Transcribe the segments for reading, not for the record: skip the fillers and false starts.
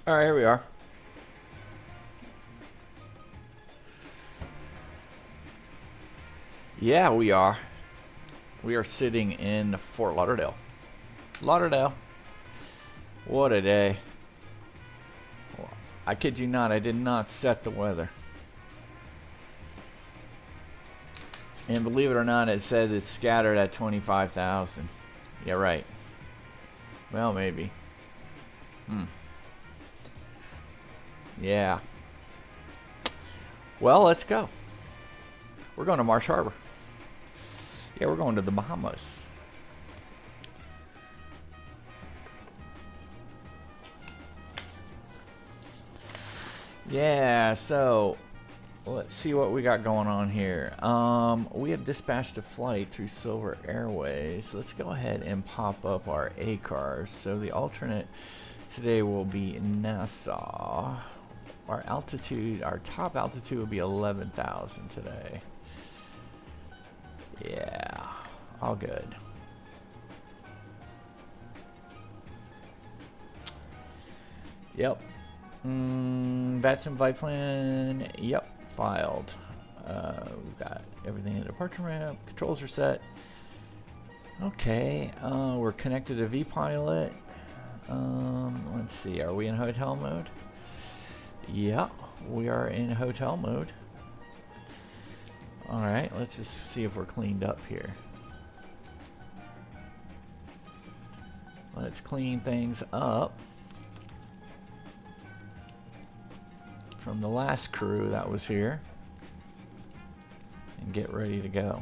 Alright, here we are. Yeah, we are. We are sitting in Fort Lauderdale. Lauderdale. What a day. I kid you not, I did not set the weather. And believe it or not, it says it's scattered at 25,000. Yeah, right. Well, maybe. Yeah. Well, let's go. We're going to Marsh Harbor. Yeah, we're going to the Bahamas. Yeah, so let's see what we got going on here. We have dispatched a flight through Silver Airways. Let's go ahead and pop up our ACARs. So the alternate today will be Nassau. Our altitude, our top altitude will be 11,000 today. Yeah, all good. Yep. VATSIM flight plan. Yep, filed. We've got everything in the departure ramp. Controls are set. Okay, we're connected to vPilot. Let's see, are we in hotel mode? Yeah, we are in hotel mode. Alright, let's just see if we're cleaned up here. Let's clean things up from the last crew that was here and get ready to go.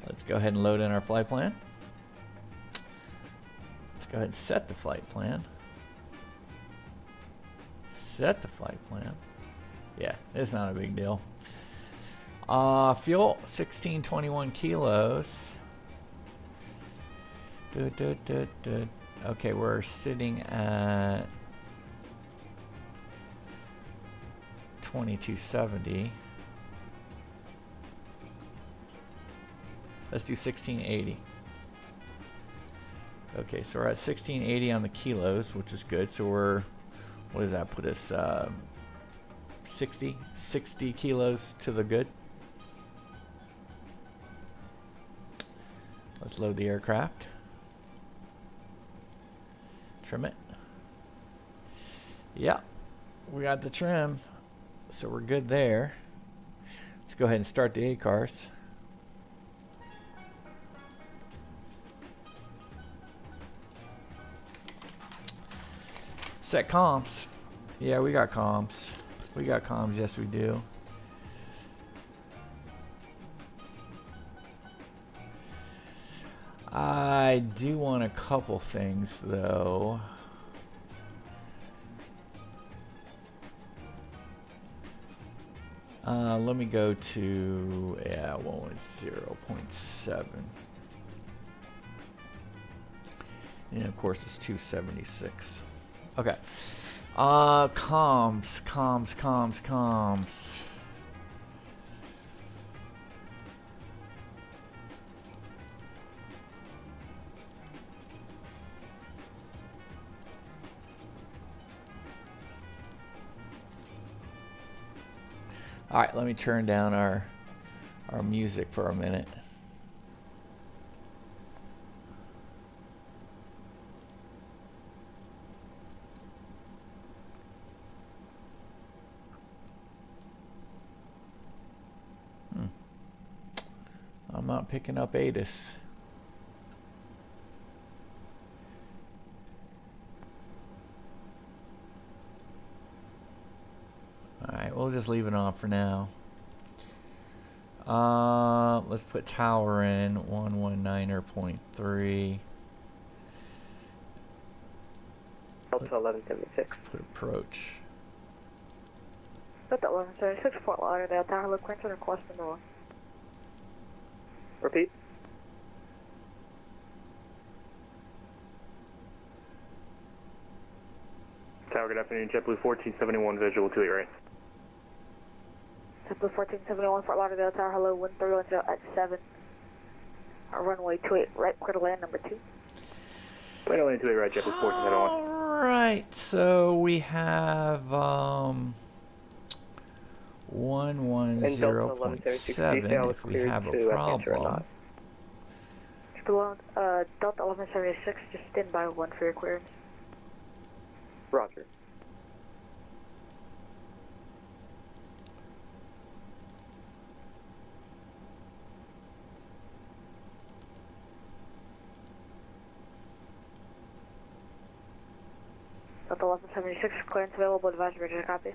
Let's go ahead and load in our flight plan. Let's go ahead and set the flight plan. Set the flight plan. Yeah, it's not a big deal. Fuel, 1621 kilos. Okay, we're sitting at 2270. Let's do 1680. Okay, so we're at 1680 on the kilos, which is good. So we're, what does that put us? 60 kilos to the good. Let's load the aircraft. Trim it. Yeah, we got the trim, so we're good there. Let's go ahead and start the ACARs. Set comms. Yeah, we got comms. We got comms, yes we do. I do want a couple things though. Let me go to, yeah, 110.7. And of course it's 276. Okay. Comms. All right, let me turn down our music for a minute. I'm not picking up ATIS. Alright, we'll just leave it on for now. Let's put tower in 119.3. Delta 1176. Put approach. Delta 1176, Fort Lauderdale, Tower, look, Quentin, request the north. Repeat. Tower, good afternoon. JetBlue 1471 visual to your right. JetBlue 1471, Fort Lauderdale, Tower, hello, 1310 at 7. Runway 28, right, clear to land, number 2. Wait, only 28 right, JetBlue 1471. Alright, so we have And Delta 1176, I 110.7 was if we cleared have a to answer or problem. not. Delta 1176, just stand by 1 for your clearance. Roger. Delta 1176, clearance available, advise ready to copy.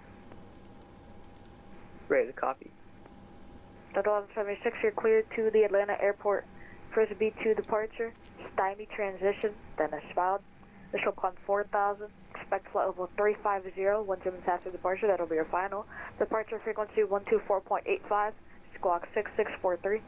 Ready to copy. Delta 1176, you're cleared to the Atlanta Airport. Frisbee 2 departure, stymie transition, then a spout. Initial climb 4,000, expect flight level 350, 1 German after departure, that'll be your final. Departure frequency 124.85, squawk 6643.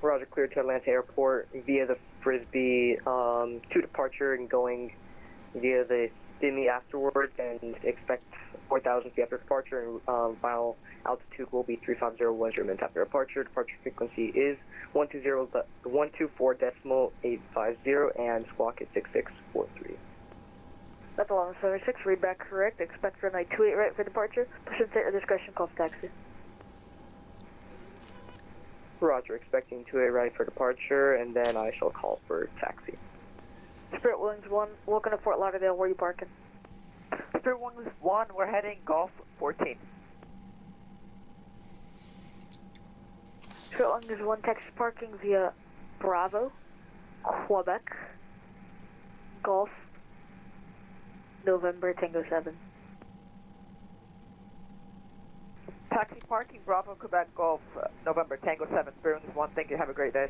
Roger, cleared to Atlanta Airport via the Frisbee 2 departure and going via the Sydney afterwards, and expect 4,000 feet after departure, and final altitude will be 3501 German after departure. Departure frequency is 124.850 and squawk is 6643. Delta 1176, read back correct, expect runway 28 right for departure, push and set your discretion, call for taxi. Roger, expecting 28 right for departure, and then I shall call for taxi. Spirit Wings 1, welcome to Fort Lauderdale, where are you parking? Spirit Wings 1, we're heading Golf 14. Spirit Wings 1, Texas parking via Bravo, Quebec, Golf, November Tango 7. Taxi parking, Bravo, Quebec, Golf, November Tango 7. Spirit Wings 1, thank you, have a great day.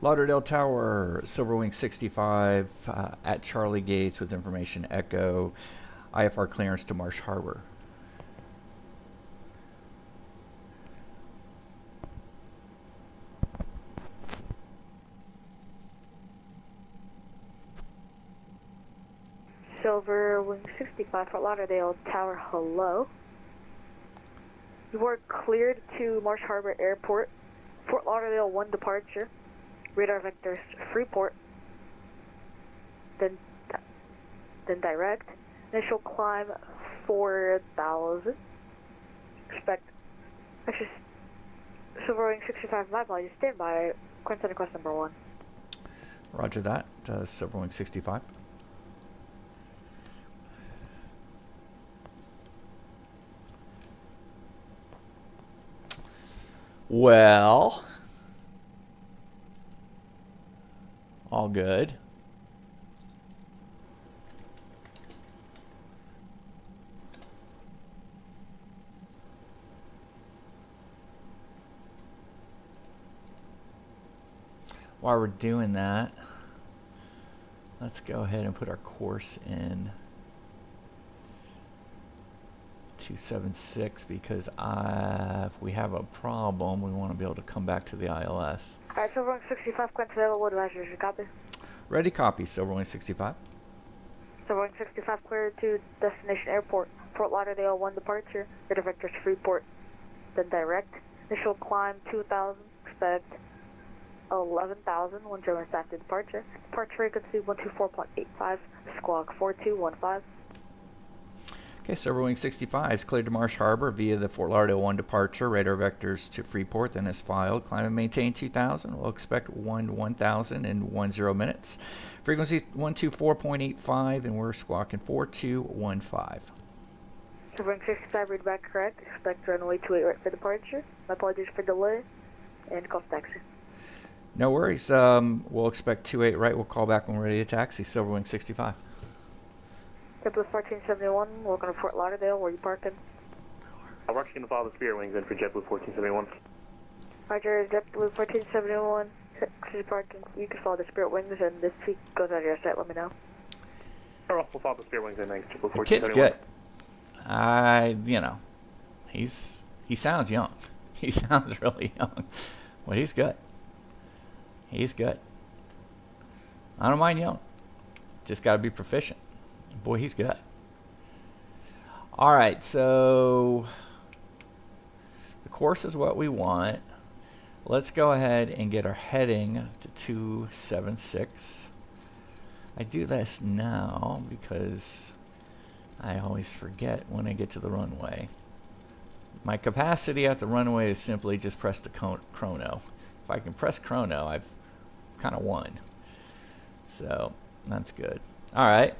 Lauderdale Tower, Silverwing 65 at Charlie Gates with information Echo, IFR clearance to Marsh Harbor. Silver Wing 65, Fort Lauderdale Tower, hello. You are cleared to Marsh Harbor Airport, Fort Lauderdale 1 departure, radar vectors Freeport, then direct, initial climb 4,000, expect, actually, Silver Wing 65, my apologies, stand by, Quinton request number 1. Roger that, Silverwing 65. Well, all good. While we're doing that, let's go ahead and put our course in 276, because if we have a problem, we want to be able to come back to the ILS. Alright, Silver Wing 65, Quinton available, advisors, you copy? Ready, copy, Silverwing 65. Silver Wing 65 cleared to destination airport, Fort Lauderdale 1 departure, radar vectors Freeport, then direct, initial climb 2,000, expect 11,000, 1 German staff to departure, departure frequency 124.85, squawk 4215. Okay, Silverwing 65 is cleared to Marsh Harbor via the Fort Lauderdale 1 departure, radar vectors to Freeport, then is filed. Climb and maintain 2,000. We'll expect 1,000 in 10 minutes. Frequency 124.85, and we're squawking 4215. Silver Wing 65, read back correct, expect runway 28 right for departure, my apologies for delay, and call for taxi. No worries. We'll expect 28 right. We'll call back when we're ready to taxi. Silverwing 65. JetBlue 1471, welcome to Fort Lauderdale, where are you parking? I'm actually going to follow the Spirit Wings in for JetBlue 1471. Roger, JetBlue 1471, City parking, you can follow the Spirit Wings, and this peak goes out of your set, let me know. Alright, we'll follow the Spirit Wings in, thanks, JetBlue 1471. The kid's good. You know, he sounds young. He sounds really young. Well, he's good. He's good. I don't mind young. Just got to be proficient. Boy, he's good. All right, so the course is what we want. Let's go ahead and get our heading to 276. I do this now because I always forget when I get to the runway. My capacity at the runway is simply just press the chrono. If I can press chrono, I've kind of won. So that's good. All right.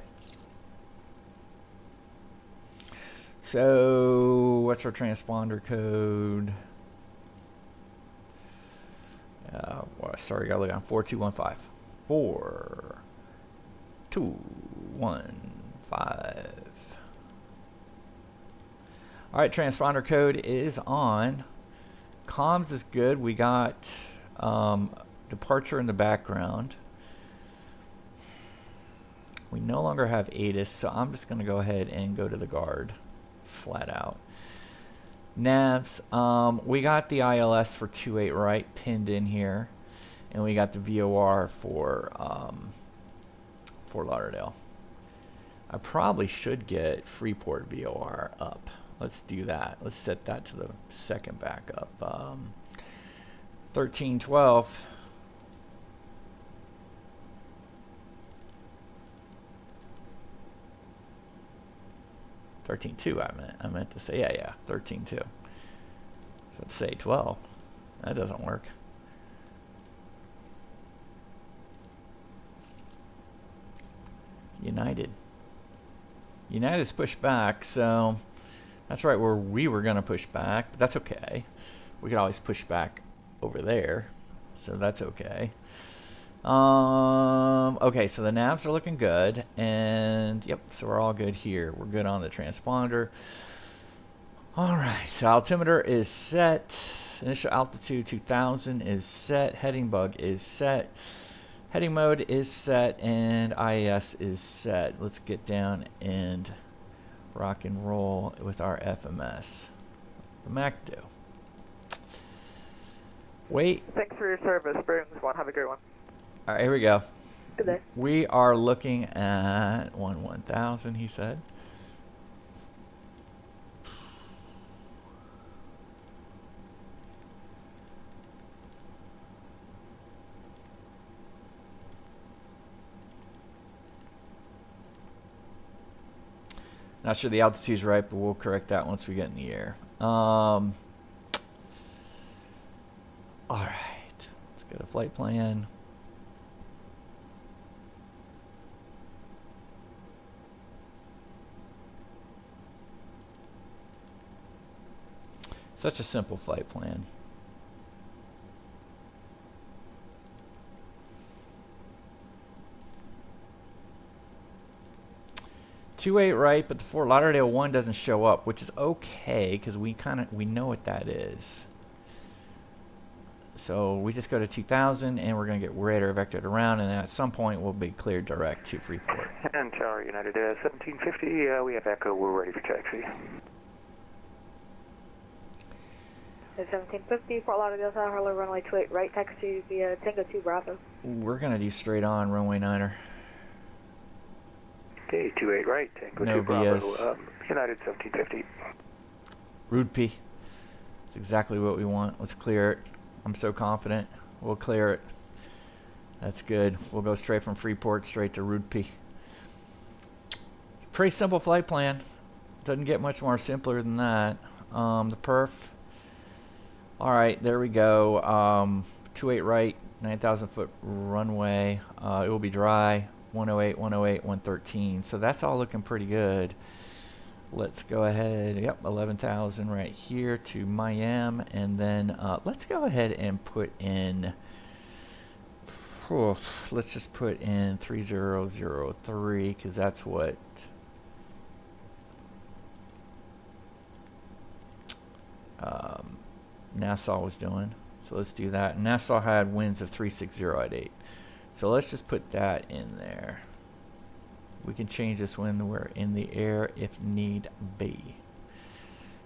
So what's our transponder code? Well, sorry, gotta look on 4215. 4215. All right, transponder code is on. Comms is good. We got departure in the background. We no longer have ATIS, so I'm just going to go ahead and go to the guard, flat out. Navs, we got the ILS for 28 right pinned in here, and we got the VOR for Fort Lauderdale. I probably should get Freeport VOR up. Let's do that. Let's set that to the second backup. 1312. 13.2 I meant to say, yeah, 13.2. Let's say 12. That doesn't work. United's pushed back, so that's right where we were going to push back, but that's okay. We could always push back over there, so that's okay. Okay, so the navs are looking good, and yep, so we're all good here. We're good on the transponder. All right, so altimeter is set. Initial altitude 2000 is set. Heading bug is set. Heading mode is set, and IAS is set. Let's get down and rock and roll with our FMS. The Mac do. Wait. Thanks for your service, Burns 1. Have a great one. All right, here we go. Good day. We are looking at 1000, he said. Not sure the altitude's right, but we'll correct that once we get in the air. All right, let's go to flight plan. Such a simple flight plan. Two 8 right, but the Fort Lauderdale one doesn't show up, which is okay because we know what that is. So we just go to 2000 and we're going to get radar vectored around, and then at some point we'll be cleared direct to Freeport. And Tower United 1750, we have Echo, we're ready for taxi. 1750, Fort Lauderdale, Tower, hello, runway 28 right, taxi via Tango 2 Bravo. We're going to do straight on, runway 9er. Okay, 28 right, Tango No 2 Bravo, BS. United 1750. Rude P. That's exactly what we want. Let's clear it. I'm so confident. We'll clear it. That's good. We'll go straight from Freeport straight to Rude P. Pretty simple flight plan. Doesn't get much more simpler than that. The perf. Alright, there we go. 28 right, 9,000 foot runway. It will be dry. 108, 108, 113. So that's all looking pretty good. Let's go ahead. Yep, 11,000 right here to MYAM, and then let's go ahead and put in. Let's just put in 3003 because that's what. Nassau was doing. So let's do that. Nassau had winds of 360 at 8. So let's just put that in there. We can change this when we're in the air if need be.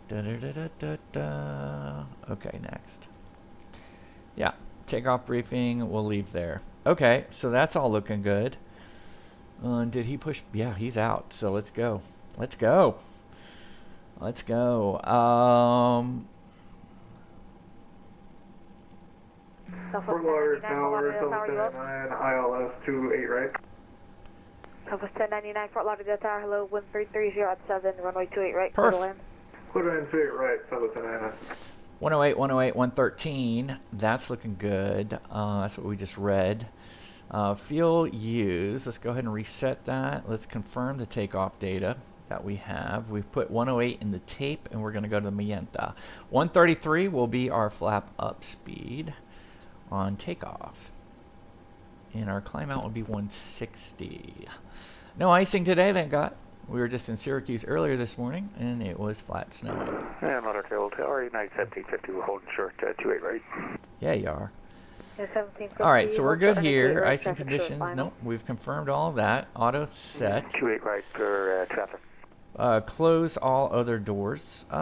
Da, da, da, da, da, da. Okay, next. Yeah, Takeoff briefing, we'll leave there. Okay, so that's all looking good. Did he push? Yeah, he's out. So let's go. Let's go. Let's go. Southwest Fort Lauderdale 1099, Tower, Fort Lauderdale Tower, you up? ILS 28 right. Southwest 1099, Fort Lauderdale Tower, hello, 1330 at 7, runway 28 right, Perf. clear to land. Clear in 28 right, Southwest 1099. 108, 108, 113. That's looking good. That's what we just read. Fuel use. Let's go ahead and reset that. Let's confirm the takeoff data that we have. We've put 108 in the tape, and we're going to go to the Mienta. 133 will be our flap up speed on takeoff. And our climb out will be 160. No icing today, thank God. We were just in Syracuse earlier this morning, and it was flat snowing. And Lauderdale Tower, United 1750, we're holding short 28 right. Yeah, you are. Yeah, 1750, All right, so we're good 128 here. right, Icing traffic conditions, short, nope. We've confirmed all of that. Auto set. 28 right for traffic. Close all other doors. Okay,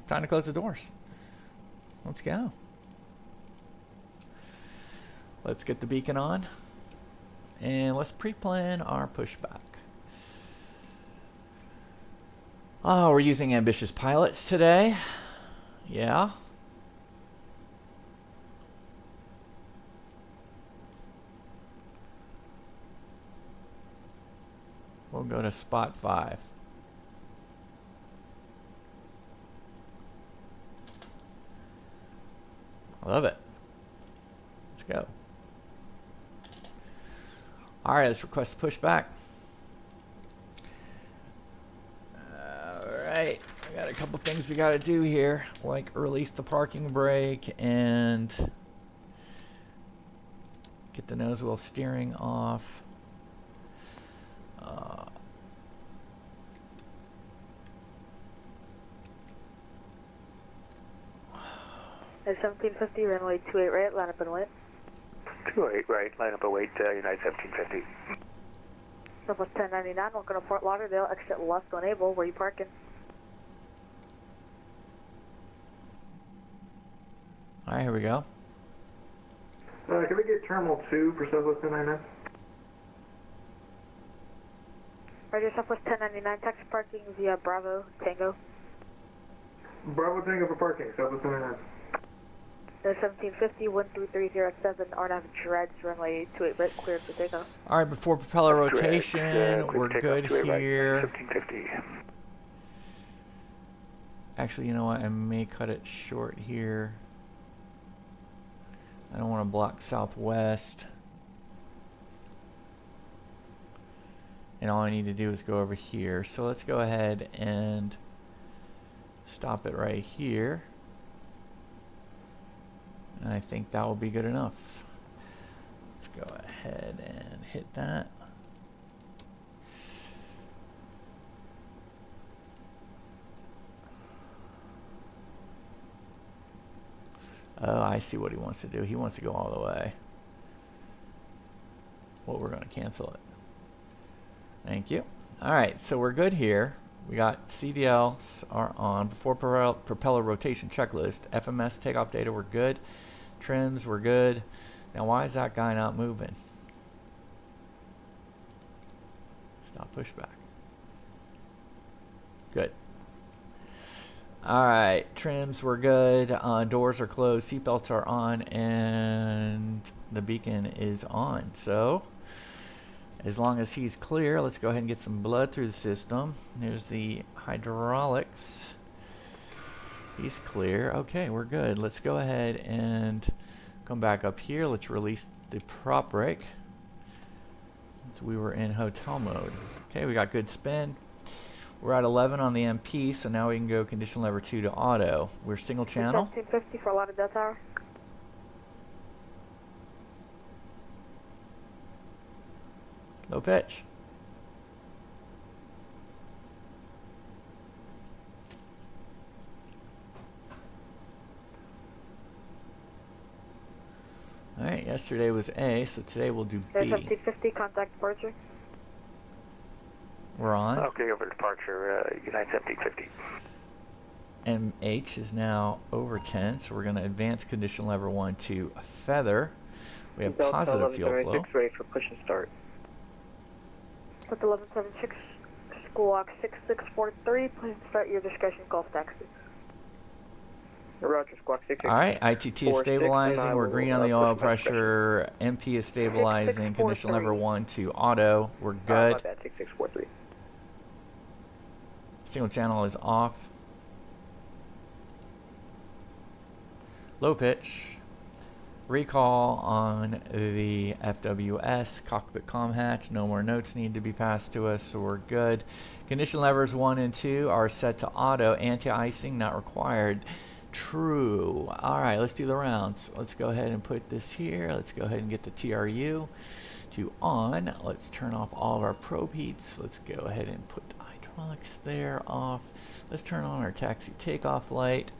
time to close the doors. Let's go. Let's get the beacon on. And let's pre-plan our pushback. Oh, we're using ambitious pilots today. Yeah. We'll go to spot 5. I love it. Let's go. All right, let's request pushback. All right, I got a couple things we got to do here, like release the parking brake and get the nose wheel steering off. At 1750, runway 28 right, line up and wait. 28 right, line up and wait, United 1750. Southwest 1099, welcome to Fort Lauderdale, exit left on Able, where you parking? All right, here we go. Can we get Terminal 2 for Southwest 1099? Roger, Southwest 1099, taxi parking via Bravo Tango. Bravo Tango for parking, Southwest 1099. No 1750, 1330 at 7, RNAV dreads, runway 28 right, cleared for takeoff. All right, before propeller rotation, we're good here. 1550. Actually, you know what? I may cut it short here. I don't want to block southwest. And all I need to do is go over here. So let's go ahead and stop it right here. And I think that will be good enough. Let's go ahead and hit that. Oh, I see what he wants to do. He wants to go all the way. Well, we're going to cancel it. Thank you. All right, so we're good here. We got CDLs are on. Before propeller rotation checklist. FMS takeoff data, we're good. Trims, we're good. Now, why is that guy not moving? Stop pushback. Good. All right, trims, we're good. Doors are closed, seatbelts are on, and the beacon is on. So, as long as he's clear, let's go ahead and get some blood through the system. Here's the hydraulics. He's clear. Okay, we're good. Let's go ahead and come back up here. Let's release the prop brake. So we were in hotel mode. Okay, we got good spin. We're at 11 on the MP, so now we can go condition lever 2 to auto. We're single channel. 1750 for Lauderdale Tower. Low pitch. Alright, yesterday was A, so today we'll do B. 1750, contact departure. We're on. Okay, over departure, United 1750. MH is now over 10, so we're going to advance condition lever 1 to feather. We have Delta positive fuel flow. 1176 ready for push and start. Delta 1176, squawk 6643, please start your discretion Gulf taxi. Roger, squawk 66. Alright, ITT is stabilizing, we're green on the oil pressure, MP is stabilizing, condition lever 1 to auto, we're good. My bad, 6643. Single channel is off. Low pitch. Recall on the FWS, cockpit comm hatch. No more notes need to be passed to us, so we're good. Condition levers 1 and 2 are set to auto. Anti-icing not required. True. Alright, let's do the rounds. Let's go ahead and put this here. Let's go ahead and get the TRU to on. Let's turn off all of our probe heats. Let's go ahead and put the hydraulics there off. Let's turn on our taxi takeoff light.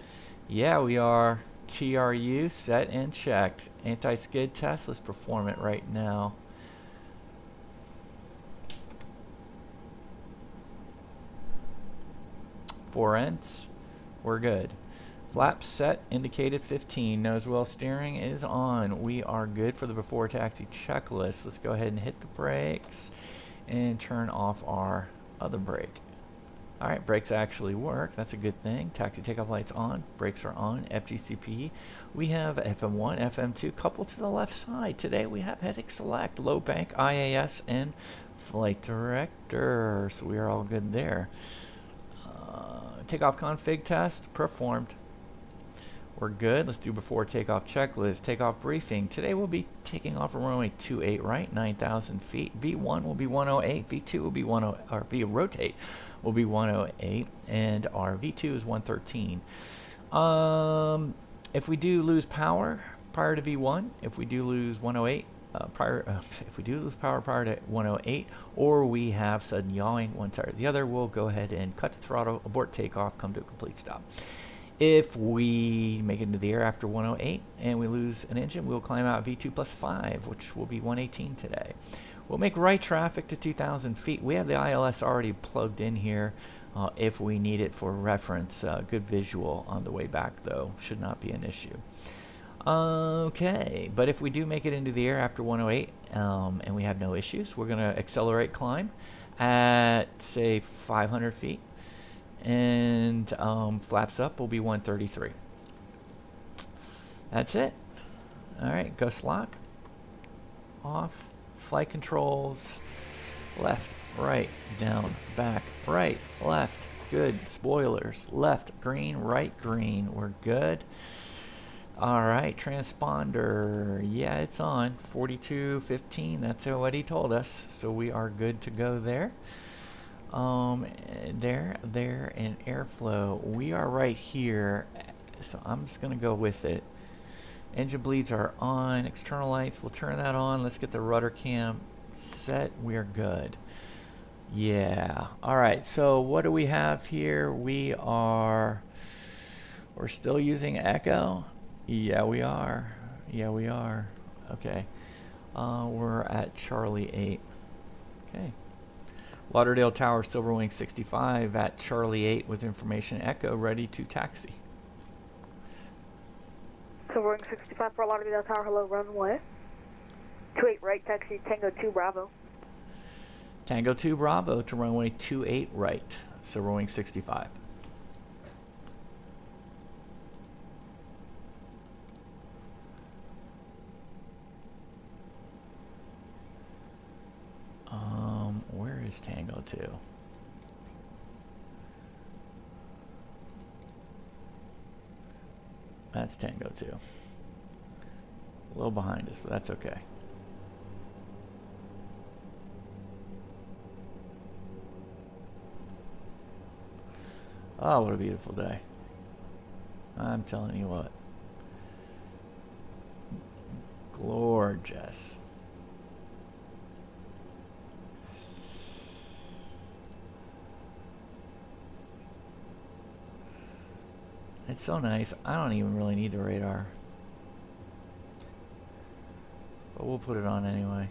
Yeah, we are. TRU set and checked. Anti-skid test, let's perform it right now. Four ends, we're good. Flaps set, indicated 15. Nose wheel steering is on. We are good for the before taxi checklist. Let's go ahead and hit the brakes and turn off our other brake. Alright, brakes actually work. That's a good thing. Taxi takeoff lights on. Brakes are on. FGCP. We have FM1, FM2 coupled to the left side. Today we have heading select, low bank, IAS, and flight director. So we are all good there. Takeoff config test performed. We're good. Let's do before takeoff checklist. Takeoff briefing. Today we'll be taking off a runway 28 right, 9,000 feet. V1 will be 108. V2 will be 10, or V rotate will be 108, and our V2 is 113. If we do lose power prior to V1, if we do lose 108 if we do lose power prior to 108, or we have sudden yawing one side or the other, we'll go ahead and cut the throttle, abort takeoff, come to a complete stop. If we make it into the air after 108 and we lose an engine, we'll climb out V2 plus 5, which will be 118 today. We'll make right traffic to 2,000 feet. We have the ILS already plugged in here if we need it for reference. Good visual on the way back, though. Should not be an issue. Okay, but if we do make it into the air after 108 and we have no issues, we're going to accelerate climb at, say, 500 feet. And flaps up will be 133. That's it. Alright, ghost lock. Off. Flight controls. Left, right, down, back, right, left. Good. Spoilers. Left, green, right, green. We're good. Alright, transponder. Yeah, it's on. 4215. That's what he told us. So we are good to go there. There, and airflow. We are right here, so I'm just going to go with it. Engine bleeds are on. External lights, we'll turn that on. Let's get the rudder cam set. We are good. Yeah. Alright, so what do we have here? We're still using Echo? Yeah, we are. Yeah, we are. Okay. We're at Charlie 8. Okay. Lauderdale Tower, Silverwing 65 at Charlie 8 with information Echo, ready to taxi. Silverwing 65 for Lauderdale Tower, hello, runway 28 right, taxi Tango 2 Bravo. Tango 2 Bravo to runway 28 right, Silverwing 65. Where is Tango 2? That's Tango 2. A little behind us, but that's okay. Oh, what a beautiful day. I'm telling you what. Gorgeous. It's so nice. I don't even really need the radar. But we'll put it on anyway.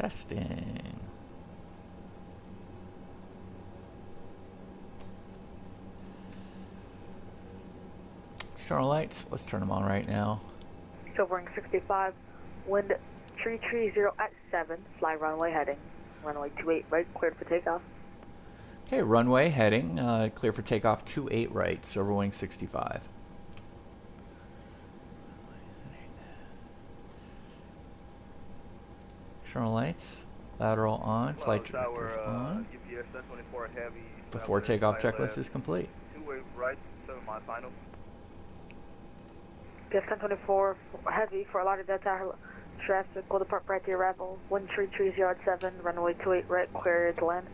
Testing. External lights, let's turn them on right now. Silver Wing 65, wind 330 at 7, fly runway heading. Runway 28 right, cleared for takeoff. Okay, runway heading, clear for takeoff 28 right, Silver Wing 65. External lights, lateral on, flight directors on. Before takeoff checklist is complete. 2-way right, 7 mile final. PS 1024 heavy for Lauderdale Tower traffic, go depart right to your arrival. 1330 at 7, runway 28 right, clear to land.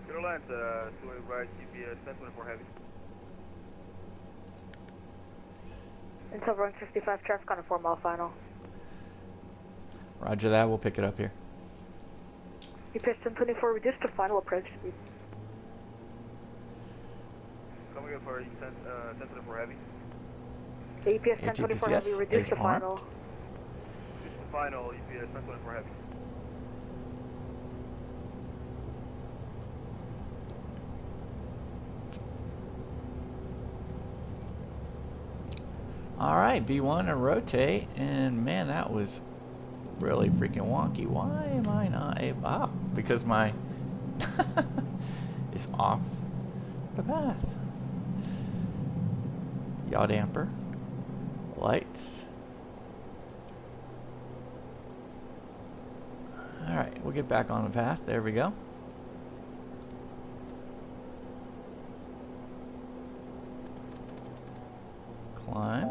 Clear to land, 2-way right, GPS 1024 heavy. And Silver Wing 65 traffic on a 4 mile final. Roger that, we'll pick it up here. EPS 1024 reduced to final approach speed. Coming in for 1024 heavy. The EPS 1024 heavy reduced to final. Reduced to final, EPS 1024 heavy. Alright, V1 and rotate, and man, that was really freaking wonky. Why am I not able? Ah, because my is off the path. Yaw damper, lights. Alright, we'll get back on the path. There we go. Climb.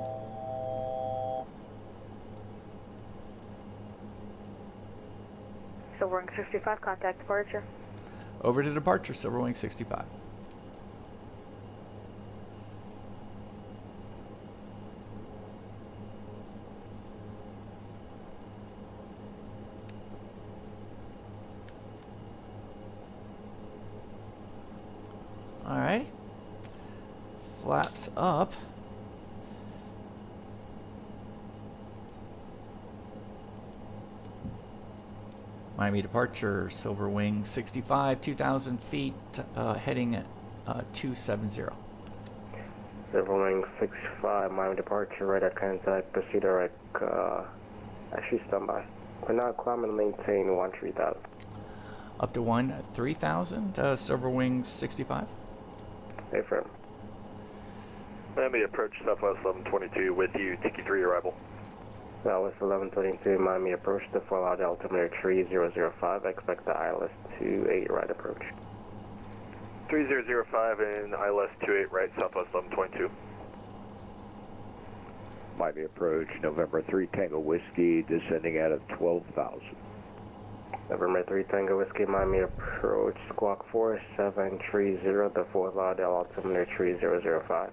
Silver Wing 65, contact departure. Over to departure, Silver Wing 65. Alright. Flaps up. Miami departure, Silver Wing 65, 2,000 feet, heading at 270. Silver Wing 65, Miami departure, right at contact, proceed direct, actually standby. We're now climbing and maintain 13,000. Up to 13,000, Silver Wing 65. Affirm. Miami approach Southwest 1122 with you, Tiki 3 arrival. Southwest 1122, Miami approach to Fallout altimeter 3005, expect the ILS 28 right approach. 3005 and ILS 28 right, Southwest 1122. Miami approach, November 3 Tango Whiskey, descending out of 12,000. November 3 Tango Whiskey, Miami approach, squawk 4730, the Fort Lauderdale altimeter 3005.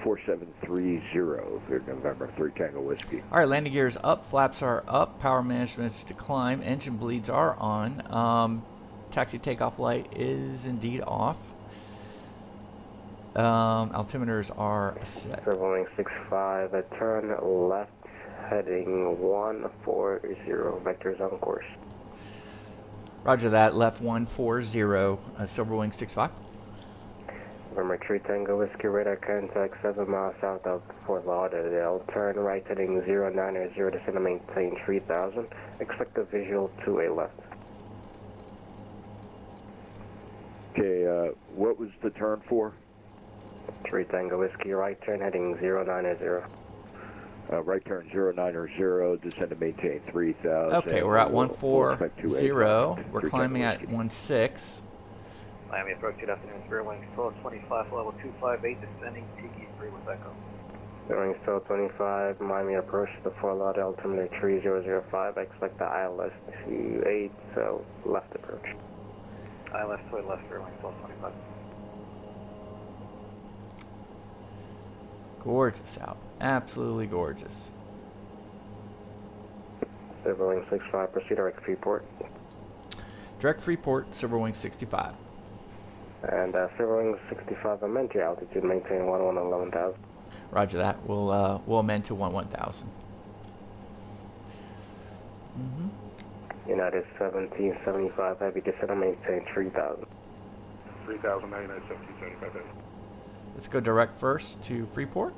4730 for November 3 Tango Whiskey. Alright, landing gears up, flaps are up, power management's to climb, engine bleeds are on. Taxi takeoff light is indeed off. Altimeters are set. Silver Wing 65, a turn left heading 140, vectors on course. Roger that, left 140, Silver Wing 65. November 3 Tango Whiskey, radar contact 7 miles south of Fort Lauderdale. Turn right heading 090, descend to maintain 3000. Expect a visual to a left. Okay, what was the turn for? 3 Tango Whiskey, right turn heading 090. Right turn 090, descend to maintain 3000. Okay, we're at We'll 140. We're climbing at 16. Miami approach, good afternoon, Spirit Wing, Control 25, level 258, descending, Tiki 3 with Echo. Spirit Wing Still 25, Miami approach to Fort Lauderdale, altimeter 3005. Expect the ILS 28, so left approach. ILS 2 left, Spirit Wing, Still 25. Gorgeous out. Absolutely gorgeous. Silver Wing 65, proceed direct Freeport. Direct Freeport, Silver Wing 65. And Silver Wing 65, amend your altitude, maintain 11,000. Roger that. We'll amend to 11,000. Mm-hmm. United 1775 Heavy, descend and maintain 3000. 3000, now United 1775 Heavy. Let's go direct first to Freeport.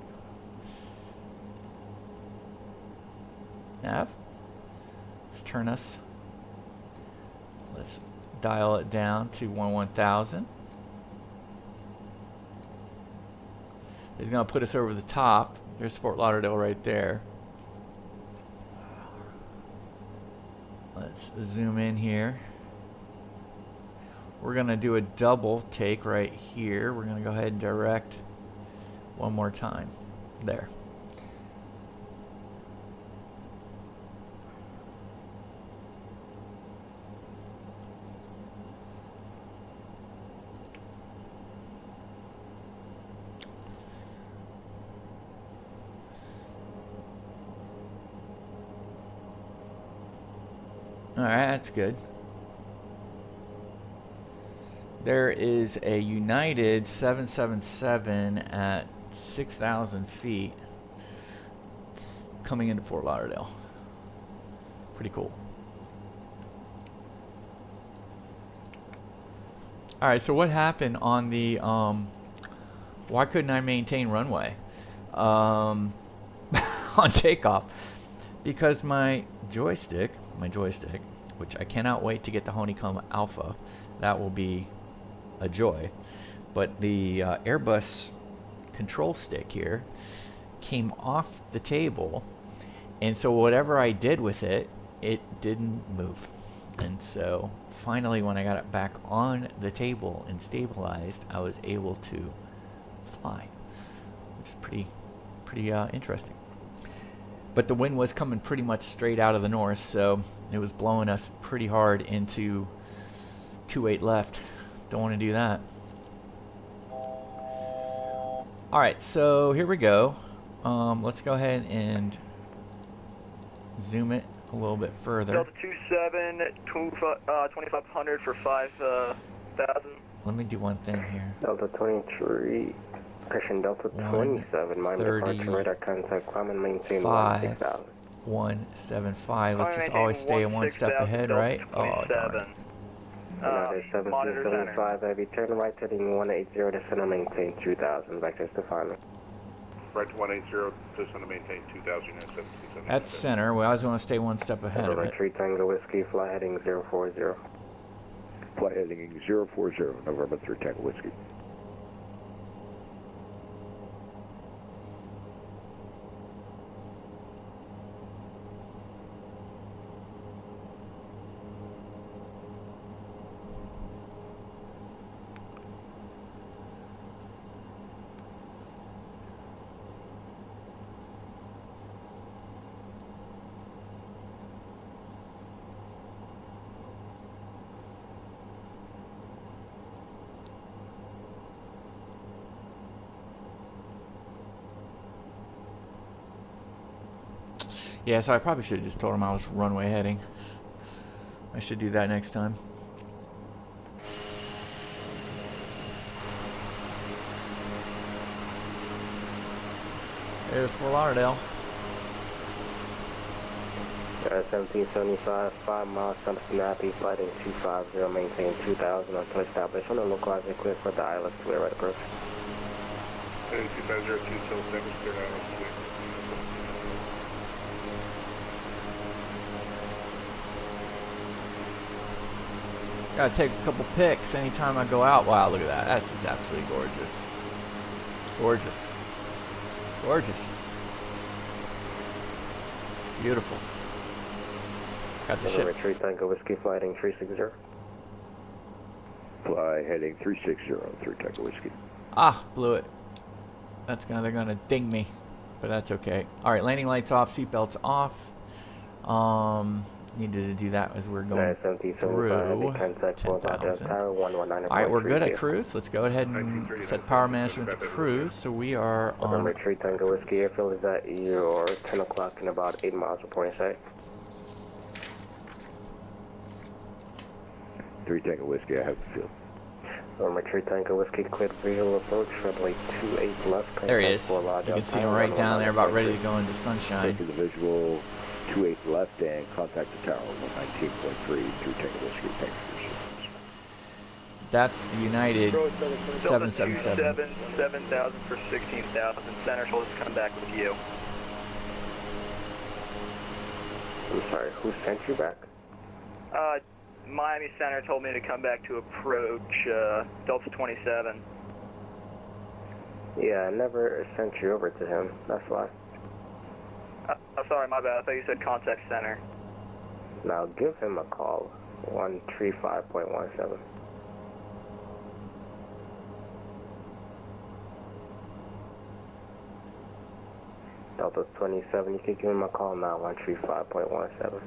Nav. Let's turn us. Let's dial it down to 1000. He's going to put us over the top. There's Fort Lauderdale right there. Let's zoom in here. We're going to do a double take right here. We're going to go ahead and direct one more time. There. Alright, that's good. There is a United 777 at 6,000 feet coming into Fort Lauderdale. Pretty cool. Alright, so what happened on the, why couldn't I maintain runway on takeoff? Because my joystick, which I cannot wait to get the Honeycomb Alpha, that will be a joy, but the Airbus control stick here came off the table, and so whatever I did with it, it didn't move. And so finally, when I got it back on the table and stabilized, I was able to fly, which is pretty interesting. But the wind was coming pretty much straight out of the north, so it was blowing us pretty hard into 28 left. Don't want to do that. Alright, so here we go. Let's go ahead and zoom it a little bit further. Delta 27, 2500 for 5,000. Let me do one thing here. Delta 23, Christian Delta 27, my departure radar contact, climb and maintain 16,000. 175. Let's just always stay one step ahead, right? Oh, darn. United 1775 Heavy, turn right heading 180, descend and maintain 2000, vectors to final. Right to 180, descend and maintain 2000, United 1775. That's center. We always want to stay one step ahead of it. 3 Tango Whiskey, fly heading 040. Flight heading 040, November 3 Tango Whiskey. Yeah, so I probably should have just told him I was runway heading. I should do that next time. There's Fort Lauderdale. 1775, 5 miles south of Snappy, fighting 250, maintain 2000 until established on the localizer clear for the ILS clear right approach. 2502 till establish clear ILS clear. Gotta take a couple pics anytime I go out. Wow, look at that. That's just absolutely gorgeous. Gorgeous. Gorgeous. Beautiful. Got the ship. Retreat Tango Whiskey, flight heading 360. Fly heading 360 through Tango Whiskey. Ah, blew it. They're gonna ding me, but that's okay. All right, landing lights off, seatbelts off. Needed to do that as we're going through 10,000. Alright, we're good at cruise. Let's go ahead and set power management to cruise. So we are on Retreat Tango Whiskey, airfield is at your 10 o'clock in about 8 miles reporting site. 3 Tango Whiskey, I have the field. Retreat Tango Whiskey, cleared visual approach, runway 28 left. There he is. You can see him right down there, about ready to go into sunshine. Taking the visual, 28 left and contact the tower 119.3 through Tango Whiskey. Thanks for your assistance. That's the United Delta 777. 7,000 for 16,000. Center, she'll just come back with you. I'm sorry, who sent you back? Miami Center told me to come back to approach Delta 27. Yeah, I never sent you over to him, that's why. Sorry, my bad. I thought you said contact center. Now give him a call, 135.17. Delta 27, you can give him a call now, 135.17.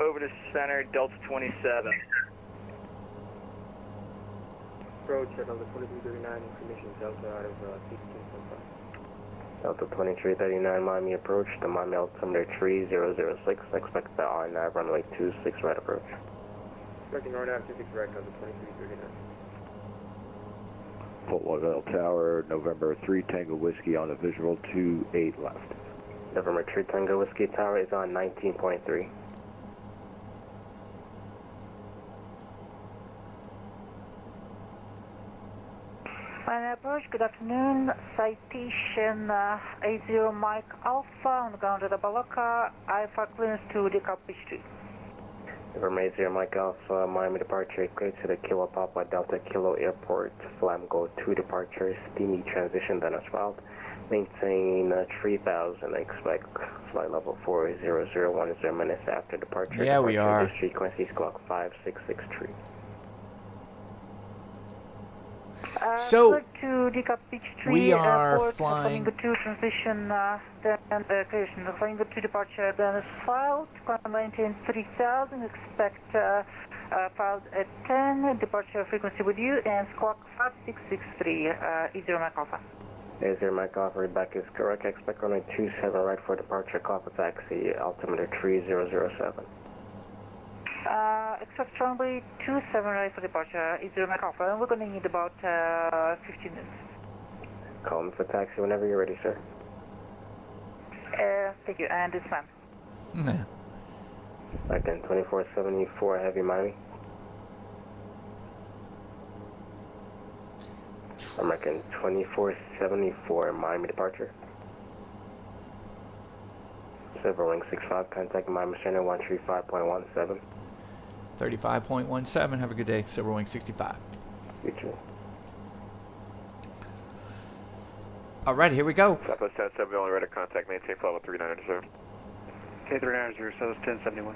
Over to center, Delta 27. Approach at Delta 2339, information Delta out of 16.5. Delta 2339, Miami approach, the Miami altimeter 3006, expect the RNAV runway 26 right approach. Expecting RNAV 26 right, Delta 2339. Fort Lauderdale Tower, November 3 Tango Whiskey on a visual 28 left. November 3 Tango Whiskey Tower is on 19.3. Miami approach, good afternoon. Citation 80 Mike Alpha on the ground at the Balaka. IFR clearance to decap pitch 2. November 80 Mike Alpha, Miami departure, clear to the Kilo Papa Delta Kilo Airport. Flam Go 2 departure, steamy transition then asphalt. Maintain 3000, expect flight level 4001 minutes after departure. Yeah, we are. This frequency squawk 5663. So, to decap pitch 3, we are airport, flying. Flamingo 2 transition, then creation. Flamingo 2 departure, then asphalt. Maintain 3000, expect filed at 10. Departure frequency with you, and squawk 5663, 80 Mike Alpha. 80 Mike Alpha, back is correct. Expect runway 27 right for departure. Alpha taxi, altimeter 3007. Expect runway 27 right for departure, 80 Mike Alpha, and we're going to need about 15 minutes. Call me for taxi whenever you're ready, sir. Thank you, and it's ma'am. Nah. Again, 2474 Heavy Miami. American 2474 Miami departure. Silver Wing 65, contact Miami Center 135.17. 35.17. Have a good day. Silver Wing 65. You too. Alright, here we go. Southwest 1070, only ready to contact, maintain flight level 3990. K390, Southwest 1071.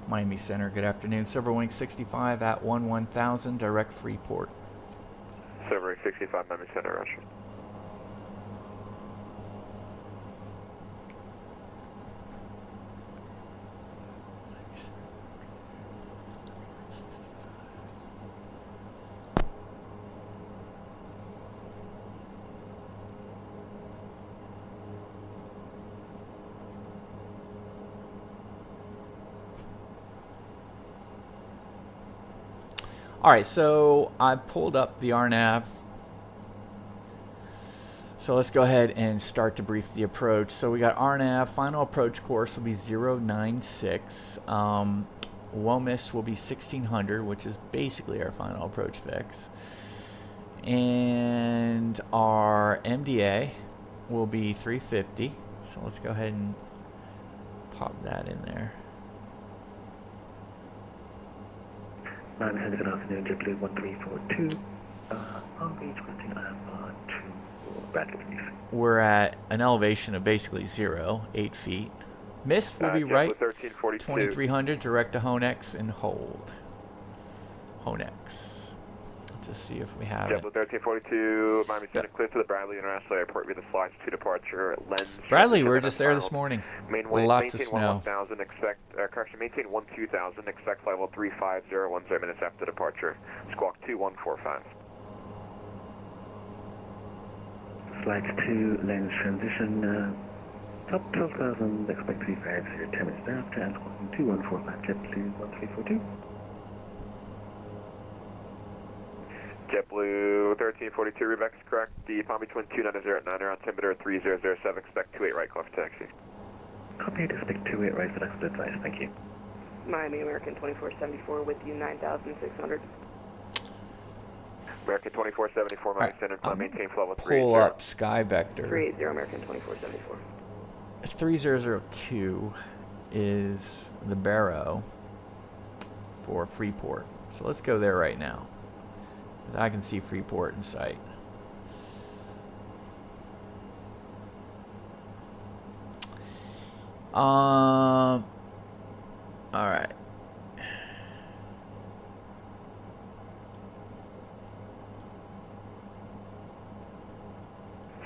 Miami Center, good afternoon. Silver Wing 65 at 1000, direct Freeport. Silver 65, Miami Center, Russia. Alright, so I pulled up the RNAV. So let's go ahead and start to brief the approach. So we got RNAV, final approach course will be 096. WOMIS will be 1600, which is basically our final approach fix. And our MDA will be 350. So let's go ahead and pop that in there. Miami Center, good afternoon, JetBlue 1342. On beach, connecting IFR to Bradley, please. We're at an elevation of basically 0, 8 feet. Mist will be right, 2300, direct to Honex and hold. Honex. Let's just see if we have it. JetBlue 1342, Miami Center, clear to the Bradley International Airport via the slides to departure, lens. Bradley, we were just there this morning. Lots of snow. 1000, expect, maintain 12000, expect flight level 35010 minutes after departure. Squawk 2145. Slides to lens transition, top 12,000, expect 350, 10 minutes after, and squawking 2145, JetBlue 1342. JetBlue 1342, Rebecca's correct. The Palm Beach 2909 on altimeter 3007, expect 28 right, call for taxi. Copy, expect 28 right for next advice, thank you. Miami American 2474 with you 9,600. American 2474, Miami Center, climb, maintain level 30. Pull up Sky Vector. 380 American 2474. 3002 is the Barrow for Freeport. So let's go there right now. I can see Freeport in sight. All right.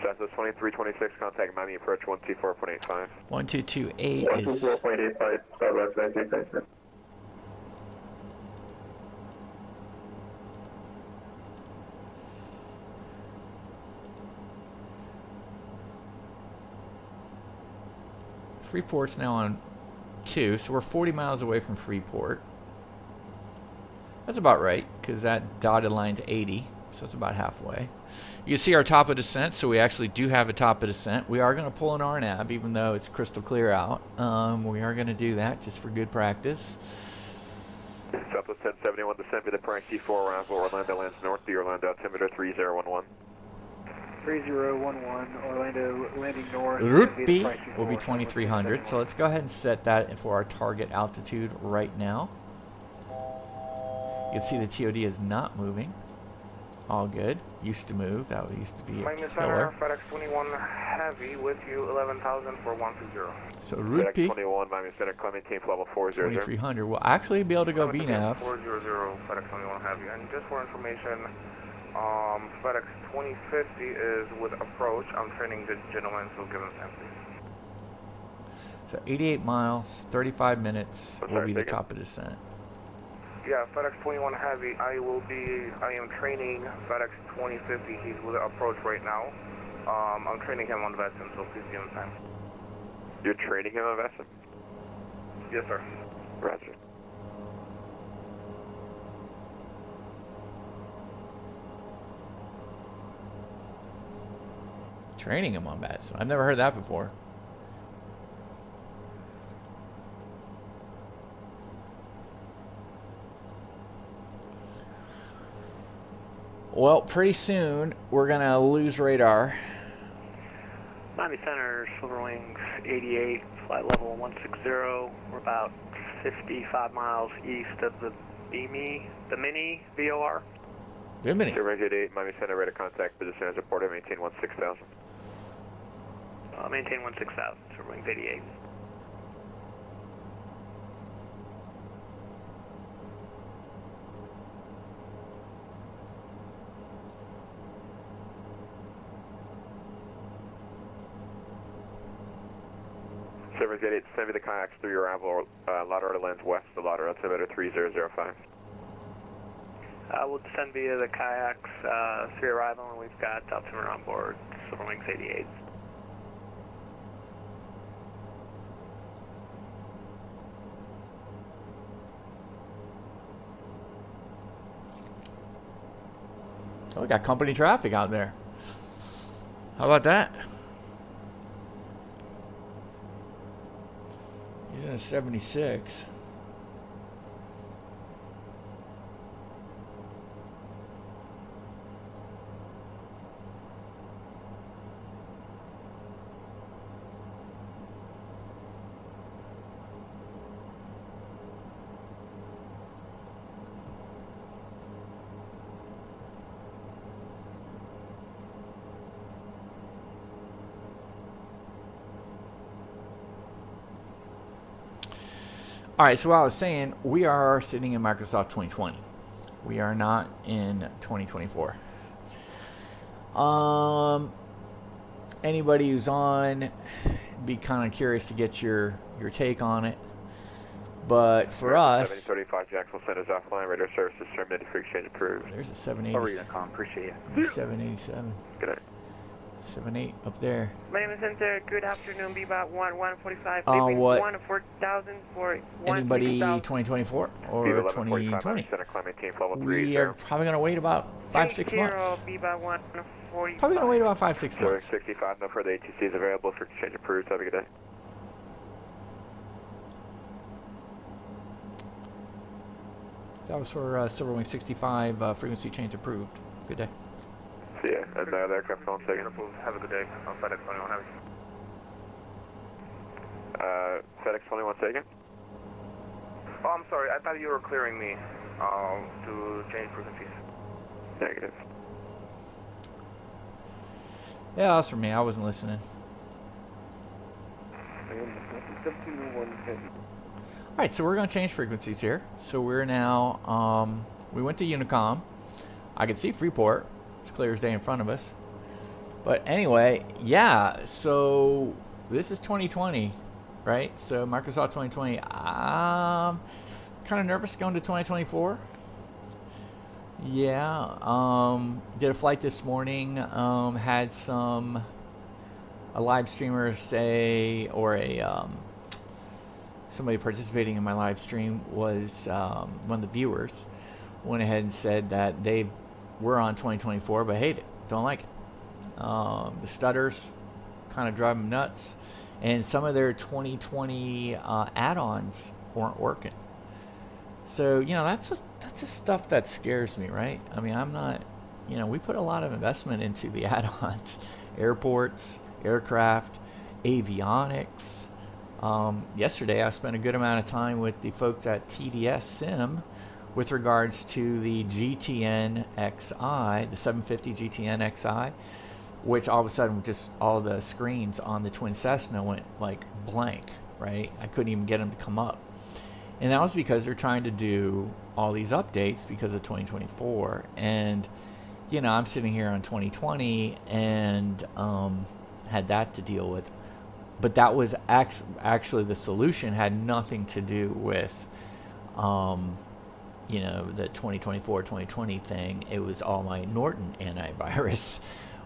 Southwest 2326, contact Miami approach 124.85. 1228 is 124.85, Southwest 1926. Freeport's now on 2, so we're 40 miles away from Freeport. That's about right, because that dotted line's 80, so it's about halfway. You can see our top of descent, so we actually do have a top of descent. We are going to pull an RNAV, even though it's crystal clear out. We are going to do that just for good practice. Southwest 1071, descend via the Prime C4 arrival, Orlando lands north, the Orlando altimeter 3011. 3011, Orlando landing north. Route B will be 2300, so let's go ahead and set that for our target altitude right now. You can see the TOD is not moving. All good. Used to move. That used to be a killer. FedEx 21 Heavy with you 11,000 for 120. So Route B, 21, Miami Center, climb, maintain level 400. 2300. We'll actually be able to go VNAV. 400, FedEx 21 Heavy. And just for information, FedEx 2050 is with approach. I'm training the gentleman, so give him time, please. So 88 miles, 35 minutes will be the top of descent. Yeah, FedEx 21 Heavy, I am training FedEx 2050. He's with approach right now. I'm training him on Vesson, so please give him time. You're training him on Vesson? Yes, sir. Roger. Training him on bats. I've never heard that before. Well, pretty soon we're gonna lose radar. Miami Center, Silver Wings 88, flight level 160. We're about 55 miles east of the mini VOR. The mini. Silver Wings 88, Miami Center, radar contact, position as reported, maintain 16,000. Maintain 16,000, Silver Wings 88. Silver Wings 88, send me the kayaks through your arrival, Lauderdale lands west of Lauderdale, altimeter 3005. We'll descend via the kayaks through arrival, and we've got altimeter on board, Silver Wings 88. Oh, we got company traffic out there. How about that? He's in a 76. All right, so what I was saying, we are sitting in Microsoft 2020. We are not in 2024. Anybody who's on, be kind of curious to get your take on it. But for us, 7035 Jacksonville Center's offline, radar services terminated, free exchange approved. There's a 787. Appreciate it. 787. Good night. 78 up there. Miami Center, good afternoon, Bebop 145, On leaving what? 1 4000 for 1 Anybody 6000. 2024 or Viva 1145, 2020? Center, climb maintain level 30. We are probably going to wait about 5-6 months. Bebop 145. Probably going to wait about 5-6 months. 65, no further ATCs available for exchange approved. Have a good day. That was for Silver Wing 65, frequency change approved. Good day. See ya. And the aircraft phone second. Have a good day. FedEx 21, have you? FedEx 21 second. Oh, I'm sorry. I thought you were clearing me to change frequencies. Negative. Yeah, that was for me. I wasn't listening. Alright, so we're going to change frequencies here. So we're now, we went to Unicom. I can see Freeport. It's clear as day in front of us. But anyway, yeah, so this is 2020, right? So Microsoft 2020. I'm kind of nervous going to 2024. Yeah, did a flight this morning, had a live streamer say, or somebody participating in my live stream was one of the viewers went ahead and said that they were on 2024 but hate it, don't like it. The stutters kind of drive them nuts, and some of their 2020 add-ons weren't working. So, you know, that's the stuff that scares me, right? I mean, I'm not, you know, we put a lot of investment into the add-ons, airports, aircraft, avionics. Yesterday I spent a good amount of time with the folks at TDS Sim with regards to the GTN XI, the 750 GTN XI, which all of a sudden just all the screens on the Twin Cessna went like blank, right? I couldn't even get them to come up. And that was because they're trying to do all these updates because of 2024. And, you know, I'm sitting here on 2020 and had that to deal with. But that was actually the solution had nothing to do with, you know, the 2024-2020 thing. It was all my Norton antivirus,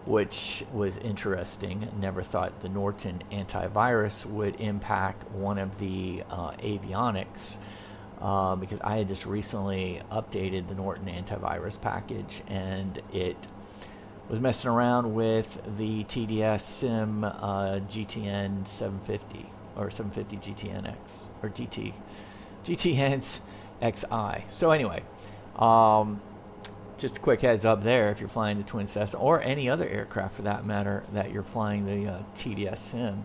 which was interesting. Never thought the Norton antivirus would impact one of the avionics, because I had just recently updated the Norton antivirus package, and it was messing around with the TDS Sim GTN 750 or 750 GTNX or GTN's XI. So anyway, just a quick heads up there if you're flying the Twin Cessna or any other aircraft for that matter that you're flying the TDS Sim.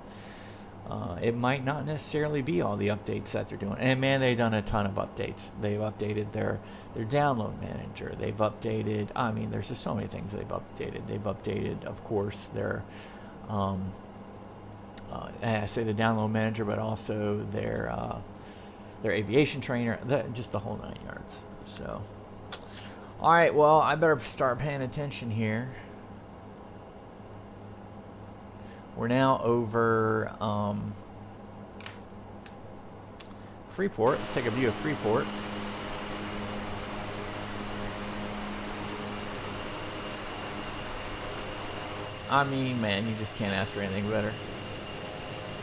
It might not necessarily be all the updates that they're doing. And man, they've done a ton of updates. They've updated their download manager. They've updated, I mean, there's just so many things they've updated. They've updated, of course, their, I say the download manager, but also their aviation trainer, just the whole 9 yards. So, all right, well, I better start paying attention here. We're now over Freeport. Let's take a view of Freeport. I mean, man, you just can't ask for anything better.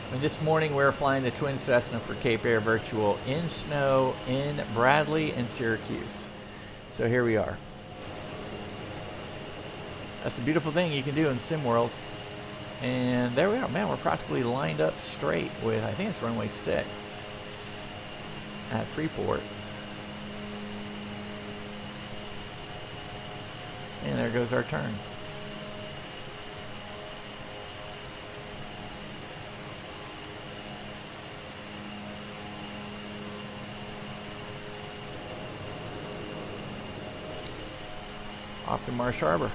I mean, this morning we were flying the Twin Cessna for Cape Air Virtual in snow in Bradley and Syracuse. So here we are. That's a beautiful thing you can do in SimWorld. And there we are, man, we're practically lined up straight with, I think it's runway 6 at Freeport. And there goes our turn. Off to Marsh Harbor.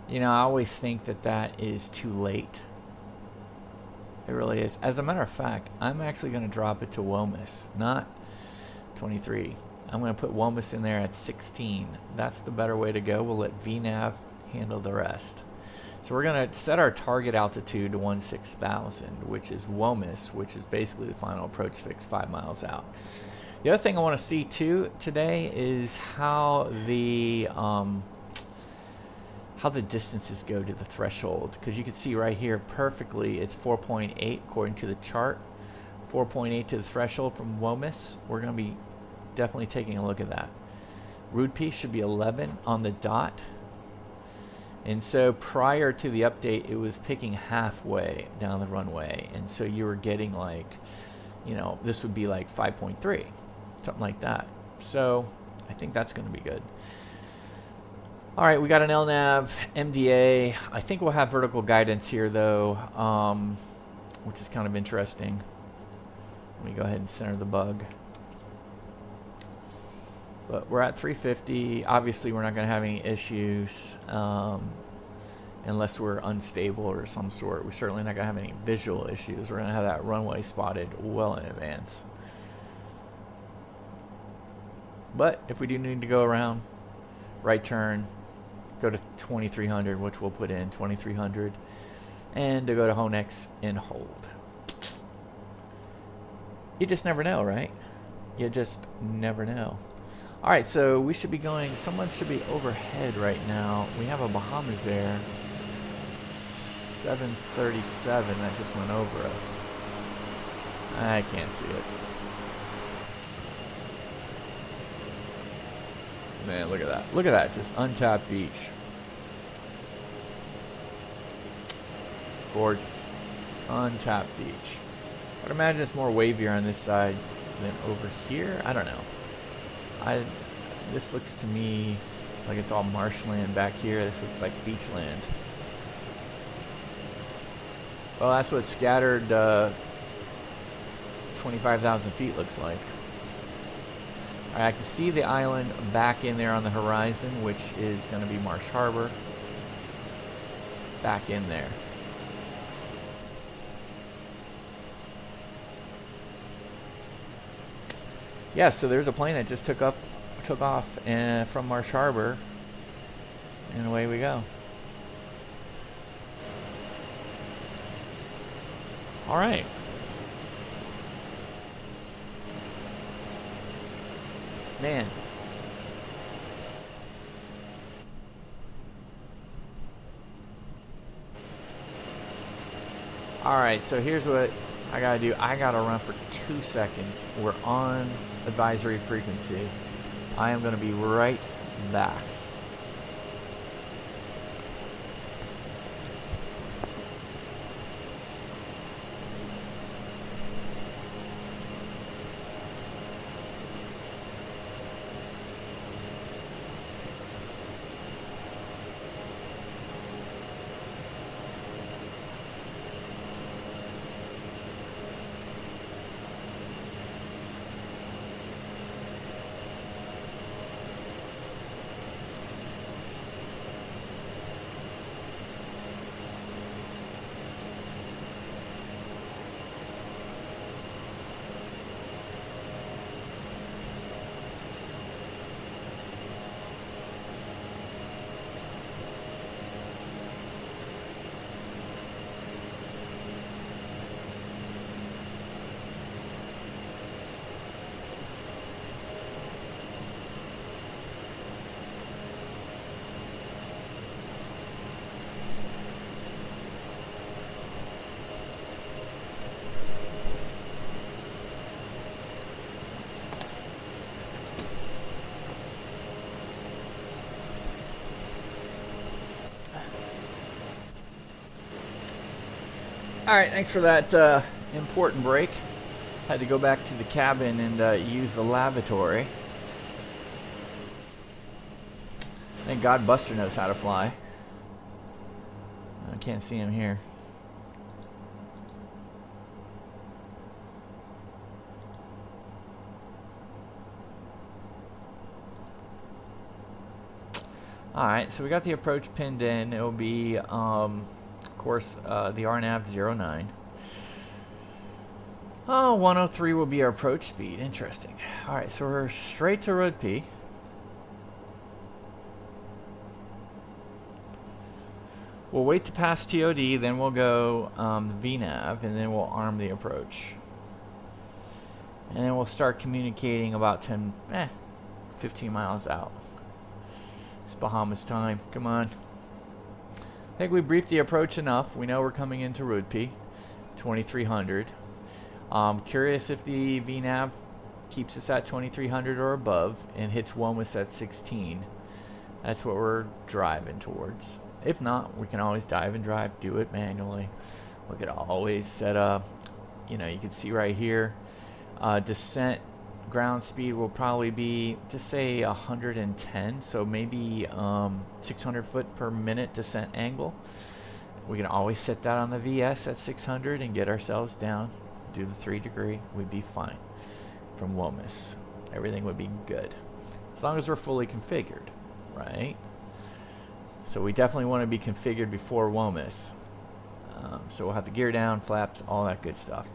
You know, I always think that that is too late. It really is. As a matter of fact, I'm actually going to drop it to WOMAS, not 23. I'm going to put WOMAS in there at 16. That's the better way to go. We'll let VNAV handle the rest. So we're going to set our target altitude to 16,000, which is WOMAS, which is basically the final approach fix 5 miles out. The other thing I want to see too today is how the distances go to the threshold, because you can see right here perfectly it's 4.8 according to the chart. 4.8 to the threshold from WOMAS. We're going to be definitely taking a look at that. Route P should be 11 on the dot. And so prior to the update, it was picking halfway down the runway. And so you were getting like, you know, this would be like 5.3, something like that. So I think that's going to be good. All right, we got an LNAV, MDA. I think we'll have vertical guidance here though, which is kind of interesting. Let me go ahead and center the bug. But we're at 350. Obviously, we're not going to have any issues unless we're unstable or some sort. We're certainly not going to have any visual issues. We're going to have that runway spotted well in advance. But if we do need to go around, right turn, go to 2300, which we'll put in 2300, and to go to Honex and hold. You just never know, right? You just never know. All right, so we should be going, someone should be overhead right now. We have a Bahamas Air 737 that just went over us. I can't see it. Man, look at that. Look at that, just untapped beach. Gorgeous. Untapped beach. I'd imagine it's more wavier on this side than over here. I don't know. This looks to me like it's all marshland back here. This looks like beachland. Well, that's what scattered 25,000 feet looks like. All right, I can see the island back in there on the horizon, which is going to be Marsh Harbor. Back in there. Yeah, so there's a plane that just took off from Marsh Harbor, and away we go. All right. Man. All right, so here's what I gotta do. I gotta run for 2 seconds. We're on advisory frequency. I am gonna be right back. Alright, thanks for that important break. Had to go back to the cabin and use the lavatory. Thank God Buster knows how to fly. I can't see him here. Alright, so we got the approach pinned in. It'll be, of course, the RNAV 09. Oh, 103 will be our approach speed. Interesting. Alright, so we're straight to Road P. We'll wait to pass TOD, then we'll go VNAV, and then we'll arm the approach. And then we'll start communicating about 15 miles out. It's Bahamas time. Come on. I think we briefed the approach enough. We know we're coming into Road P, 2300. Curious if the VNAV keeps us at 2300 or above and hits WOMUS at 16. That's what we're driving towards. If not, we can always dive and drive, do it manually. We could always set up, you know, you can see right here, descent ground speed will probably be, just say 110, so maybe 600 foot per minute descent angle. We can always set that on the VS at 600 and get ourselves down, do the 3 degree, we'd be fine from WOMUS. Everything would be good, as long as we're fully configured, right? So we definitely want to be configured before WOMUS. So we'll have the gear down, flaps, all that good stuff.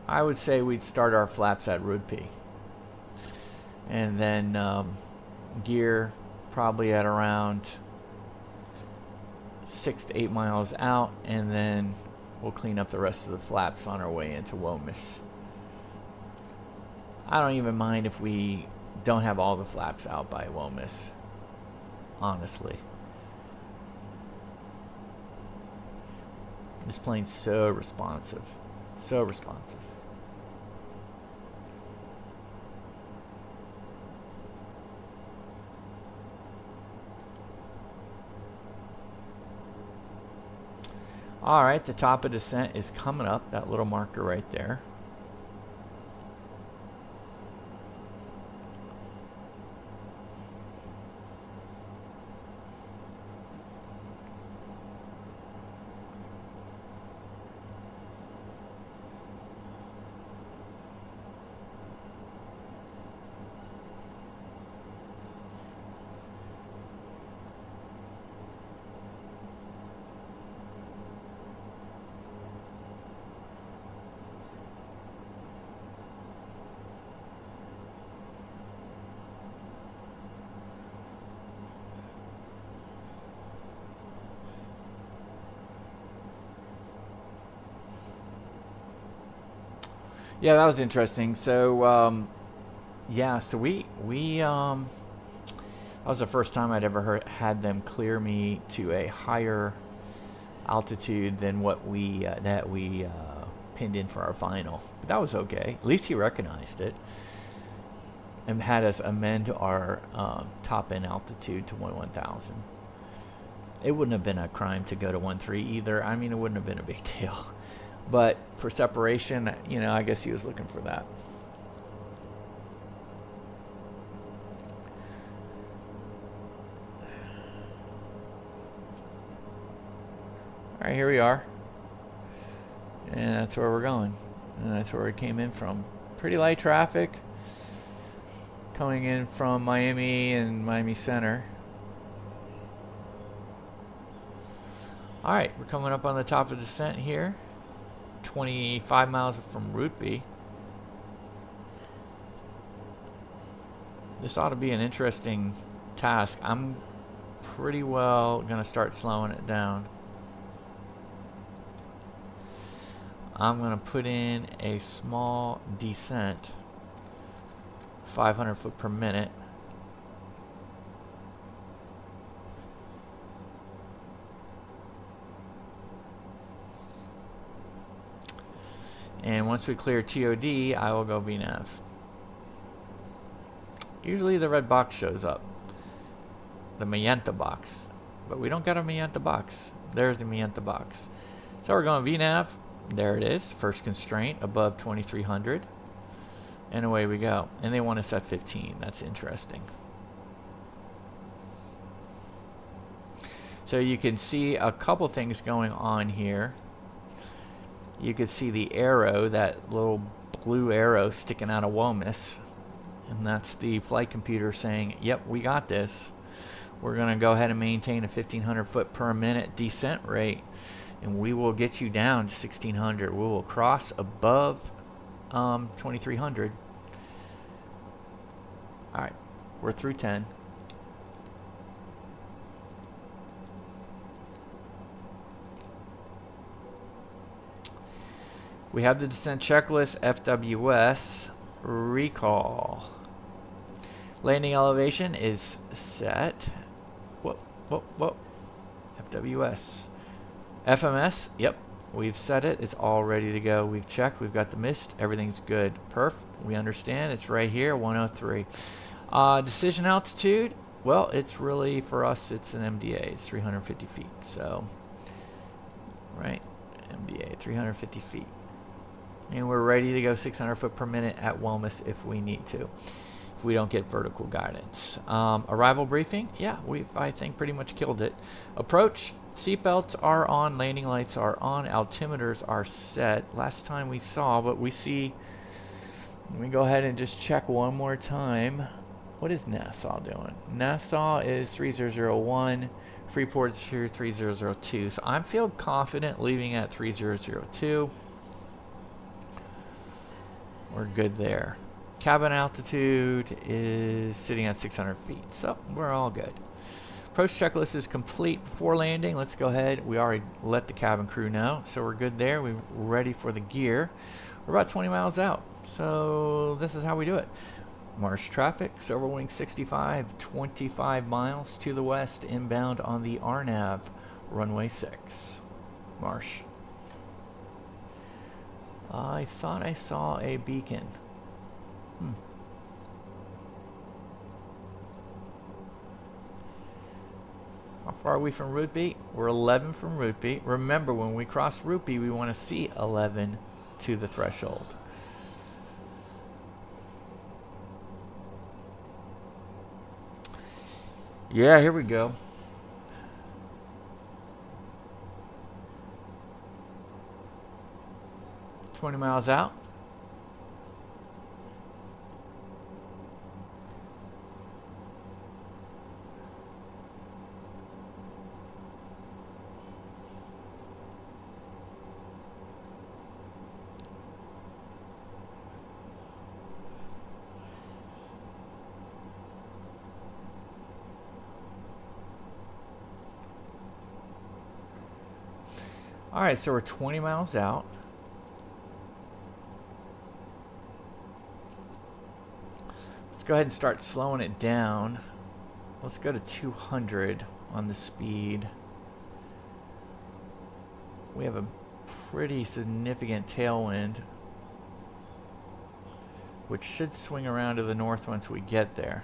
I would say we'd start our flaps at Road P. And then gear probably at around 6 to 8 miles out, and then we'll clean up the rest of the flaps on our way into WOMUS. I don't even mind if we don't have all the flaps out by WOMUS, honestly. This plane's so responsive, so responsive. Alright, the top of descent is coming up, that little marker right there. Yeah, that was interesting. So, yeah, so we that was the first time I'd ever had them clear me to a higher altitude than what we pinned in for our final. But that was okay. At least he recognized it and had us amend our top end altitude to 1000. It wouldn't have been a crime to go to 13 either. I mean, it wouldn't have been a big deal. But for separation, you know, I guess he was looking for that. Alright, here we are. And that's where we're going. And that's where we came in from. Pretty light traffic. Coming in from Miami and Miami Center. Alright, we're coming up on the top of the descent here. 25 miles from Route B. This ought to be an interesting task. I'm pretty well gonna start slowing it down. I'm gonna put in a small descent, 500 foot per minute. And once we clear TOD, I will go VNAV. Usually the red box shows up. The magenta box. But we don't got a magenta box. There's the magenta box. So we're going VNAV. There it is. First constraint above 2300. And away we go. And they want us at 15. That's interesting. So you can see a couple things going on here. You could see the arrow, that little blue arrow sticking out of WOMUS. And that's the flight computer saying, yep, we got this. We're going to go ahead and maintain a 1500 foot per minute descent rate. and we will get you down to 1600. We will cross above 2300. All right, we're through 10. We have the descent checklist, FWS, recall. Landing elevation is set. Whoop, whoop, whoop. FWS. FMS, yep, we've set it. It's all ready to go. We've checked. We've got the mist. Everything's good. Perf, we understand. It's right here, 103. Decision altitude, well, it's really, for us, it's an MDA. It's 350 feet. So, right, MDA, 350 feet. And we're ready to go 600 foot per minute at Wilmus if we need to, if we don't get vertical guidance. Arrival briefing, yeah, we've, I think, pretty much killed it. Approach, seatbelts are on, landing lights are on, altimeters are set. Last time we saw, but we see, let me go ahead and just check one more time. What is Nassau doing? Nassau is 3001, Freeport's here 3002. So I feel confident leaving at 3002. We're good there. Cabin altitude is sitting at 600 feet, so we're all good. Approach checklist is complete before landing. Let's go ahead. We already let the cabin crew know, so we're good there. We're ready for the gear. We're about 20 miles out, so this is how we do it. Marsh traffic, Silver Wing 65, 25 miles to the west, inbound on the RNAV, runway 6. Marsh. I thought I saw a beacon. How far are we from Route B? We're 11 from Route B. Remember, when we cross Route B, we want to see 11 to the threshold. Yeah, here we go. $20 miles out. All right, so we're 20 miles out. Let's go ahead and start slowing it down. Let's go to 200 on the speed. We have a pretty significant tailwind, which should swing around to the north once we get there.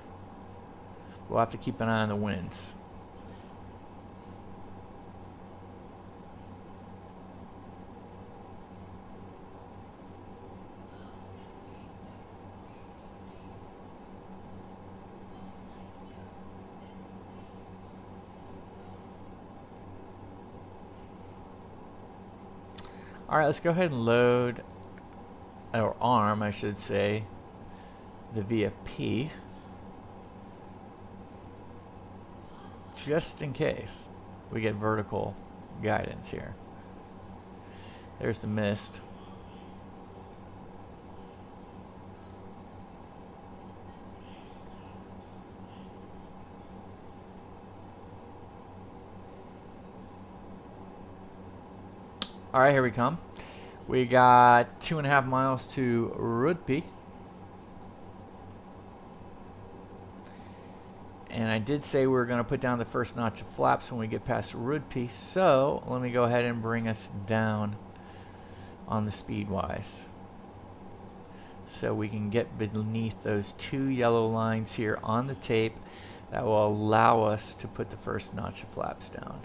We'll have to keep an eye on the winds. Alright, let's go ahead and load, or arm I should say, the VFP, just in case we get vertical guidance here. There's the mist. Alright, here we come. We got 2.5 miles to Rudby. And I did say we were going to put down the first notch of flaps when we get past Rudby. So let me go ahead and bring us down on the speed-wise, so we can get beneath those 2 yellow lines here on the tape that will allow us to put the first notch of flaps down.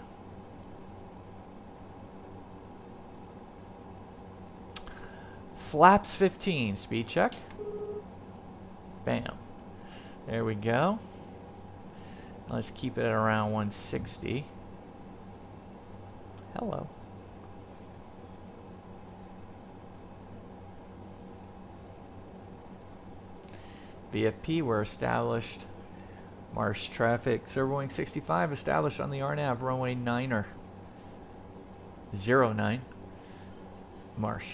Flaps 15, speed check. Bam. There we go. Let's keep it at around 160. Hello. VFP, we're established. Marsh traffic, Silver Wing 65 established on the RNAV, runway 9er. 09. Marsh.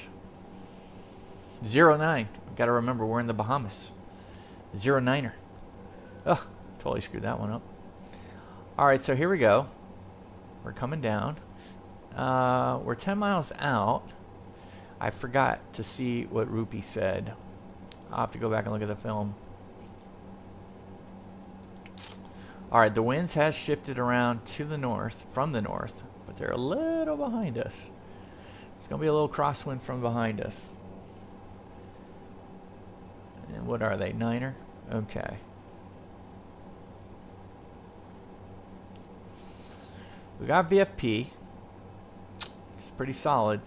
09. Got to remember, we're in the Bahamas. 09er. Ugh, totally screwed that one up. Alright, so here we go. We're coming down. We're 10 miles out. I forgot to see what Rupi said. I'll have to go back and look at the film. Alright, the winds has shifted around to the north, from the north, but they're a little behind us. It's going to be a little crosswind from behind us. And what are they, 9er? Okay. We got VFP. It's pretty solid.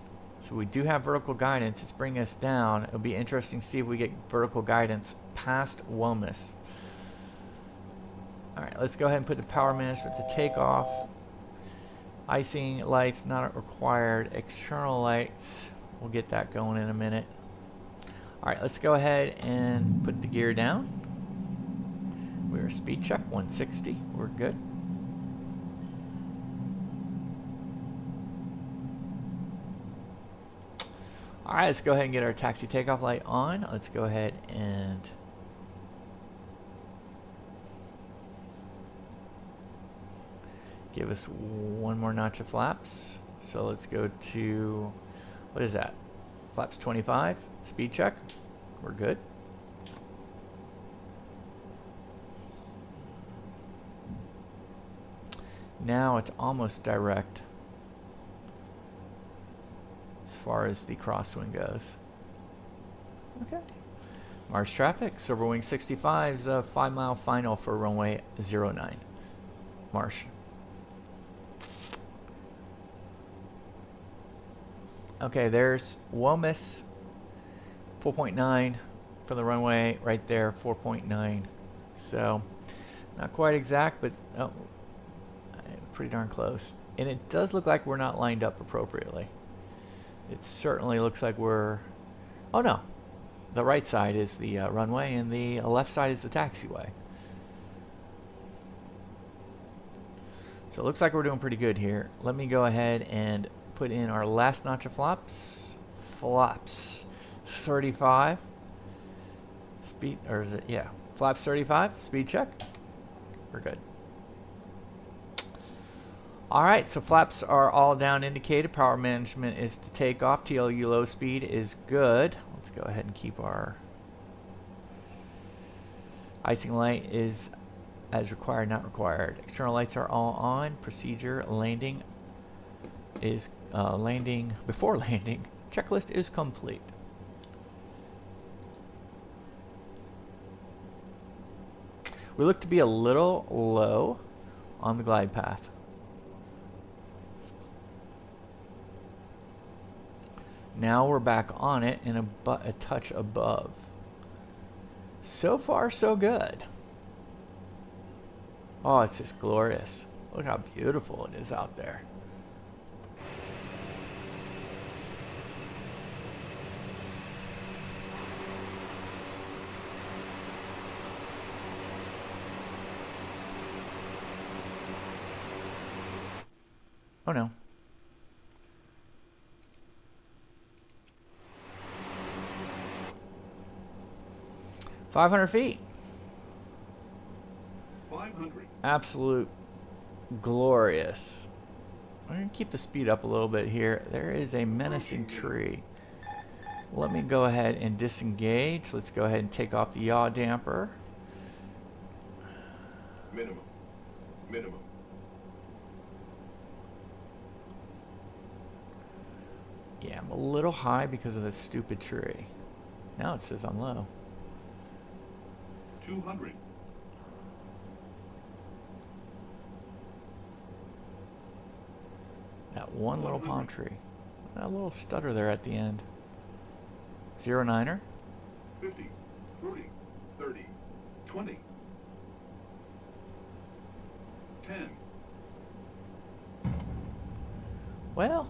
So we do have vertical guidance. It's bringing us down. It'll be interesting to see if we get vertical guidance past Womus. Alright, let's go ahead and put the power management to takeoff. Icing lights not required. External lights, we'll get that going in a minute. Alright, let's go ahead and put the gear down. We're speed check 160. We're good. Alright, let's go ahead and get our taxi takeoff light on. Let's go ahead and give us one more notch of flaps. So let's go to, what is that? Flaps 25, speed check. We're good. Now it's almost direct as far as the crosswind goes. Okay. Mars traffic, Silver Wing 65 is a 5-mile final for runway 09. Marsh. Okay, there's Womus 4.9 for the runway right there, 4.9. So, not quite exact, but oh, pretty darn close. And it does look like we're not lined up appropriately. It certainly looks like we're... Oh no, the right side is the runway and the left side is the taxiway. So it looks like we're doing pretty good here. Let me go ahead and put in our last notch of flops. Flops 35. Speed, or is it? Yeah. Flaps 35. Speed check. We're good. Alright, so flaps are all down indicated. Power management is to take off. TLU low speed is good. Let's go ahead and keep our icing light is as required, not required. External lights are all on. Procedure landing is before landing. Checklist is complete. We look to be a little low on the glide path. Now we're back on it and a touch above. So far, so good. Oh, it's just glorious. Look how beautiful it is out there. Oh no. $500 feet. 500. Absolute glorious. I'm going to keep the speed up a little bit here. There is a menacing tree. Let me go ahead and disengage. Let's go ahead and take off the yaw damper. Minimum. Minimum. Yeah, I'm a little high because of this stupid tree. Now it says I'm low. 200. That one little palm tree. That little stutter there at the end. 09er. 50, 40, 30, 20, 10. Well.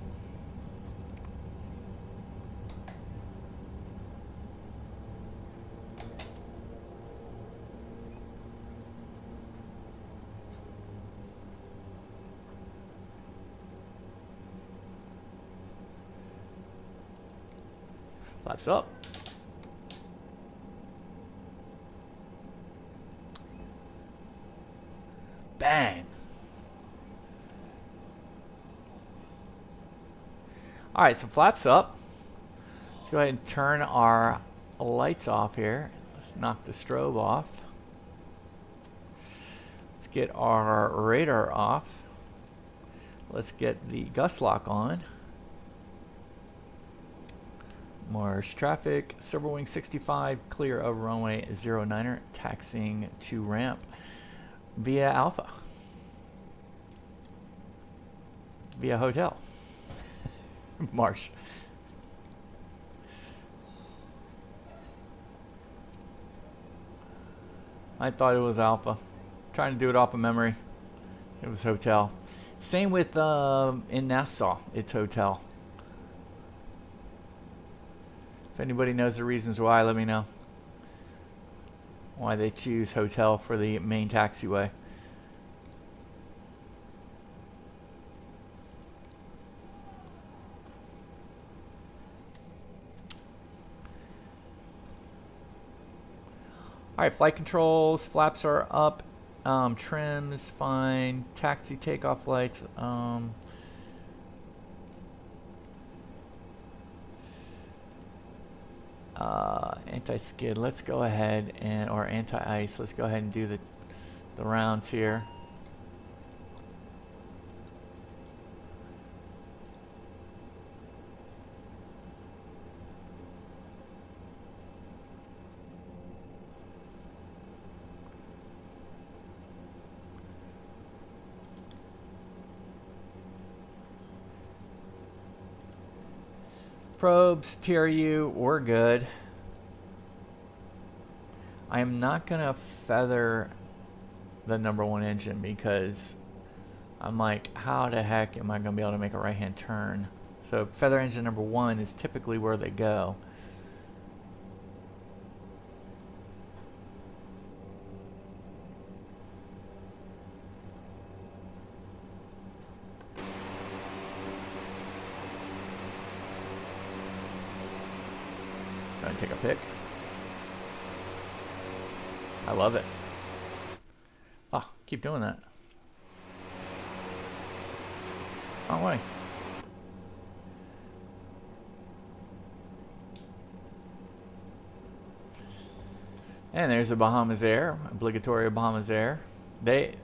Flaps up. Bang. Alright, so flaps up. Let's go ahead and turn our lights off here. Let's knock the strobe off. Let's get our radar off. Let's get the gust lock on. Mars traffic, Silver Wing 65, clear of runway 09er, taxiing to ramp via Alpha. Via hotel. Marsh. I thought it was Alpha. Trying to do it off of memory. It was hotel. Same with in Nassau, it's hotel. If anybody knows the reasons why, let me know. Why they choose hotel for the main taxiway. Alright, flight controls, flaps are up, trims, fine, taxi takeoff lights, anti-skid, let's go ahead and, or anti-ice, let's go ahead and do the rounds here. Probes, TRU, we're good. I am not gonna feather the #1 engine because I'm like, how the heck am I gonna be able to make a right-hand turn? So feather engine #1 is typically where they go. Take a pic. I love it. Oh, keep doing that. Wrong way. And there's the Bahamas Air, obligatory Bahamas Air. They,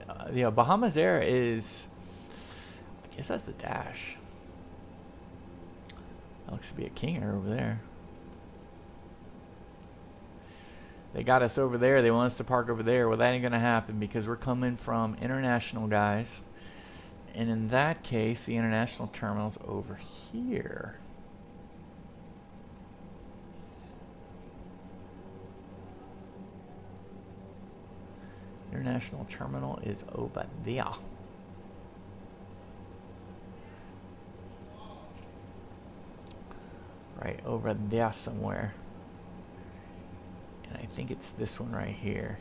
Bahamas Air is, I guess that's the dash. That looks to be a Kinger over there. They got us over there. They want us to park over there. Well, that ain't going to happen because we're coming from international, guys. And in that case, the international terminal's over here. International terminal is over there. Right over there somewhere. I think it's this one right here.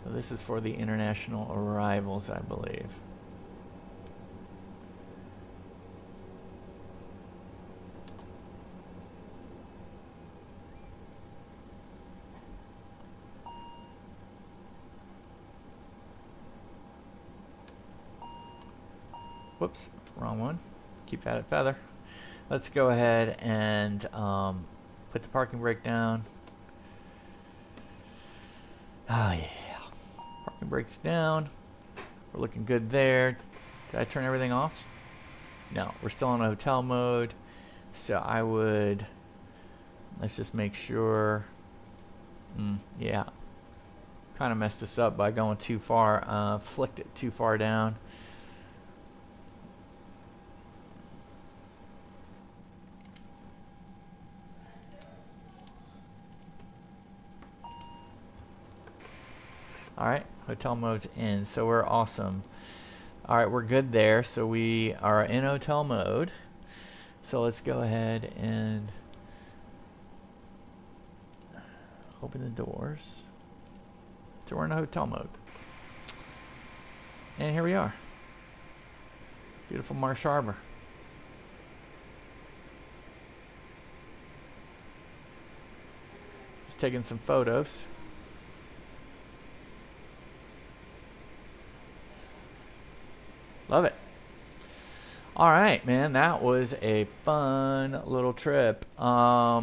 So this is for the international arrivals, I believe. Whoops, wrong one. Keep that at feather. Let's go ahead and put the parking brake down. Oh yeah, parking brake's down. We're looking good there. Did I turn everything off? No, we're still in hotel mode. So I would, let's just make sure. Yeah, kind of messed us up by going too far, flicked it too far down. Alright, hotel mode's in, so we're awesome. Alright, we're good there, so we are in hotel mode. So let's go ahead and open the doors. So we're in a hotel mode. And here we are. Beautiful Marsh Harbor. Just taking some photos. Love it. All right, man, that was a fun little trip. I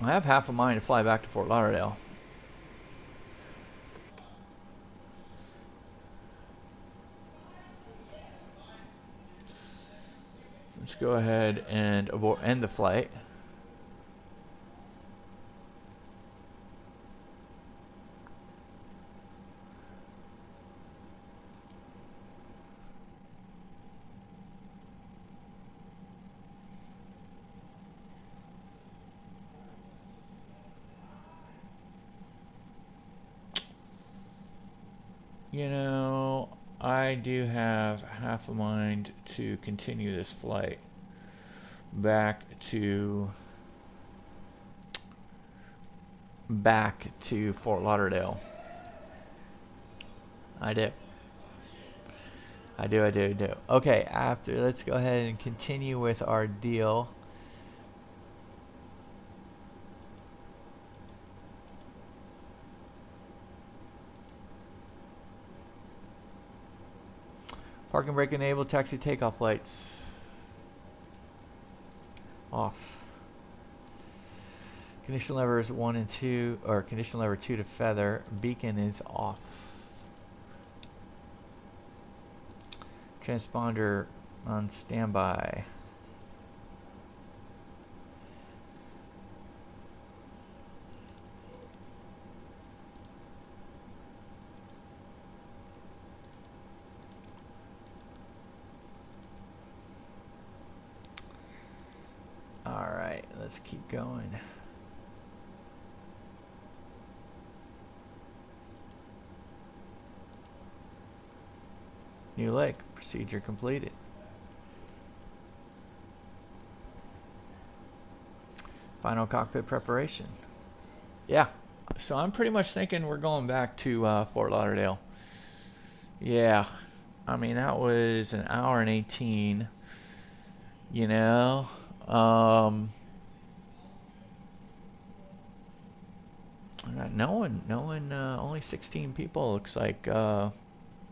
have half a mind to fly back to Fort Lauderdale. Let's go ahead and end the flight. You know, I do have half a mind to continue this flight back to Fort Lauderdale. I do. Okay, let's go ahead and continue with our deal. Parking brake enabled, taxi takeoff lights off. Condition levers 1 and 2, or condition lever 2 to feather. Beacon is off. Transponder on standby. Alright, let's keep going. New Lake, procedure completed. Final cockpit preparation. Yeah, so I'm pretty much thinking we're going back to Fort Lauderdale. Yeah, I mean, that was an hour and 18, you know. Only 16 people looks like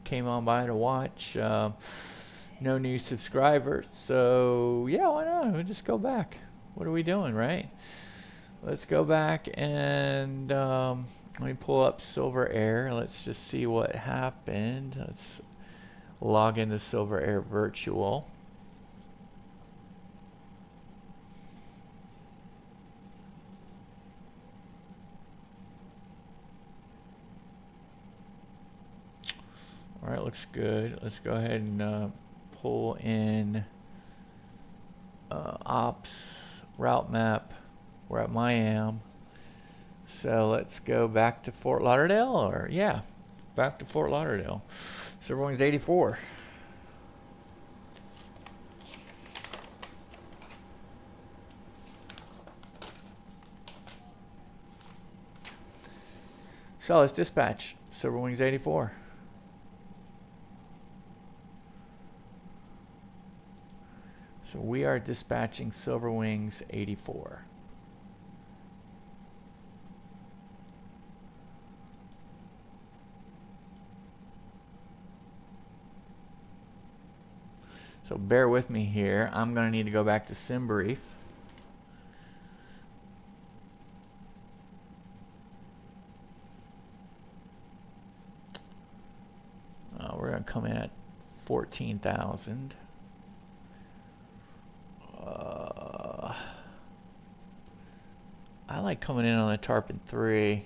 came on by to watch. No new subscribers, so yeah, why not? We'll just go back. What are we doing, right? Let's go back and let me pull up Silver Air. Let's just see what happened. Let's log into Silver Air Virtual. All right, looks good. Let's go ahead and pull in ops, route map. We're at MYAM. So let's go back to Fort Lauderdale, or yeah, back to Fort Lauderdale. Silver Wings 84. So let's dispatch Silver Wings 84. So we are dispatching Silver Wings 84. So bear with me here. I'm going to need to go back to SimBrief. We're going to come in at 14,000. I like coming in on the Tarpon 3.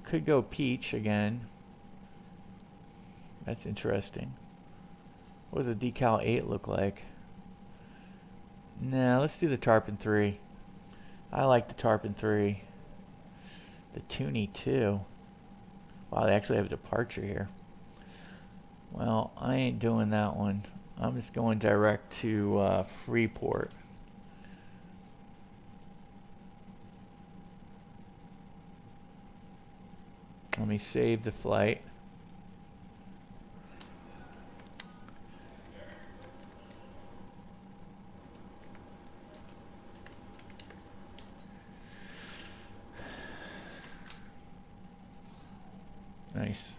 Could go Peach again. That's interesting. What does a Decal 8 look like? Nah, let's do the Tarpon 3. I like the Tarpon 3. The Toonie too. Wow, they actually have a departure here. Well, I ain't doing that one. I'm just going direct to Freeport. Let me save the flight. Nice.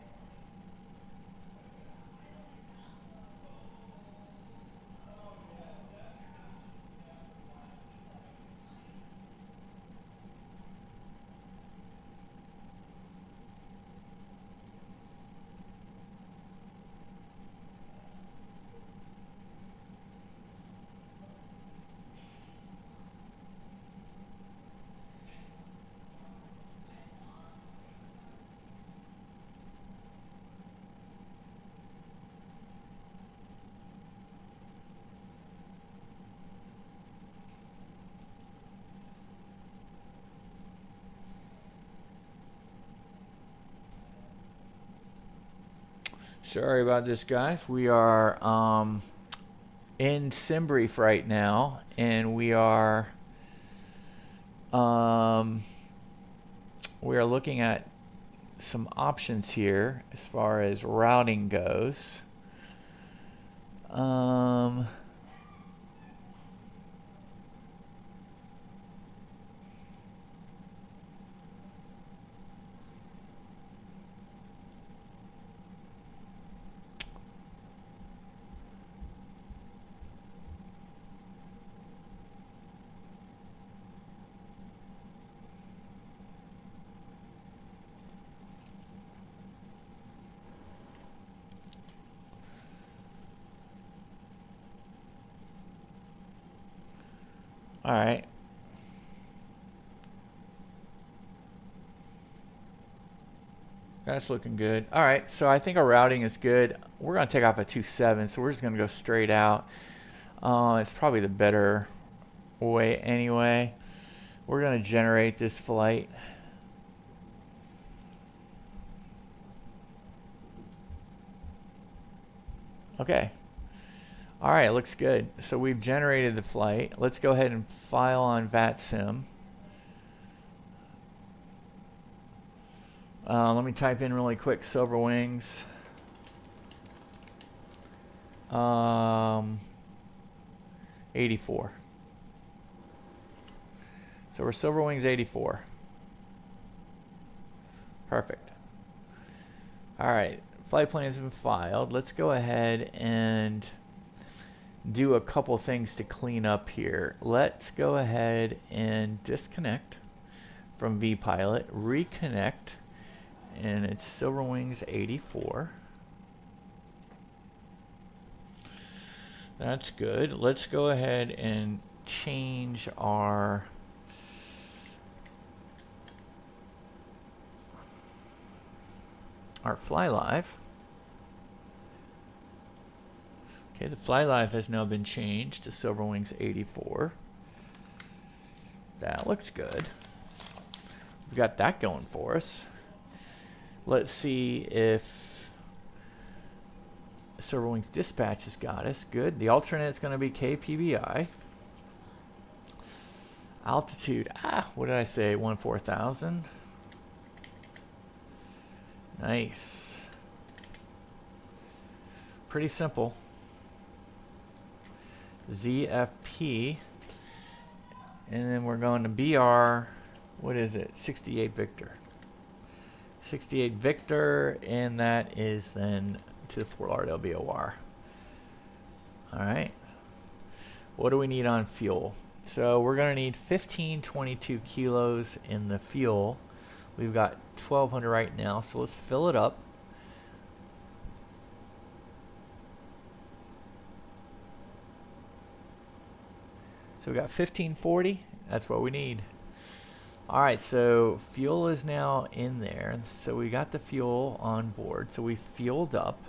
Sorry about this, guys. We are in Simbrief right now, and we are looking at some options here as far as routing goes. All right. That's looking good. All right, so I think our routing is good. We're going to take off at 27, so we're just going to go straight out. It's probably the better way anyway. We're going to generate this flight. Okay. All right, looks good. So we've generated the flight. Let's go ahead and file on vARTCC. Let me type in really quick Silver Wings. 84. So we're Silver Wings 84. Perfect. All right, flight plan has been filed. Let's go ahead and do a couple things to clean up here. Let's go ahead and disconnect from vPilot, reconnect, and it's Silver Wings 84. That's good. Let's go ahead and change our fly live. Okay, the fly live has now been changed to Silver Wings 84. That looks good. We got that going for us. Let's see if Silver Wings dispatch has got us. Good. The alternate is going to be KPBI. Altitude, what did I say? 14,000. Nice. Pretty simple. ZFP, and then we're going to BR, what is it, 68 Victor. 68 Victor, and that is then to the Fort Lauderdale BOR. Alright, what do we need on fuel? So we're going to need 1522 kilos in the fuel. We've got 1,200 right now, so let's fill it up. So we got 1540, that's what we need. Alright, so fuel is now in there. So we got the fuel on board. So we fueled up.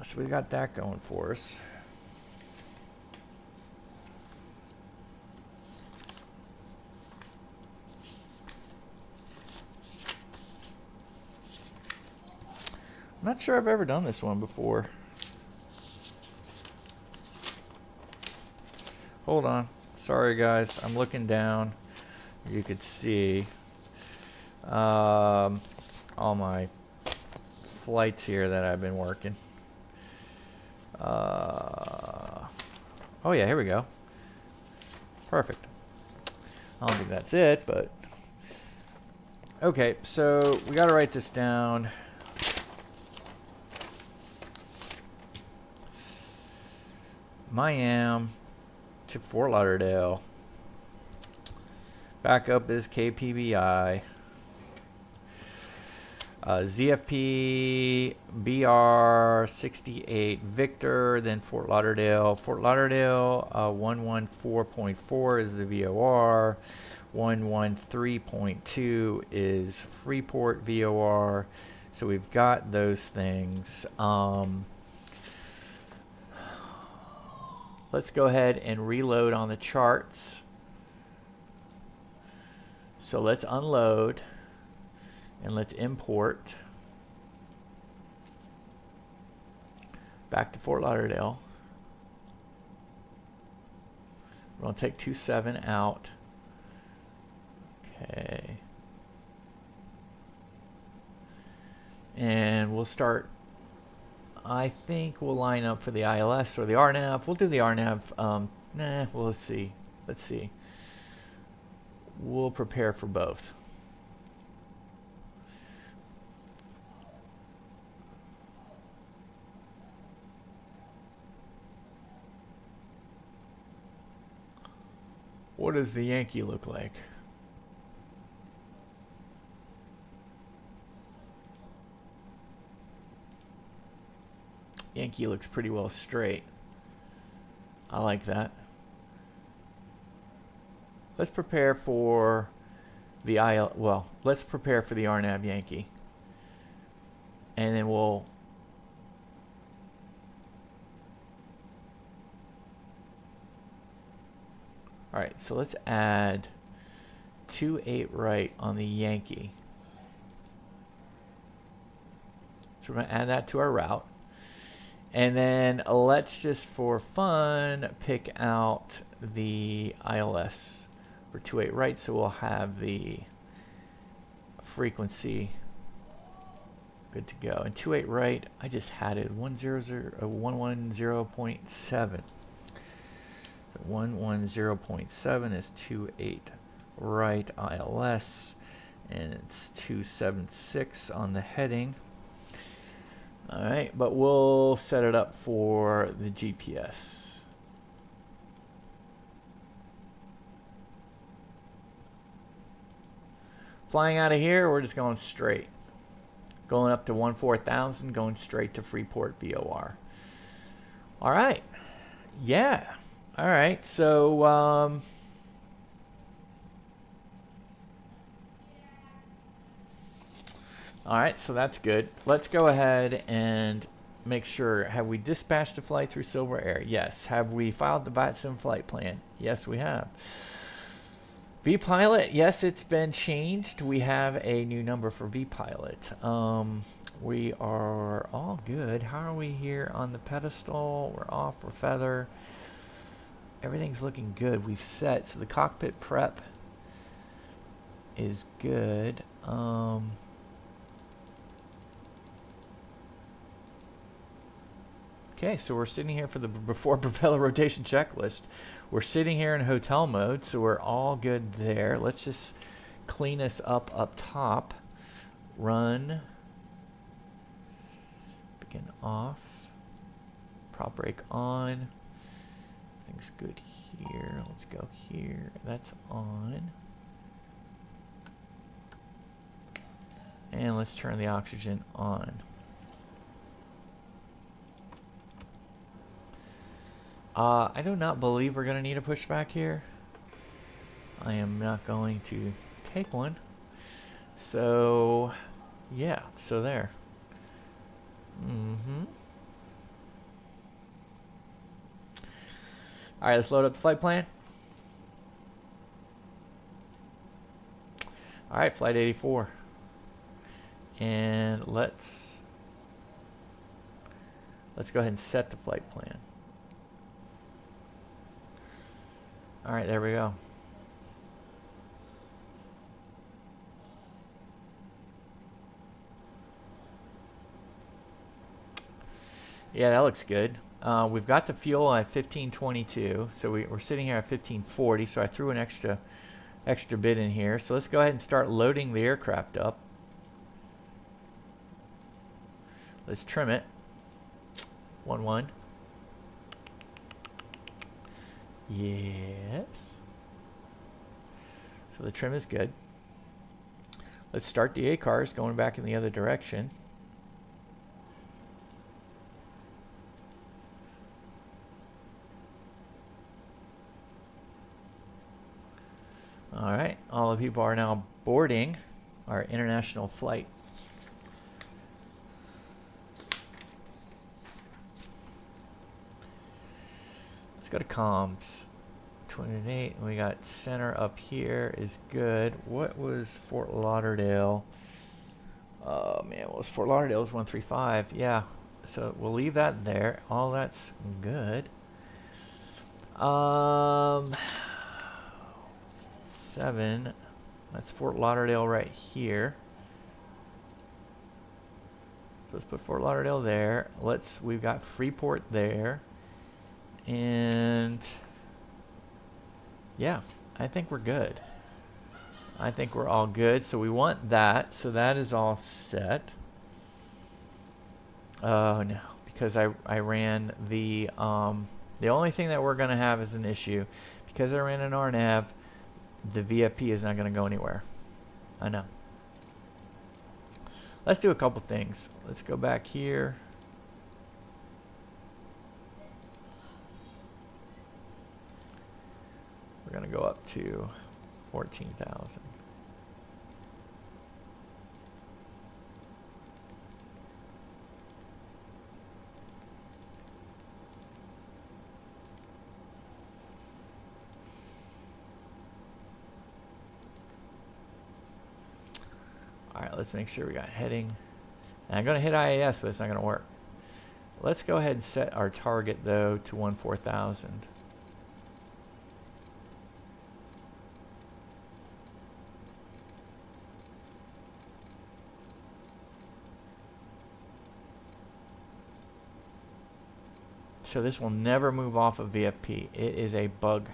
So we got that going for us. I'm not sure I've ever done this one before. Hold on. Sorry guys, I'm looking down. You could see. all my flights here that I've been working. Oh yeah, here we go. Perfect. I don't think that's it, but okay, so we got to write this down. MYAM to Fort Lauderdale. Backup is KPBI. ZFP BR68 Victor, then Fort Lauderdale. Fort Lauderdale 114.4 is the VOR. 113.2 is Freeport VOR. So we've got those things. Let's go ahead and reload on the charts. So let's unload and let's import back to Fort Lauderdale. We're going to take 27 out. Okay. And we'll start, I think we'll line up for the ILS or the RNAV. We'll do the RNAV. Well, let's see. Let's see. We'll prepare for both. What does the Yankee look like? Yankee looks pretty well straight. I like that. Let's prepare for the let's prepare for the RNAV Yankee. And then we'll Alright, so let's add 28 right on the Yankee. So we're going to add that to our route. And then let's just for fun pick out the ILS for 28 right, so we'll have the frequency good to go. And 28 right, I just had it 110.7. 110.7 is 28 right ILS, and it's 276 on the heading. Alright, but we'll set it up for the GPS. Flying out of here, we're just going straight. Going up to 14,000, going straight to Freeport VOR. Alright. Yeah. Alright, so alright, so that's good. Let's go ahead and make sure, have we dispatched a flight through Silver Air? Yes. Have we filed the VATSIM flight plan? Yes, we have. vPilot, yes, it's been changed. We have a new number for vPilot. We are all good. How are we here on the pedestal? We're off, we're feather. Everything's looking good. We've set, so the cockpit prep is good. Okay, so we're sitting here for the before propeller rotation checklist. We're sitting here in hotel mode, so we're all good there. Let's just clean us up top. Run. Begin off. Prop brake on. Everything's good here. Let's go here. That's on. And let's turn the oxygen on. I do not believe we're going to need a pushback here. I am not going to take one. So, yeah, so there. Alright, let's load up the flight plan. Alright, flight 84. And let's go ahead and set the flight plan. Alright, there we go. Yeah, that looks good. We've got the fuel at 1522, so we're sitting here at 1540, so I threw an extra bit in here. So let's go ahead and start loading the aircraft up. Let's trim it. 1-1. Yes. So the trim is good. Let's start the ACARS going back in the other direction. All right, all the people are now boarding our international flight. Let's go to comms. 28, we got center up here is good. What was Fort Lauderdale? Oh man, what was Fort Lauderdale? Was 135. Yeah, so we'll leave that there. All that's good. 7, that's Fort Lauderdale right here. So let's put Fort Lauderdale there. We've got Freeport there. And yeah, I think we're good. I think we're all good. So we want that. So that is all set. Oh no, because I ran the only thing that we're gonna have as an issue, because I ran an RNAV, the VFP is not going to go anywhere. I know. Let's do a couple things. Let's go back here. We're going to go up to 14,000. Alright, let's make sure we got heading. And I'm going to hit IAS, but it's not going to work. Let's go ahead and set our target, though, to 14,000. So this will never move off of VFP. It is a bug.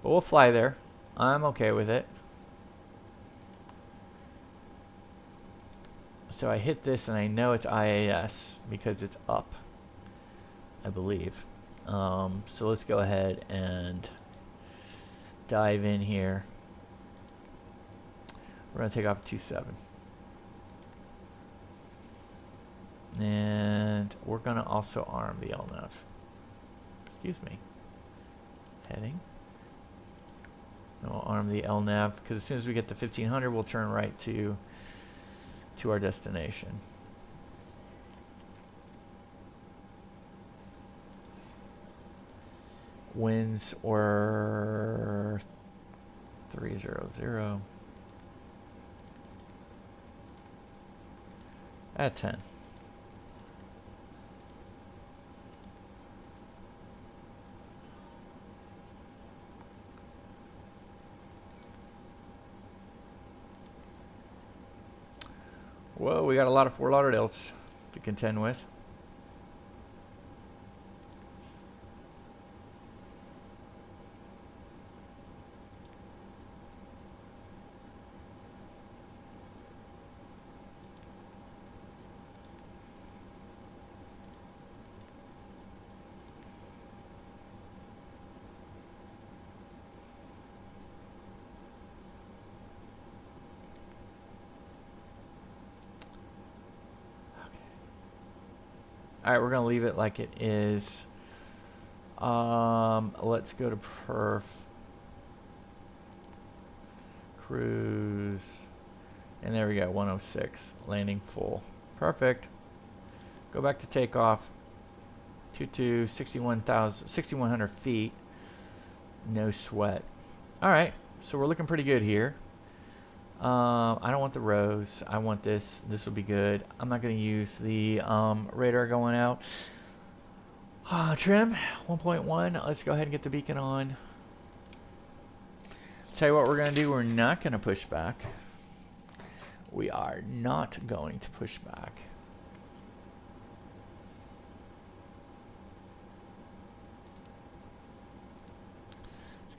But we'll fly there. I'm okay with it. So I hit this and I know it's IAS because it's up, I believe. So let's go ahead and dive in here. We're going to take off 27. And we're going to also arm the LNAV. Excuse me. Heading. And we'll arm the LNAV because as soon as we get to 1500, we'll turn right to our destination. Winds were 300 at 10. Whoa, we got a lot of Fort Lauderdales to contend with. Alright, we're going to leave it like it is. Let's go to perf. Cruise. And there we go, 106. Landing full. Perfect. Go back to takeoff. 6,100 feet. No sweat. Alright, so we're looking pretty good here. I don't want the rows. I want this. This will be good. I'm not going to use the radar going out. Trim 1.1. Let's go ahead and get the beacon on. Tell you what we're going to do. We're not going to push back. We are not going to push back.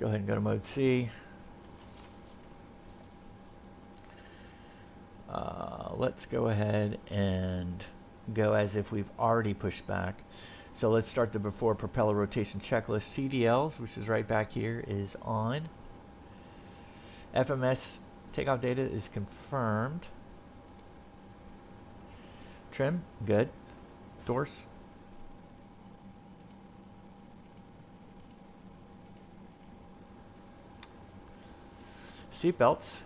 go ahead and go to mode C. Let's go ahead and go as if we've already pushed back. So let's start the before propeller rotation checklist. CDLs, which is right back here, is on. FMS takeoff data is confirmed. Trim, good. Doors. Seatbelts.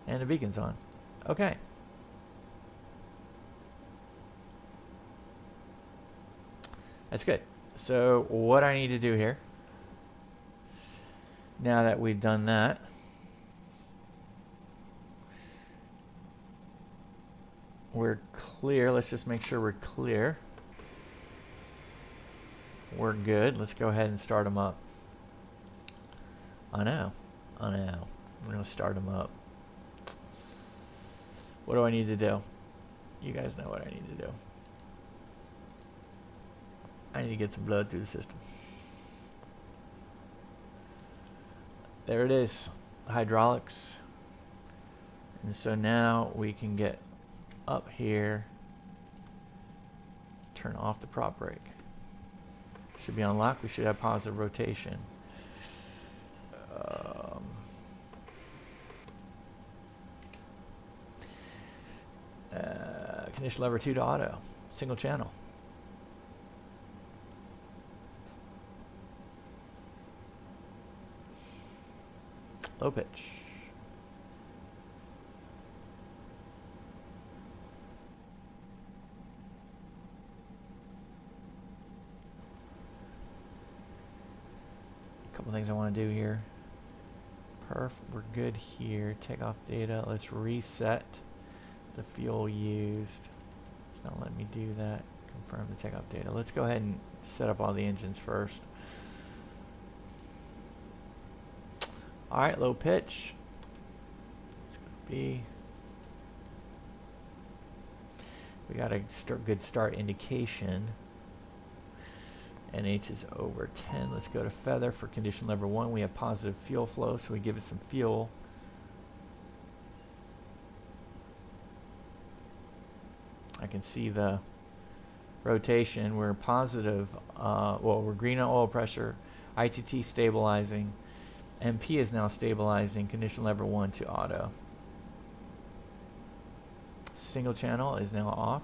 And the beacon's on. Okay. That's good. So what I need to do here, now that we've done that, we're clear. Let's just make sure we're clear. We're good. Let's go ahead and start them up. I know. I'm going to start them up. What do I need to do? You guys know what I need to do. I need to get some blood through the system. There it is. Hydraulics. And so now we can get up here. Turn off the prop brake. Should be unlocked. We should have positive rotation. Condition lever 2 to auto. Single channel. Low pitch. A couple things I want to do here. Perf, we're good here. Takeoff data. Let's reset the fuel used. It's not letting me do that. Confirm the takeoff data. Let's go ahead and set up all the engines first. Alright, low pitch. It's going to be. We got a good start indication. NH is over 10. Let's go to feather for condition lever 1. We have positive fuel flow, so we give it some fuel. I can see the rotation. We're positive, well, we're green on oil pressure, ITT stabilizing, MP is now stabilizing, condition lever 1 to auto. Single channel is now off.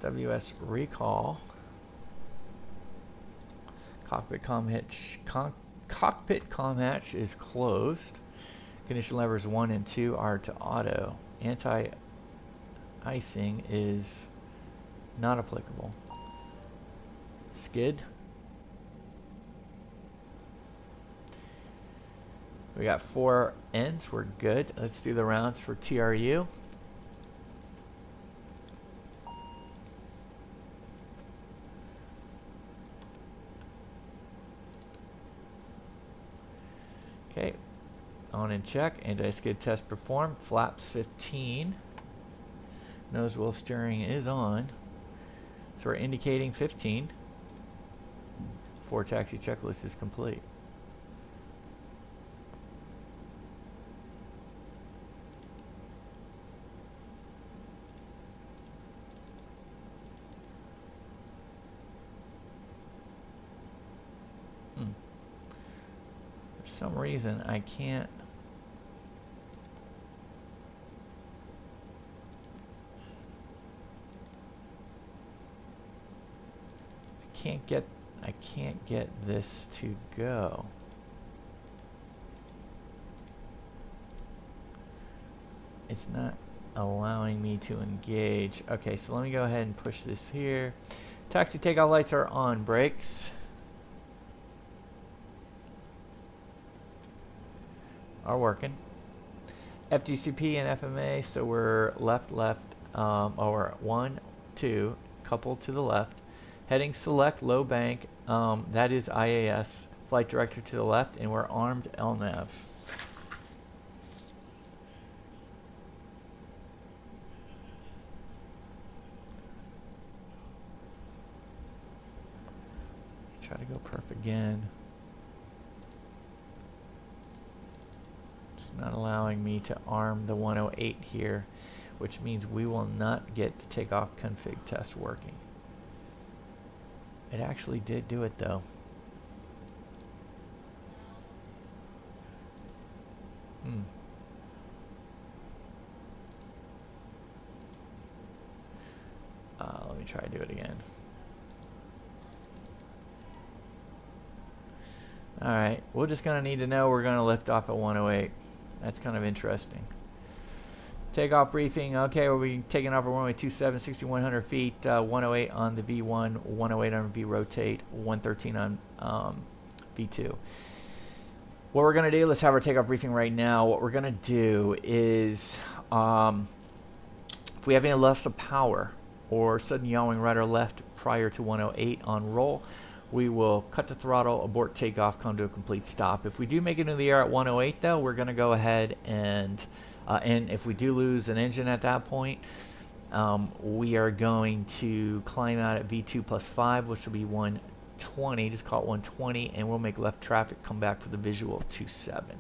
FWS recall. Cockpit comm hatch is closed. Condition levers 1 and 2 are to auto. Anti-icing is not applicable. Skid. We got 4 ends. We're good. Let's do the rounds for TRU. Okay, on and check. Anti-skid test performed. Flaps 15. Nose wheel steering is on. So we're indicating 15. Forward taxi checklist is complete. For some reason I can't get this to go. It's not allowing me to engage. Okay, so let me go ahead and push this here. Taxi takeoff lights are on. Brakes are working. FGCP and FMA, so we're left, or 1, 2, couple to the left. Heading select, low bank. That is IAS. Flight director to the left, and we're armed LNAV. Try to go perf again. It's not allowing me to arm the 108 here, which means we will not get the takeoff config test working. It actually did do it though. Let me try to do it again. Alright, we're just going to need to know we're going to lift off at 108. That's kind of interesting. Takeoff briefing. Okay, we'll be taking off at runway 27, 6,100 feet, 108 on the V1, 108 on V rotate, 113 on V2. What we're going to do, let's have our takeoff briefing right now. What we're going to do is, if we have any loss of power or sudden yawing right or left prior to 108 on roll, we will cut the throttle, abort takeoff, come to a complete stop. If we do make it into the air at 108 though, we're going to go ahead and if we do lose an engine at that point, we are going to climb out at V2 plus 5, which will be 120, just call it 120, and we'll make left traffic come back for the visual of 27.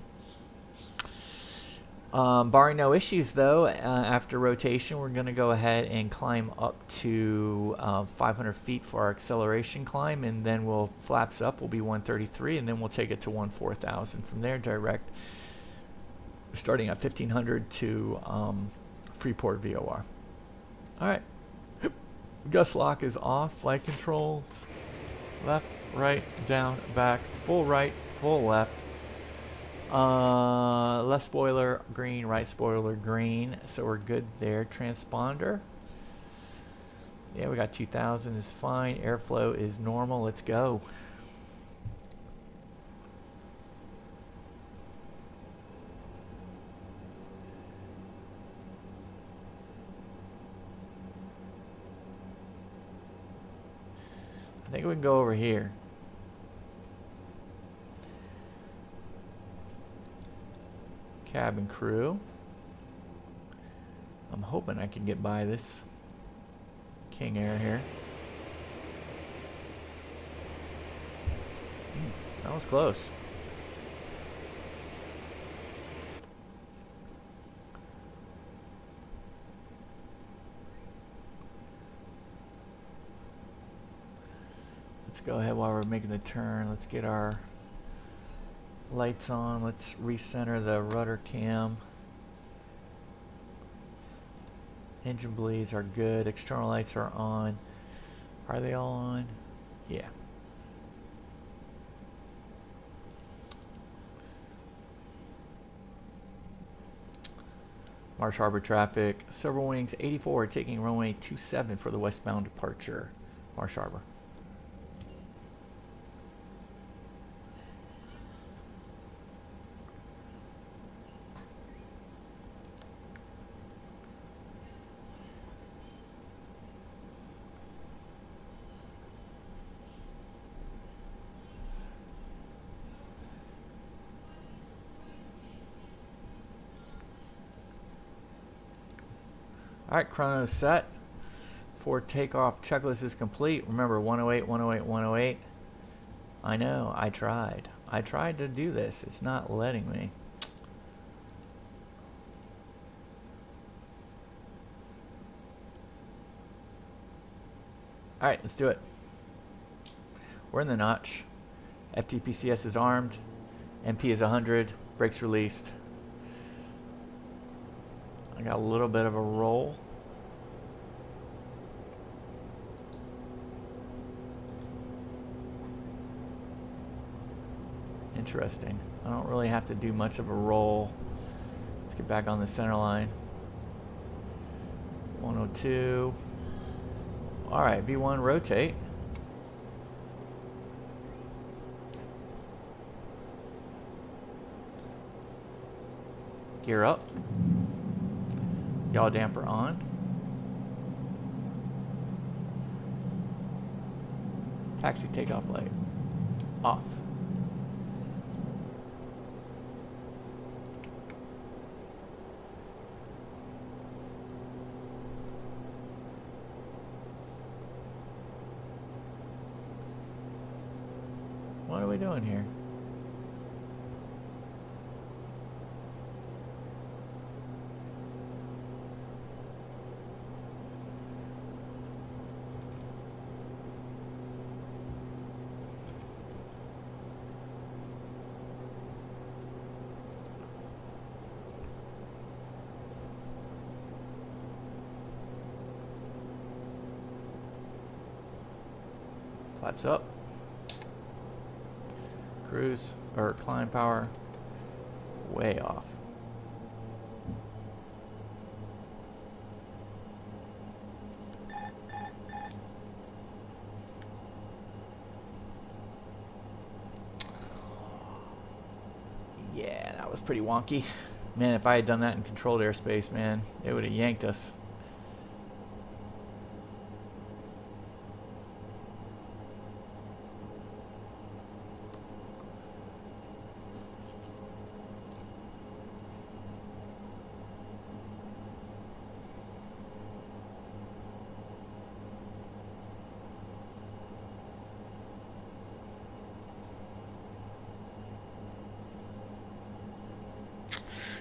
Barring no issues though, after rotation we're going to go ahead and climb up to 500 feet for our acceleration climb, and then we'll flaps up will be 133, and then we'll take it to 14,000 from there, direct starting at 1500 to Freeport VOR. Alright, gust lock is off, flight controls, left, right, down, back, full right, full left. Left spoiler green, right spoiler green, so we're good there. Transponder, yeah, we got 2000 is fine. Airflow is normal. Let's go. I think we can go over here. Cabin crew. I'm hoping I can get by this King Air here. That was close. Let's go ahead while we're making the turn. Let's get our lights on. Let's recenter the rudder cam. Engine bleeds are good. External lights are on. Are they all on? Yeah. Marsh Harbor traffic. Silver Wings 84 taking runway 27 for the westbound departure. Marsh Harbor. Alright, chrono set. For takeoff checklist is complete. Remember, 108, 108, 108. I know, I tried. I tried to do this. It's not letting me. Alright, let's do it. We're in the notch. FTPCS is armed. MP is 100. Brakes released. I got a little bit of a roll. Interesting. I don't really have to do much of a roll. Let's get back on the center line. 102. Alright, V1 rotate. Gear up. Yaw damper on. Taxi takeoff light. Off. What are we doing here? Flaps up. Cruise or climb power way off. Yeah, that was pretty wonky. Man, if I had done that in controlled airspace, man, it would have yanked us.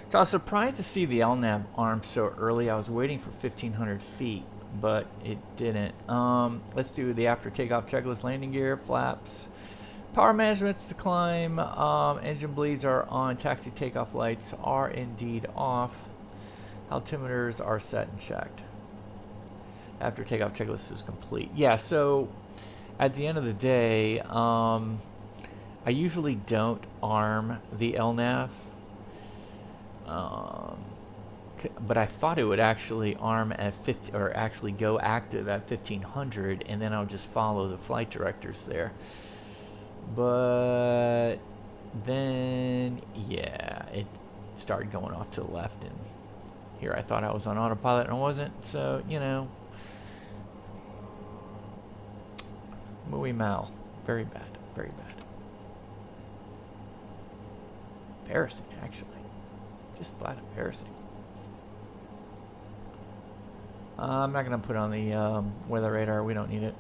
So I was surprised to see the LNAV arm so early. I was waiting for 1,500 feet, but it didn't. Let's do the after takeoff checklist. Landing gear, flaps, power management's to climb, engine bleeds are on, taxi takeoff lights are indeed off, altimeters are set and checked. After takeoff checklist is complete. Yeah, so at the end of the day, I usually don't arm the LNAV. But I thought it would actually arm at 50, or actually go active at 1500, and then I'll just follow the flight directors there. But then, yeah, it started going off to the left, and here I thought I was on autopilot and I wasn't. So, you know, muy mal, very bad, very bad, embarrassing actually. Just flat embarrassing. I'm not going to put on the weather radar. We don't need it.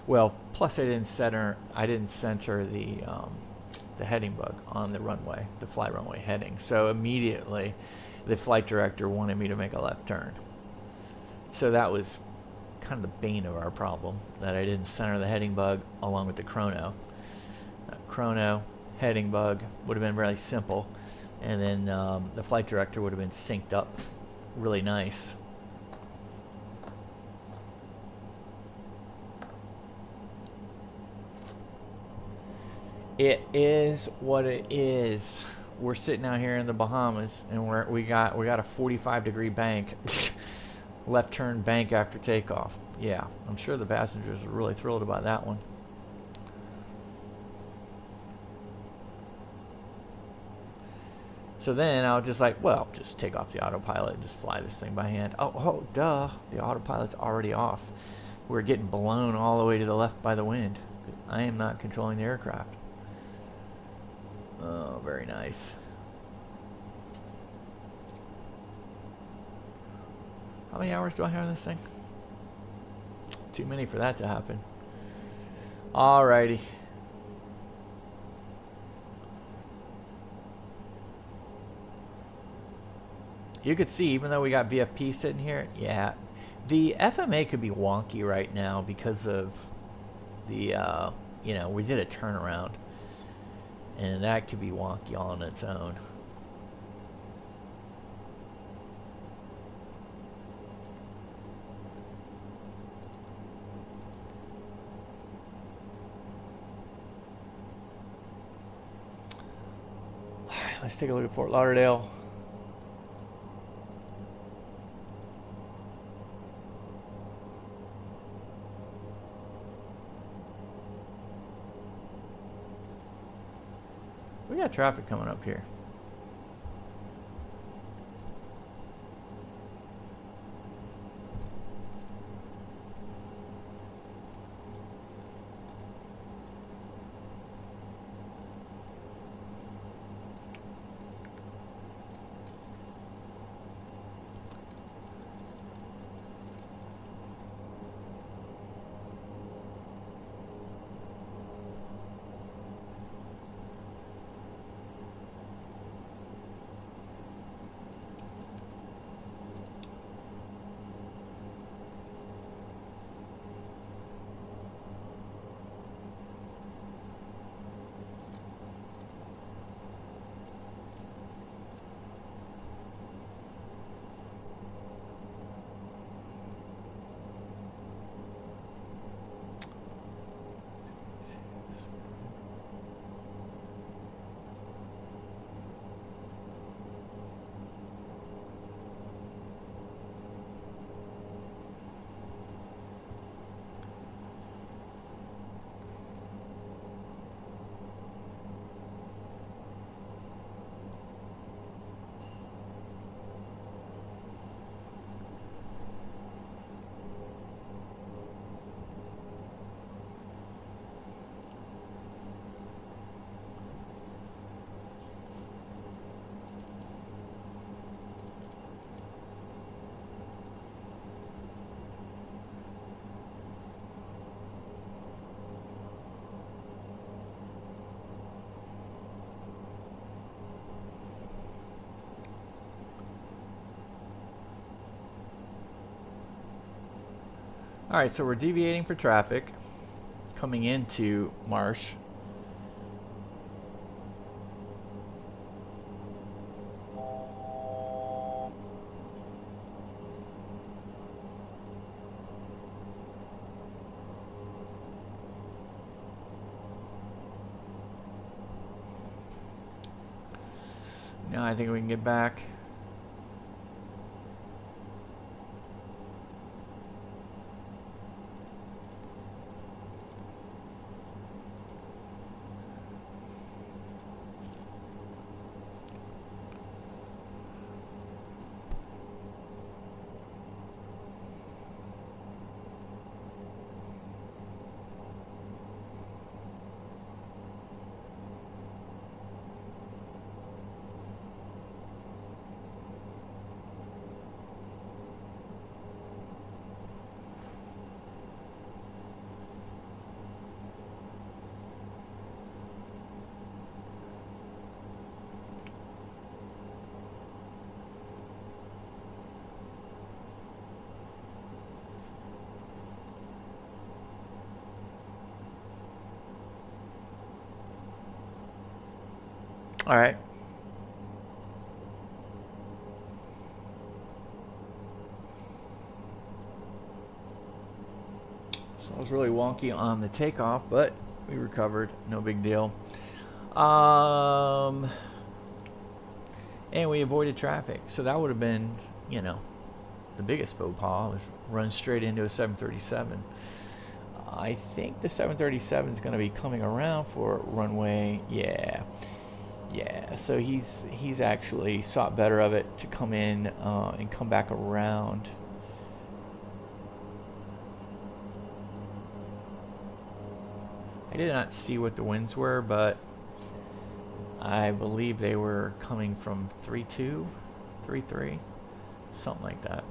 Well, plus I didn't center the heading bug on the runway, the fly runway heading. So immediately, the flight director wanted me to make a left turn. So that was kind of the bane of our problem, that I didn't center the heading bug along with the chrono. Chrono, heading bug would have been really simple, and then the flight director would have been synced up really nice. It is what it is. We're sitting out here in the Bahamas, and we got a 45-degree bank. Left turn bank after takeoff. Yeah, I'm sure the passengers are really thrilled about that one. So then I was just like, well, just take off the autopilot and just fly this thing by hand. Oh, duh, the autopilot's already off. We're getting blown all the way to the left by the wind. I am not controlling the aircraft. Oh, very nice. How many hours do I have on this thing? Too many for that to happen. Alrighty. You could see, even though we got VFP sitting here, yeah, the FMA could be wonky right now because of the, you know, we did a turnaround, and that could be wonky all on its own. Let's take a look at Fort Lauderdale. We got traffic coming up here. Alright, so we're deviating for traffic coming into Marsh. Now I think we can get back. All right. So I was really wonky on the takeoff, but we recovered. No big deal. And we avoided traffic. So that would have been, you know, the biggest faux pas. Run straight into a 737. I think the 737 is going to be coming around for runway. Yeah, so he's actually sought better of it to come in and come back around. I did not see what the winds were, but I believe they were coming from 3-2, 3-3, something like that.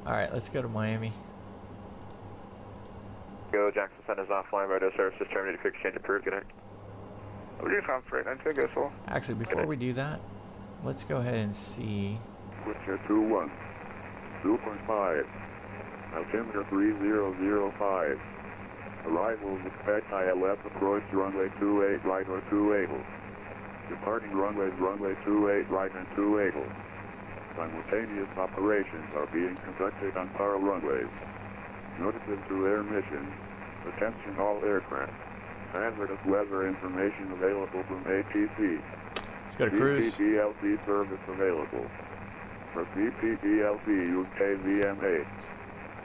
Alright, let's go to Miami. Go, Jackson Center is offline, radio services terminated, quick exchange approved, good night. Refund freight, 92, go so. Actually, before we do that, let's go ahead and see. Switcher 2-1, 2.5, altimeter 3005. Arrivals expect ILS approach runway 28 right or 28. Departing runways runway 28 right and 28. Simultaneous operations are being conducted on power runways. Notices to air missions. Attention all aircraft. Hazardous weather information available from ATC. Let's go to cruise. CPDLC service available. For CPDLC UK VMA.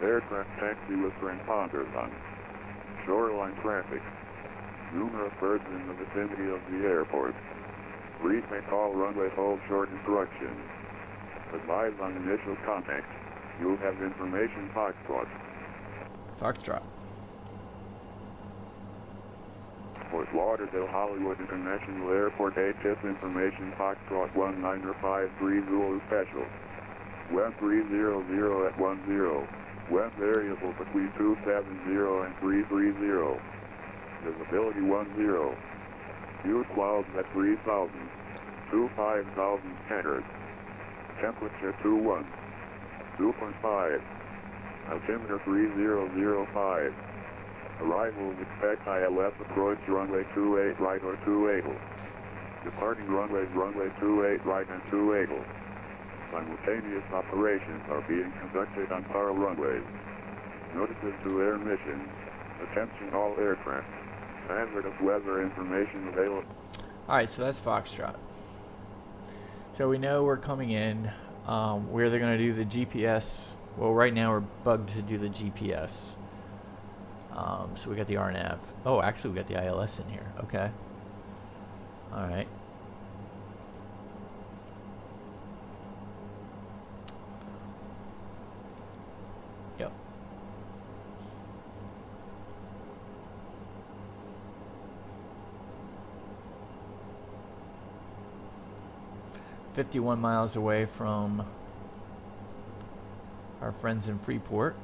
Aircraft taxi with transponders on. Shoreline traffic. Numerous birds in the vicinity of the airport. Please make all runway hold short instructions. Advise on initial contact. You'll have information Foxtrot. Foxtrot. Fort Lauderdale Hollywood International Airport ATIS information Foxtrot 1953 Zulu Special. West 300 at 10. West variable between 270 and 330. Visibility 10. Few clouds at 3,000. 25,000 scattered. Temperature 2-1, 2.5, altimeter 3005. Arrivals expect ILS approach runway 28 right or 28. Departing runways runway 28 right and 28. Simultaneous operations are being conducted on power runways. Notices to air missions. Attention all aircraft. Hazardous weather information available. Alright, so that's Foxtrot. So we know we're coming in, where they're going to do the GPS. Well, right now we're bugged to do the GPS. So we got the RNAV. Oh, actually we got the ILS in here. Okay. Alright. Yep. 51 miles away from our friends in Freeport.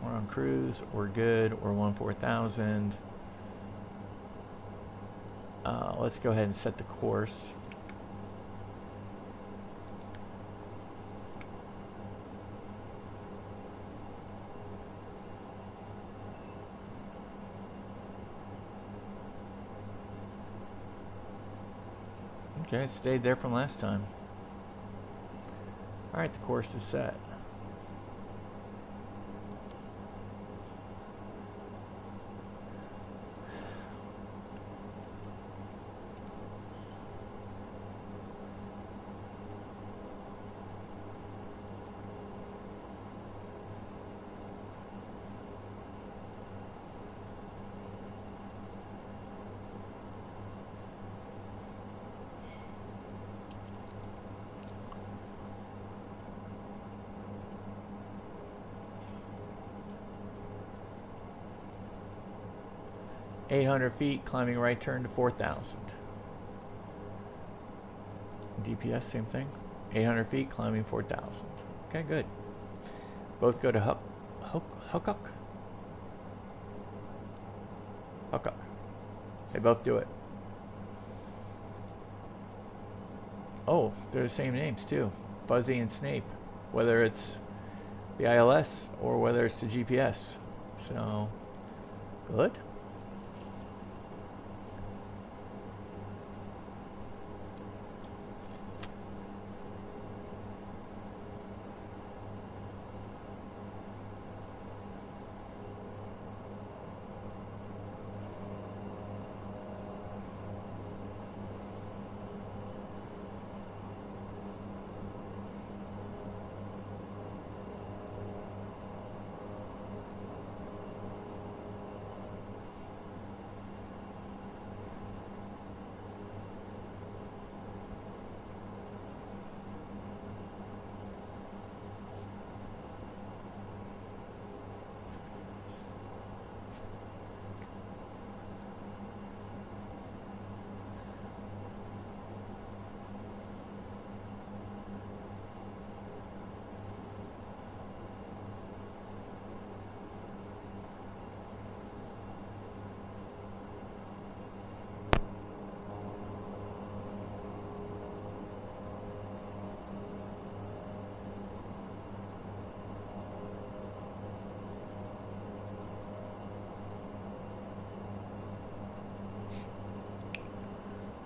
We're on cruise, we're good, we're 14,000. Let's go ahead and set the course. Okay, it stayed there from last time. Alright, the course is set. $800 climbing right turn to 4,000. DPS, same thing. 800 feet, climbing 4,000. Okay, good. Both go to Hukuk. They both do it. Oh, they're the same names too. Fuzzy and Snape. Whether it's the ILS or whether it's the GPS. So, good.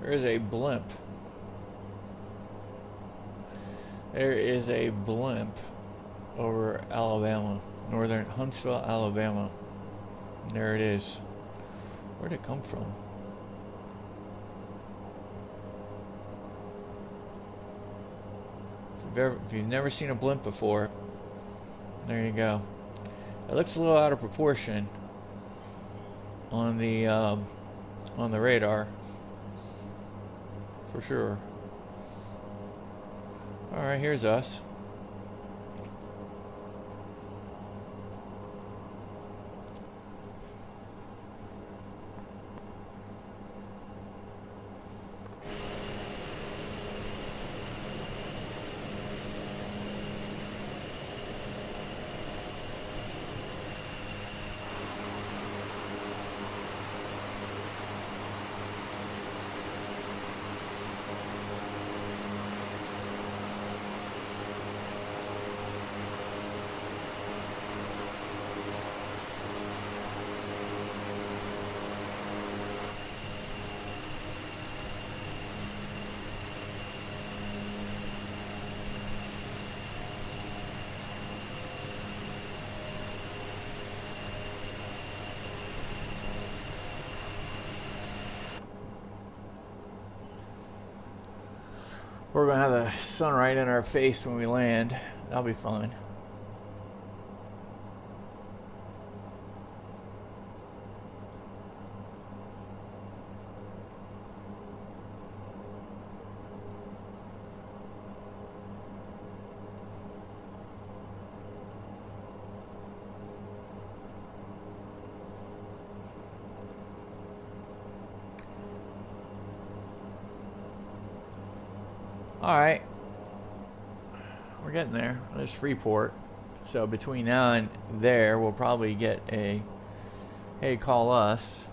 There is a blimp. There is a blimp over Alabama, northern Huntsville, Alabama. And there it is. Where'd it come from? If you've never seen a blimp before, there you go. It looks a little out of proportion on the radar, for sure. All right, here's us. We're gonna have the sun right in our face when we land. That'll be fun. Alright. We're getting there. There's Freeport. So between now and there, we'll probably get a, hey, call us.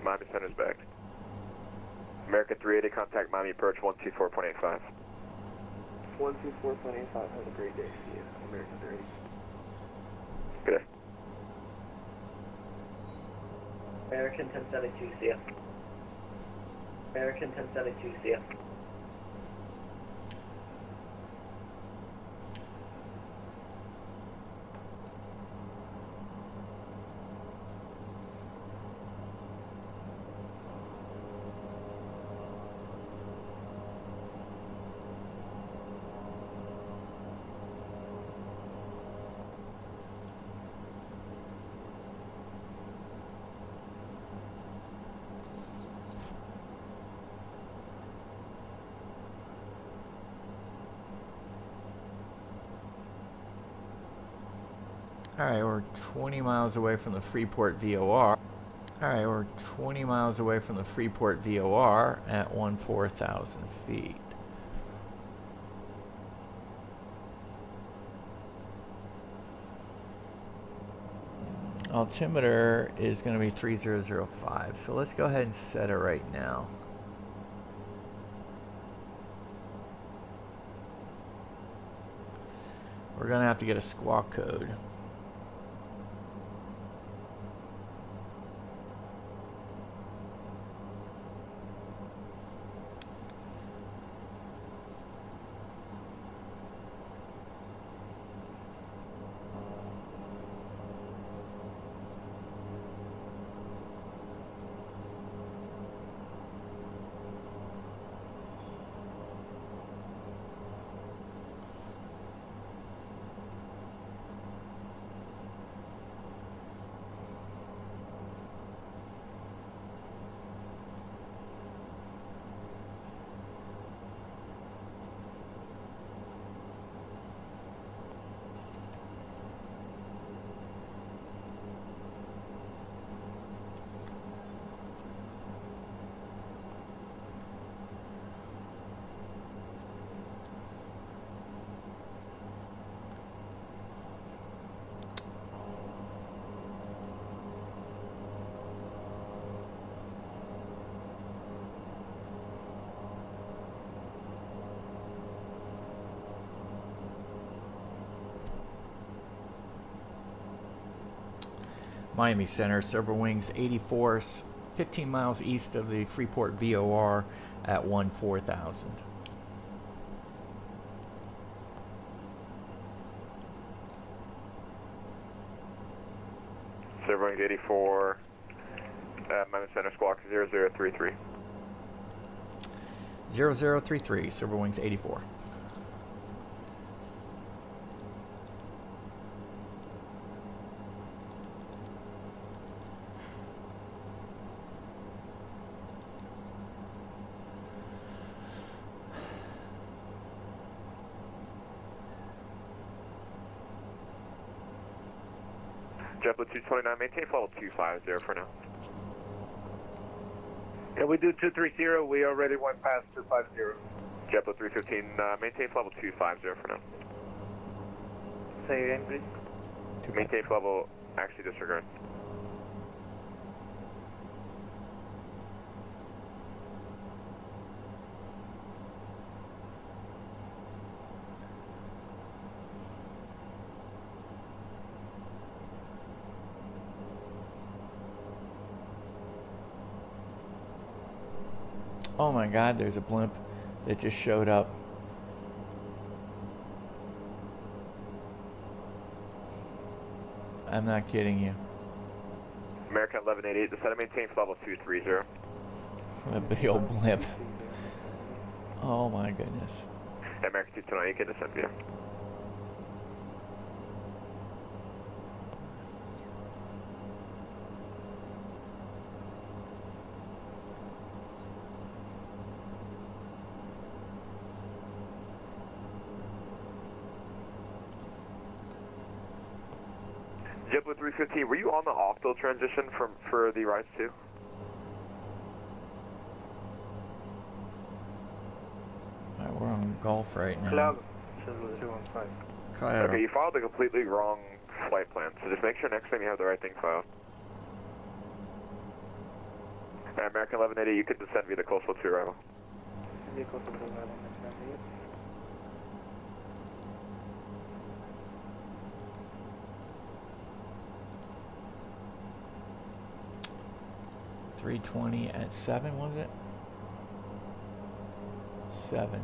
Miami Center's back. American 380, contact Miami approach 124.85. 124.85, have a great day. See you, American 380. Good day. American 1072, see ya. American 1072, see ya. Alright, we're 20 miles away from the Freeport VOR. Alright, we're 20 miles away from the Freeport VOR at 14,000 feet. Altimeter is going to be 3005, so let's go ahead and set it right now. We're going to have to get a squawk code. Miami Center, Silver Wings 84, 15 miles east of the Freeport VOR at 14,000. Silver Wings 84, Miami Center, squawk 0033. 0033, Silver Wings 84. JetBlue 229, maintain level 250 for now. Yeah, we do 230. We already went past 250. JetBlue 315, maintain level 250 for now. Say again, please. Maintain level, actually disregard. Oh my god, there's a blimp that just showed up. I'm not kidding you. American 1188, descend and maintain level 230. A big old blimp. Oh my goodness. American 229, you can descend via. JetBlue 315, were you on the octal transition for the Rise 2? Alright, we're on Gulf right now. Cloud. Silver 215. Okay, you filed the completely wrong flight plan, so just make sure next time you have the right thing filed. American 1180, you can descend via the coastal 2 arrival. Vehicle to the island, 320 at 7, was it? 7.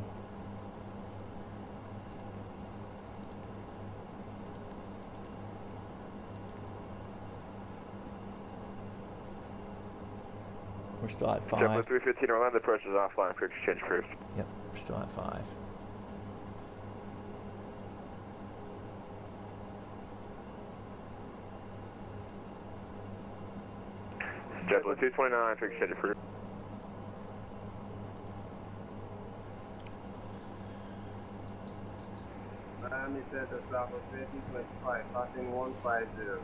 We're still at 5. JetBlue 315, Orlando approach is offline for exchange cruise. Yep, we're still at 5. JetBlue 229 for exchange cruise. Miami Center, South of 5025, passing 150.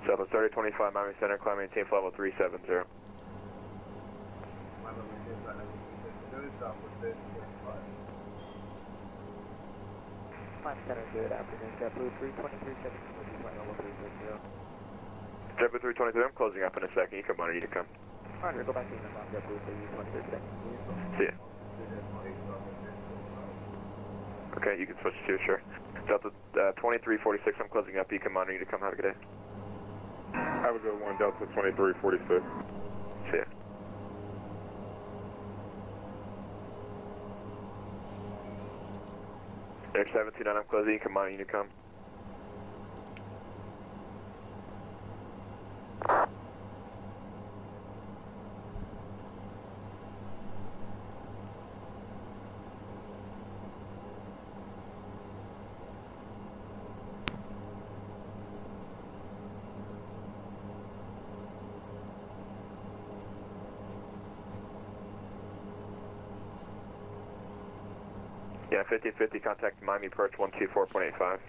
Southwest 3025, Miami Center, climb maintain flight level 370. Miami Center, good afternoon. JetBlue 323, flight level 360. JetBlue 323, I'm closing up in a second. You come on, you need to come. Roger, go back to JetBlue 323. See ya. Okay, you can switch to, sure. Delta 2346, I'm closing up. You come on, you need to come. Have a good day. Have a good one, Delta 2346. See ya. Air 729, I'm closing. You come on, you need to come. Yeah, 5050, contact Miami approach 124.85.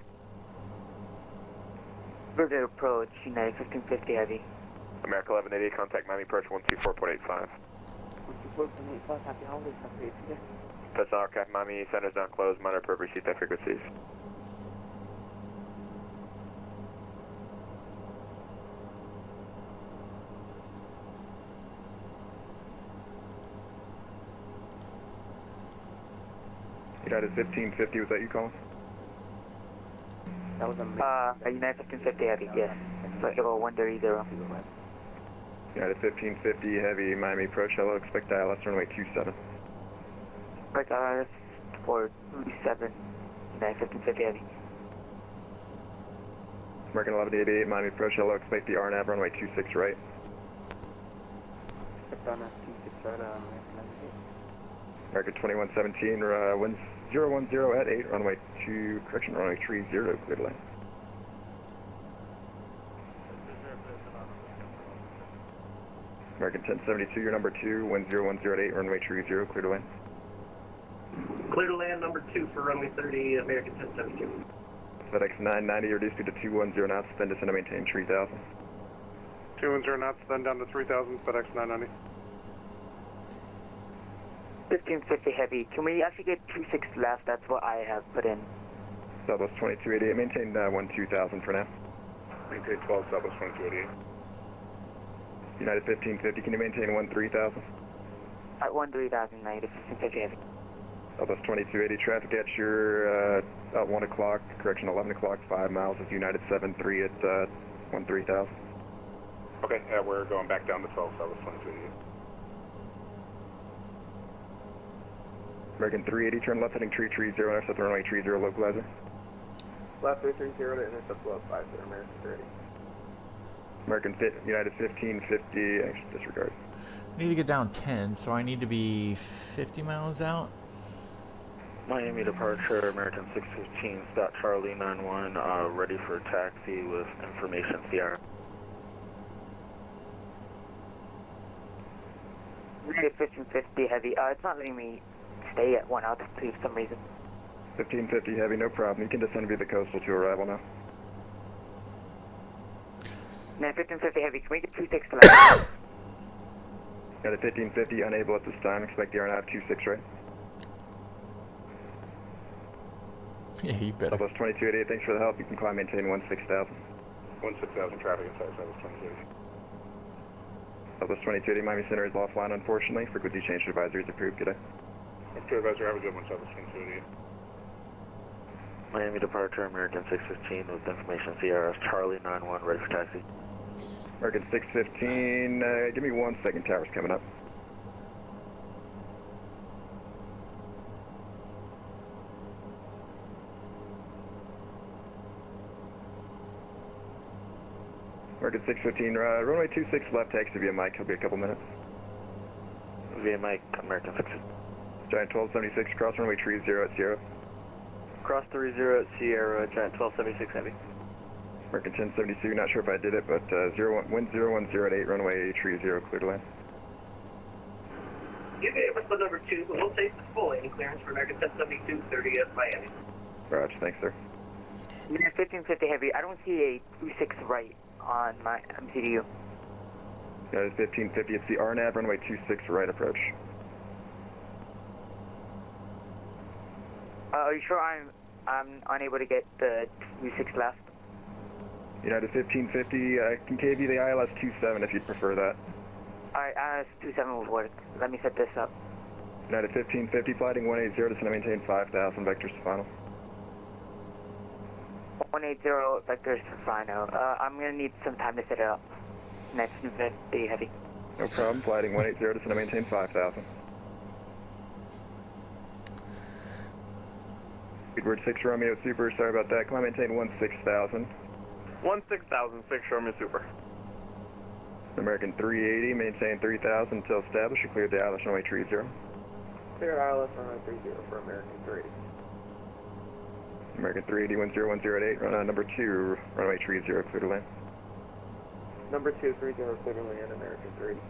Rudder approach, United 1550 heavy. America 1180, contact Miami approach 124.85. 124.85, happy holidays, happy today. Touchdown aircraft, Miami centers not closed, monitor appropriate seat type frequencies. United 1550, was that you calling? That was a United 1550 heavy, yes. Flight level 130. United 1550 heavy, Miami approach, hello, expect ILS runway 27. Expect ILS for 37, United 1550 heavy. American 1188, Miami approach, hello, expect the RNAV runway 26 right. Expect RNAV 26 right, American 2117, winds 010 at 8, runway 2, correction, runway 30, clear to land. American 1072, your number 2, wind 010 at 8, runway 30, clear to land. Clear to land, number 2 for runway 30, American 1072. FedEx 990, reduced speed to 210 knots, then descend to maintain 3000. 210 knots, then down to 3000, FedEx 990. 1550 heavy. Can we actually get 26 left? That's what I have put in. Southwest 2288, maintain 12000 for now. Maintain 12, Southwest 2288. United 1550, can you maintain 13000? At 13000, United 1550 heavy. Southwest 2280, traffic at your, about 1 o'clock, correction, 11 o'clock, 5 miles with United 73 at 13000. Okay, we're going back down to 12, Southwest 2288. American 380, turn left heading 330, intercept runway 30, localizer. Left 330 to intercept low 50, American 30. American United 1550, actually disregard. I need to get down 10, so I need to be 50 miles out. Miami departure, American 615, Scott Charlie 91, ready for taxi with information Sierra. United 1550 heavy. It's not letting me stay at 1 altitude for some reason. 1550 heavy, no problem. You can descend via the coastal to arrival now. Now 1550 Heavy, can we get 26 to left? Got a 1550, unable at this time. Expect the RNAV 26 right. Yeah, you better. Airbus 2288, thanks for the help. You can climb, maintain 16,000. 16,000 traffic inside Airbus 2280. Airbus 2280, Miami Center is offline, unfortunately. Frequency change advisory is approved. Good day. Two advisor, have a good one, Airbus 2288. Miami departure, American 615 with information CRS Charlie 91, ready for taxi. American 615, give me 1 second, tower's coming up. American 615, runway 26 left, taxi via Mike, he'll be a couple minutes. Via Mike, American 615. Giant 1276, cross runway 30 at Sierra. Cross 30 at Sierra, Giant 1276 Heavy. American 1072, not sure if I did it, but wind 010 at 8, runway 30, clear to land. Give me Airbus number 2, but we'll take the full landing clearance for American 1072, 30 at Miami. Roger, thanks, sir. Now 1550 Heavy, I don't see a 26 right on my MCDU. Got a 1550, it's the RNAV, runway 26 right approach. Are you sure I'm unable to get the 26 left? United 1550, I can give you the ILS 27 if you'd prefer that. Alright, ILS 27 will work. Let me set this up. United 1550, flighting 180, descend to maintain 5,000, vectors to final. 180 vectors to final. I'm gonna need some time to set it up. Next 50 Heavy. No problem, flighting 180, descend to maintain 5,000. Edward 6 Romeo Super, sorry about that, climb maintain 16,000. 16,000, 6 Romeo Super. American 380, maintain 3,000 until established. You cleared the ILS runway 30. Clear ILS runway 30 for American 380. American 380, 1010 at 8, run on number 2, runway 30, clear to land. Number 230, clear to land, American 380.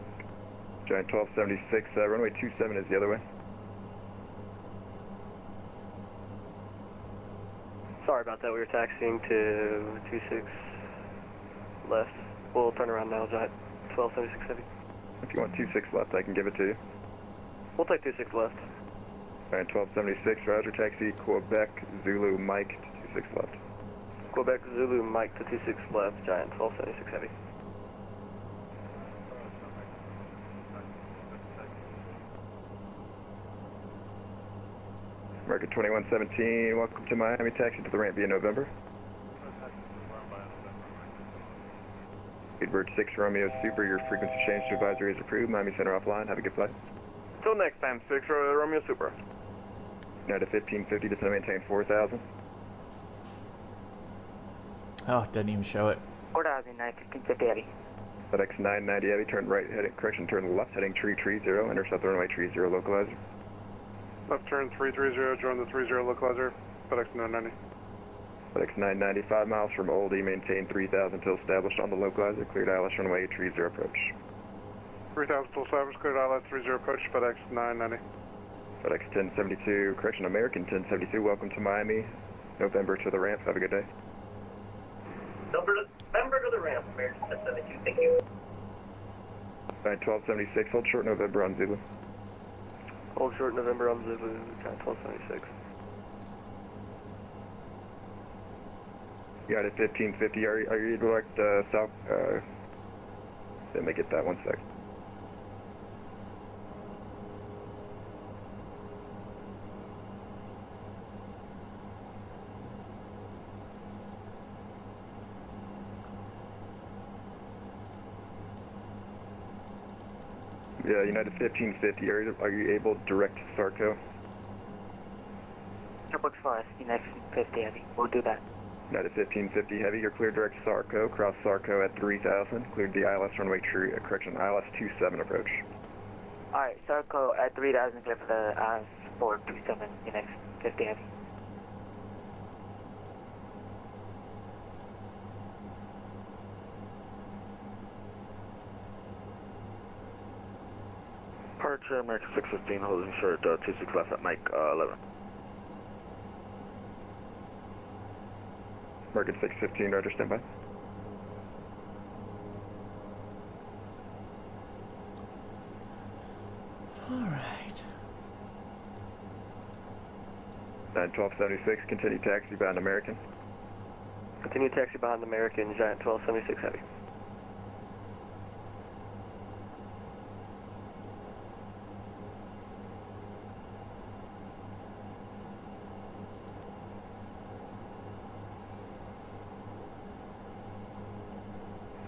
Giant 1276, runway 27 is the other way. Sorry about that, we were taxiing to 26 left. We'll turn around now, Giant 1276 Heavy. If you want 26 left, I can give it to you. We'll take 26 left. Giant 1276, roger, taxi Quebec Zulu Mike to 26 left. Quebec Zulu Mike to 26 left, Giant 1276 Heavy. American 2117, welcome to Miami, taxi to the ramp via November. Edward 6 Romeo Super, your frequency change to advisory is approved. Miami Center offline, have a good flight. Till next time, 6 Romeo Super. United 1550, descend to maintain 4,000. Oh, doesn't even show it. 4,000, 1550 Heavy. FedEx 990 Heavy, turn right, heading, correction, turn left, heading 330, intercept the runway 30 localizer. Left turn 330, join the 30 localizer, FedEx 990. FedEx 990, 5 miles from Oldie, maintain 3,000 until established on the localizer, cleared ILS runway 30 approach. 3,000 till established, cleared ILS 30 approach, FedEx 990. FedEx 1072, correction, American 1072, welcome to Miami, November to the ramp, have a good day. November to the ramp, American 1072, thank you. 1276, hold short November on Zulu. Hold short November on Zulu, Giant 1276. You got it 1550, are you direct south, let me get that 1 sec. Yeah, United 1550, are you able to direct to Sarko? That works for us, United 1550 Heavy. We'll do that. United 1550 Heavy, you're cleared direct to Sarko, cross Sarko at 3000, cleared the ILS runway ILS 27 approach. Alright, Sarko at 3000, clear for the ILS 427, United 50 Heavy. Departure, American 615, holding short 26 left at Mike 11. American 615, roger, standby. 1276, continue taxi bound American. Continue taxi behind American, Giant 1276 Heavy.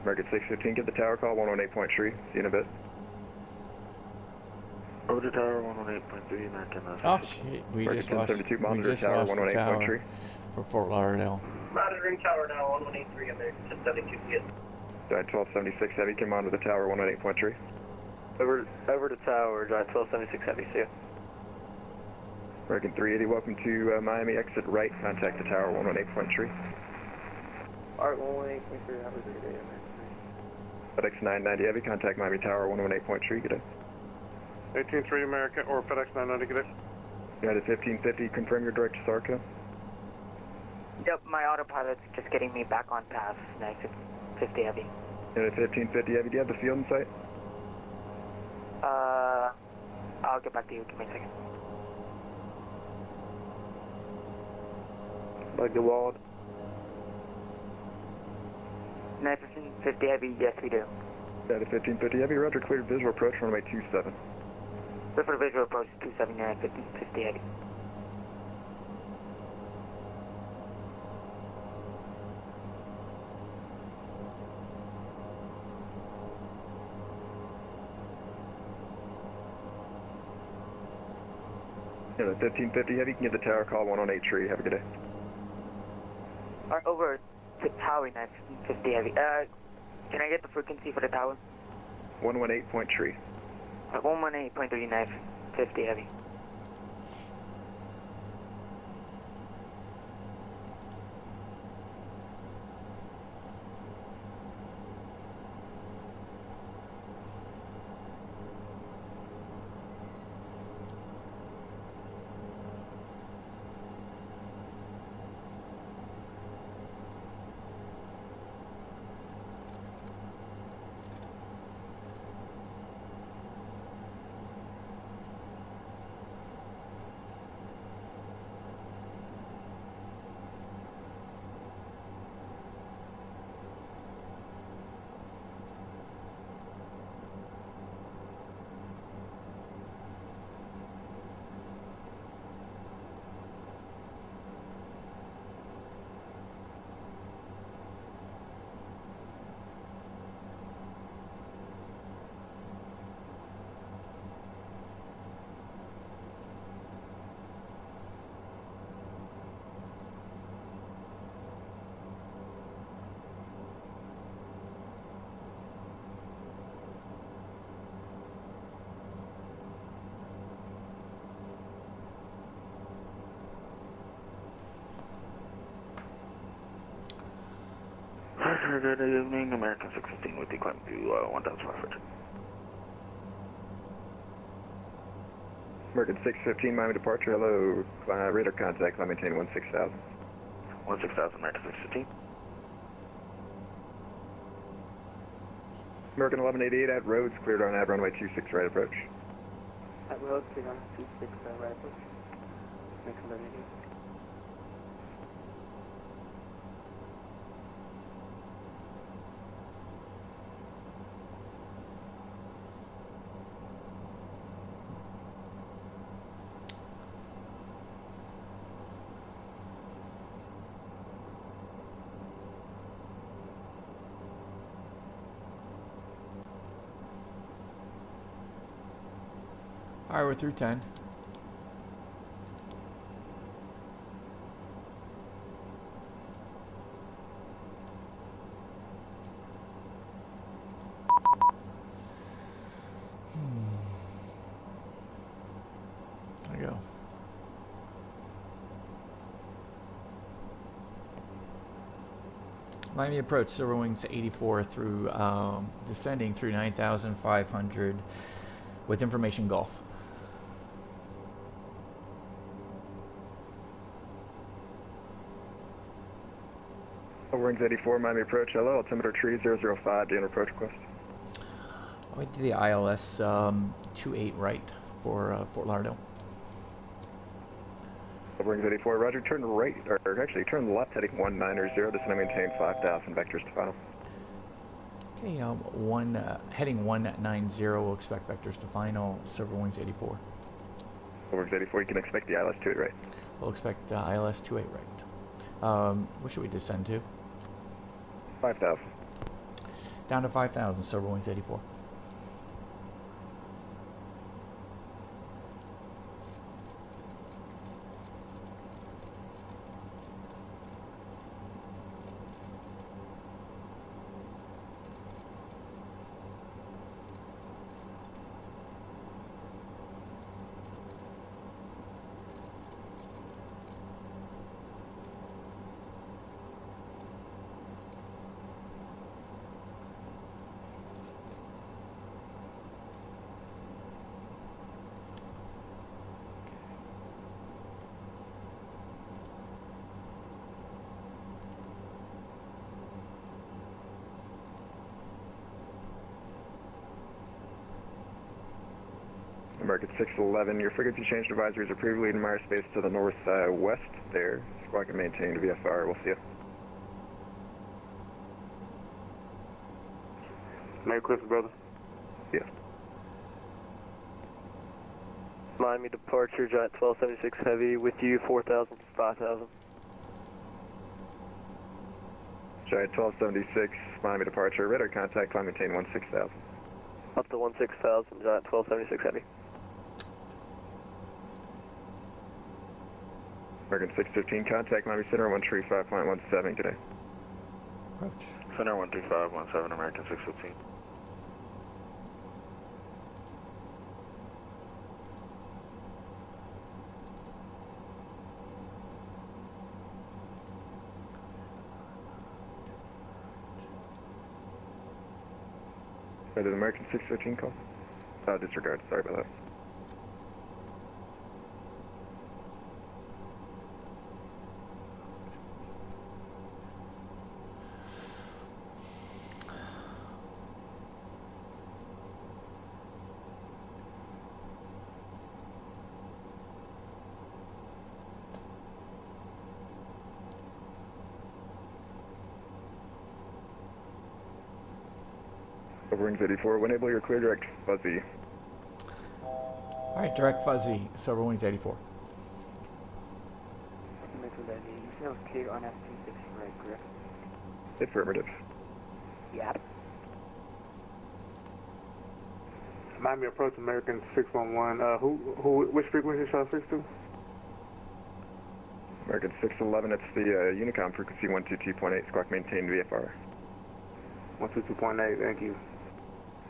American 615, get the tower call, 118.3, see you in a bit. Over to tower 118.3, American. Oh shit, we just lost the tower for Fort Lauderdale. Monitoring tower now, 1183, American 1072, yes. Giant 1276 Heavy, come on to the tower 118.3. Over to tower, Giant 1276 Heavy, see you. American 380, welcome to Miami, exit right, contact the tower 118.3. Alright, 118.3, have a great day, American. FedEx 990 Heavy, contact Miami Tower 118.3, good day. 18-3 American, or FedEx 990, good day. United 1550, confirm your direct to Sarko. Yep, my autopilot's just getting me back on path, 950 Heavy. United 1550 Heavy, do you have the field in sight? I'll get back to you, give me a second. Like the wall. 950 Heavy, yes we do. United 1550 Heavy, Roger, cleared visual approach, runway 27. Clear for visual approach 279, 1550 Heavy. United 1550 Heavy, you can get the tower call 118.3, have a good day. Alright, over to tower 950 Heavy. Can I get the frequency for the tower? 118.3. 118.3, 950 Heavy. Good evening, American 615 with the climb to 1,500. American 615, Miami departure, hello, radar contact, I maintain 16,000. 16,000, American 615. American 1188 at roads, cleared on at runway 26, right approach. At roads, cleared on 26, right approach. Next 1188. Alright, we're through 10. There we go. Miami approach, Silver Wings 84 through, descending through 9,500 with information Gulf. Wings 84, Miami approach, hello, altimeter tree 005, do you approach request? I went to the ILS 28 right for Fort Lauderdale. Wings 84, roger, turn right, or actually turn left heading 190, descend and maintain 5,000, vectors to final. Okay, heading 190, we'll expect vectors to final, Silver Wings 84. Silver Wings 84, you can expect the ILS 28 right. We'll expect ILS 28 right. What should we descend to? 5,000. Down to 5,000, Silver Wings 84. American 611, your frequency change advisories are previously in airspace to the northwest there. Squawk and maintain VFR, we'll see you. Merry Christmas, brother. Yeah. Miami departure, Giant 1276 Heavy, with you, 4,000, 5,000. Giant 1276, Miami departure, radar contact, climb maintain 16,000. Up to 16,000, Giant 1276 Heavy. American 615, contact Miami Center 135.17, good day. Approach. Center 13517, American 615. Did American 615 call? Disregard, sorry about that. Wings 84, when able, you're clear direct fuzzy. Alright, direct fuzzy, Silver Wings 84. You sound clear on F-26 right, correct? Affirmative. Yeah. Miami approach American 611. Which frequency shall I fix to? American 611, it's the Unicom frequency 122.8, squawk maintain VFR. 122.8, thank you.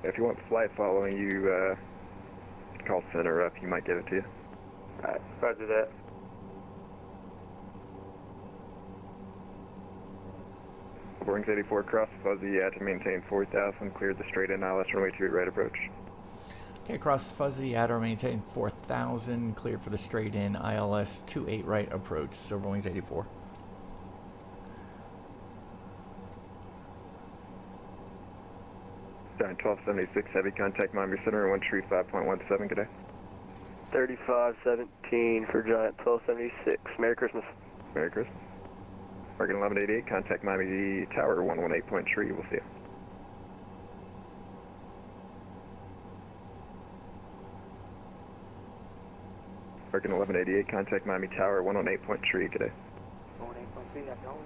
If you want flight following you, call center up, you might get it to you. Alright, roger that. Wings 84, cross fuzzy, to maintain 4,000, cleared the straight in ILS runway 28 right approach. Okay, cross fuzzy, at or maintain 4,000, cleared for the straight in ILS 28 right approach, Silver Wings 84. Giant 1276, heavy contact Miami Center 135.17, good day. 3517 for Giant 1276. Merry Christmas. Merry Christmas. American 1188, contact Miami Tower 118.3, we'll see you. American 1188, contact Miami Tower 118.3, good day. 118.3, that's all.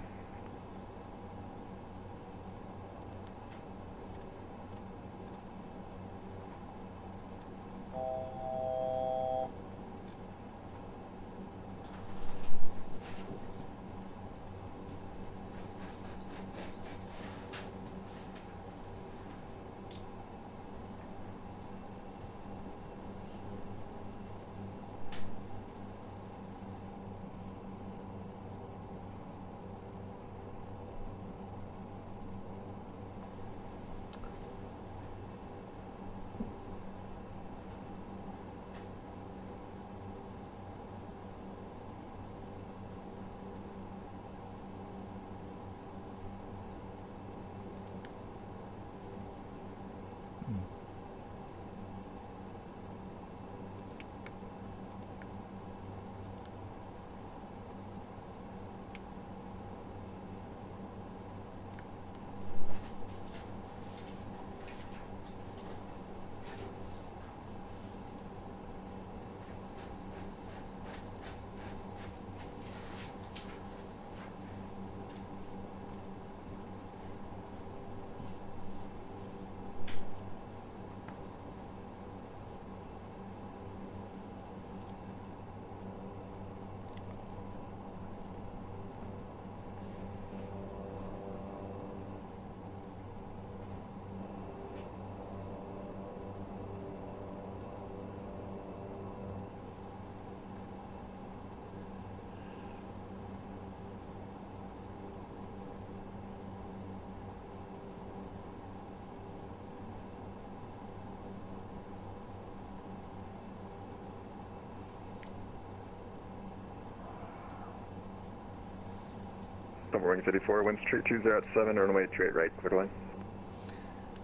Silver Wings 84, winds 20 at 7, runway 28 right, clear to land.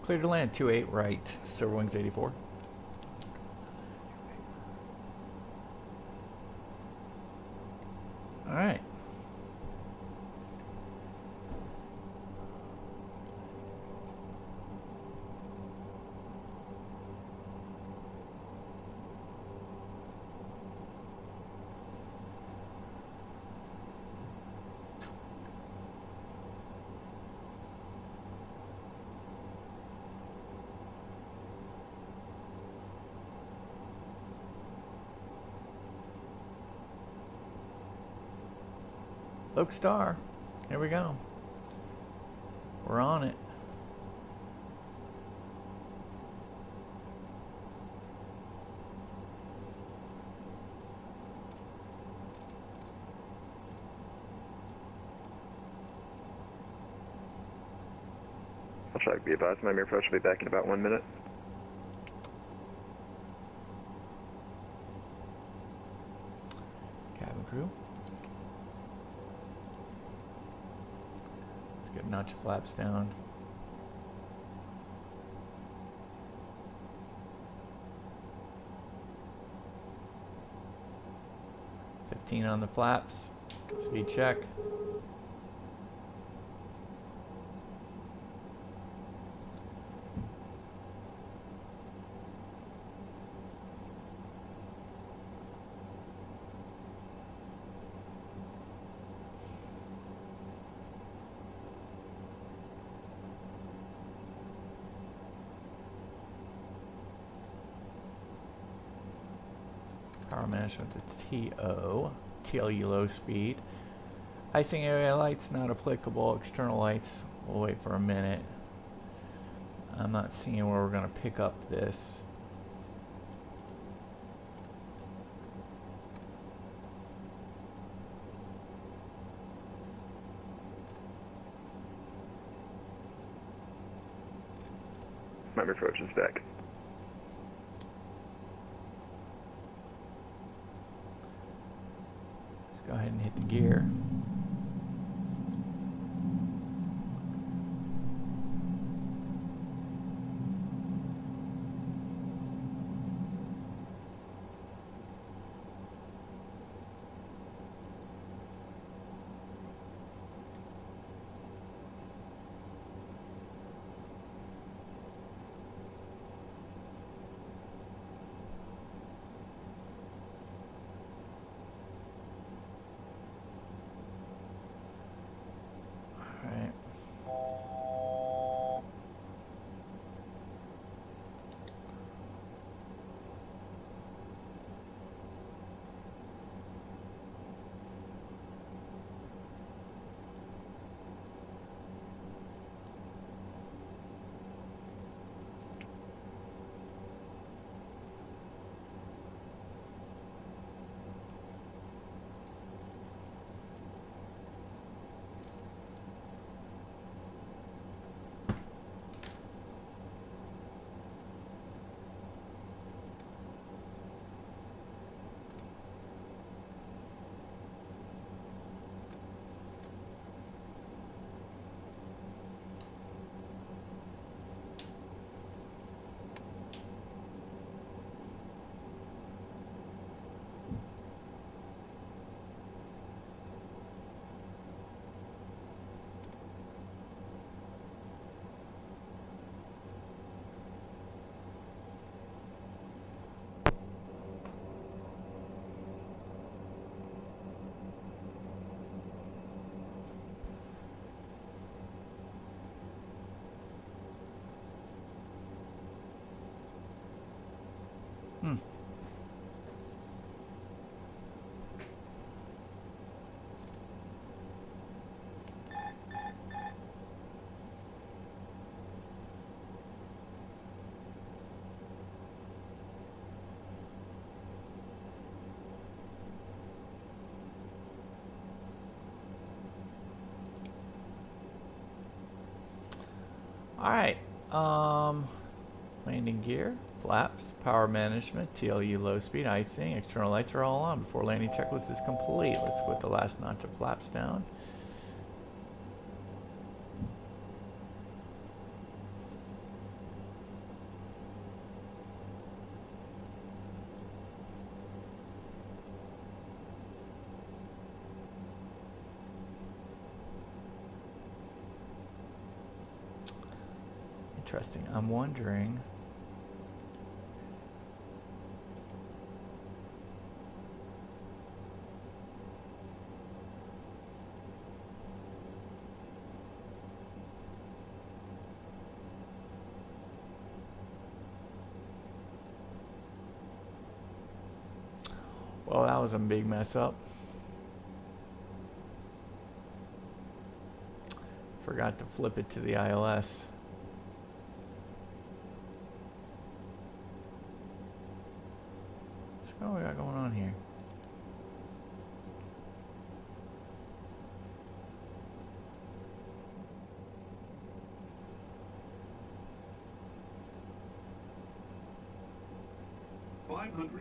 Clear to land, 28 right, Silver Wings 84. All right. Oak Star, here we go. We're on it. Check, be advised, MYAM approach will be back in about 1 minute. Cabin crew. Let's get notch flaps down. On the flaps, speed check. Power management, it's TO. TLU low speed. Icing area lights not applicable. External lights, we'll wait for a minute. I'm not seeing where we're going to pick up this. MYAM approach is back. Go ahead and hit the gear. Alright, landing gear, flaps, power management, TLU low speed, icing, external lights are all on. Before landing checklist is complete, let's put the last notch of flaps down. interesting. I'm wondering. Well, that was a big mess up. Forgot to flip it to the ILS. So what we got going on here? $500.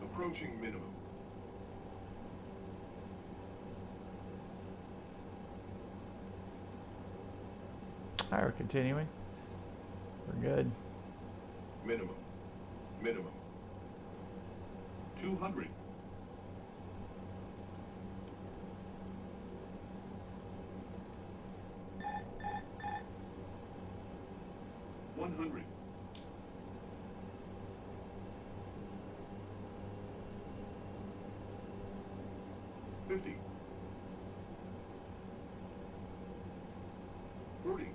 Approaching minimum. Alright, we're continuing. We're good. Minimum. Minimum. 200. $100. $50. $40.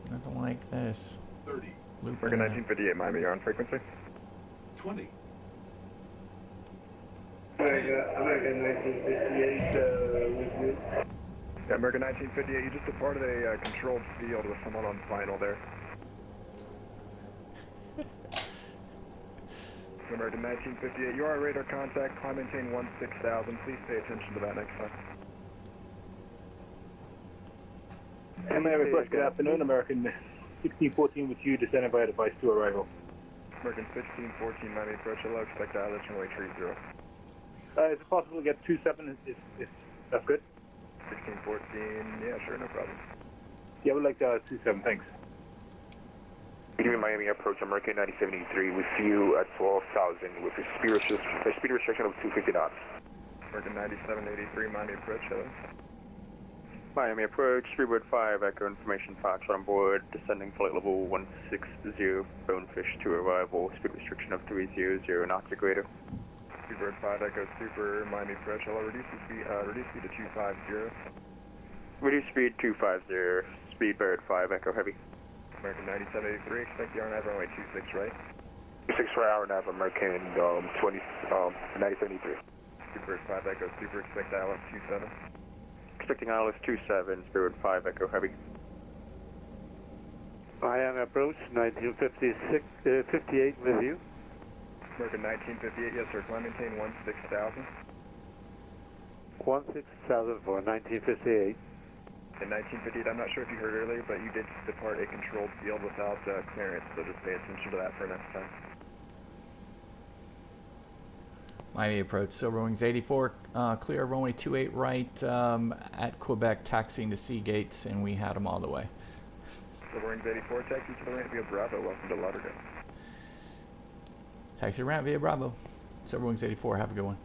Nothing like this. $30. Loop American 1958, Miami, you're on frequency. $20. American 1958, with you. Yeah, American 1958, you just departed a controlled field with someone on final there. American 1958, you are radar contact, climb maintain 16,000. Please pay attention to that next time. Miami Airport, good afternoon. American 1614 with you, descending by device to arrival. American 1614, Miami approach, hello, expect ILS runway 30. Is it possible to get 27? If that's good? 1614, yeah, sure, no problem. Yeah, we'd like 27, thanks. Between Miami approach, American 9073 with you at 12,000 with a speed restriction of 250 knots. American 9783, Miami approach, hello. Miami approach, Freebird 5, echo information patch on board, descending flight level 160, Bonefish to arrival, speed restriction of 300 knots or greater. Freebird 5, echo super, Miami approach, hello, reduce speed to 250. Reduce speed 250, Speedbird 5, echo heavy. American 9783, expect the RNAV runway 26 right. 26 for RNAV, American 9073. Freebird 5, echo super, expect ILS 27. Expecting ILS 27, Spirit 5, echo heavy. Miami approach, 1958 with you. American 1958, yes sir, climb maintain 16,000. 16,000 for 1958. In 1958, I'm not sure if you heard earlier, but you did depart a controlled field without clearance, so just pay attention to that for next time. Miami approach, Silver Wings 84, clear runway 28 right at Quebec, taxiing to sea gates, and we had them all the way. Silver Wings 84, taxi to the ramp via Bravo, welcome to Lauderdale. Taxi ramp via Bravo. Silver Wings 84, have a good one.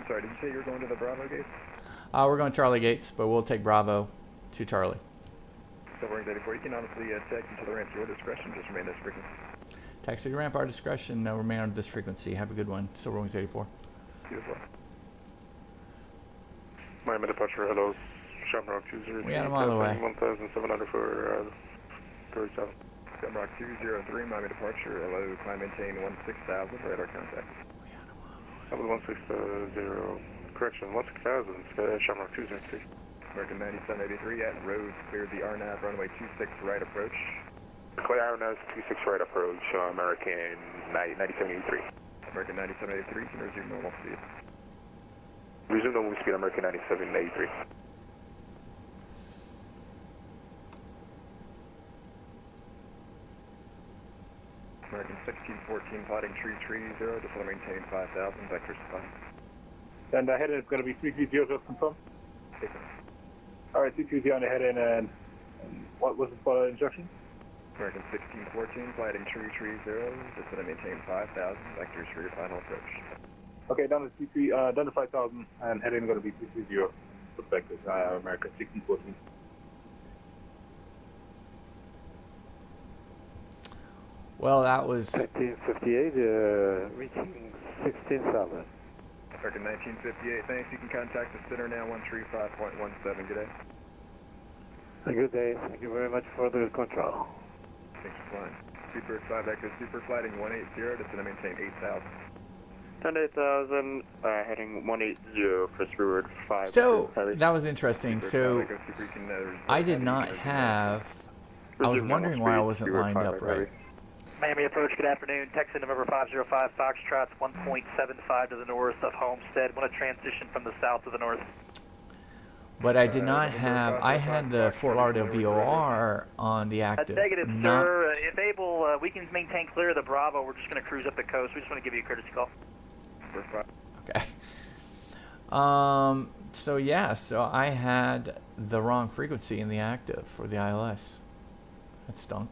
Sorry, did you say you were going to the Bravo gates? We're going Charlie gates, but we'll take Bravo to Charlie. Silver Wings 84, you can honestly taxi to the ramp at your discretion, just remain this frequency. Taxi to ramp, our discretion, remain on this frequency. Have a good one. Silver Wings 84. You as well. Miami departure, hello, Shamrock 203. We had them all the way. 1,700 for 37. Shamrock 203, Miami departure, hello, climb maintain 16,000, radar contact. Level 160, correction, 16,000, Shamrock 203. American 9783 at road, cleared the RNAV runway 26 right approach. Clear RNAV 26 right approach, American 9783. American 9783, can resume normal speed. Resume normal speed, American 9783. American 1614, plotting 330, just want to maintain 5,000, vector spot. And the head-in is going to be 330, just confirm? Alright, 330 on the head-in, and What was the flight instruction? American 1614, flighting 330, descend and maintain 5,000, vectors for your final approach. Okay, down to 5,000, and heading going to be 330. Vectors, American 1614. Well, that was 1958, reaching 16,000. American 1958, thanks. You can contact the center now, 135.17. Good day. Good day. Thank you very much for the control. Thanks for flying. Super 5 Echo Super flighting 180, descend and maintain 8,000. 10,000, heading 180 for Silver 5. so that was interesting. So I did not have. I was wondering why I wasn't lined up right. Miami approach, good afternoon. Texas November 505, Foxtrot's 1.75 to the north of Homestead. Want to transition from the south to the north. But I did not have. I had the Fort Lauderdale VOR on the active. Negative, sir. If able, we can maintain clear of the Bravo. We're just going to cruise up the coast. We just want to give you a courtesy call. Okay. So yeah, so I had the wrong frequency in the active for the ILS. That stunk.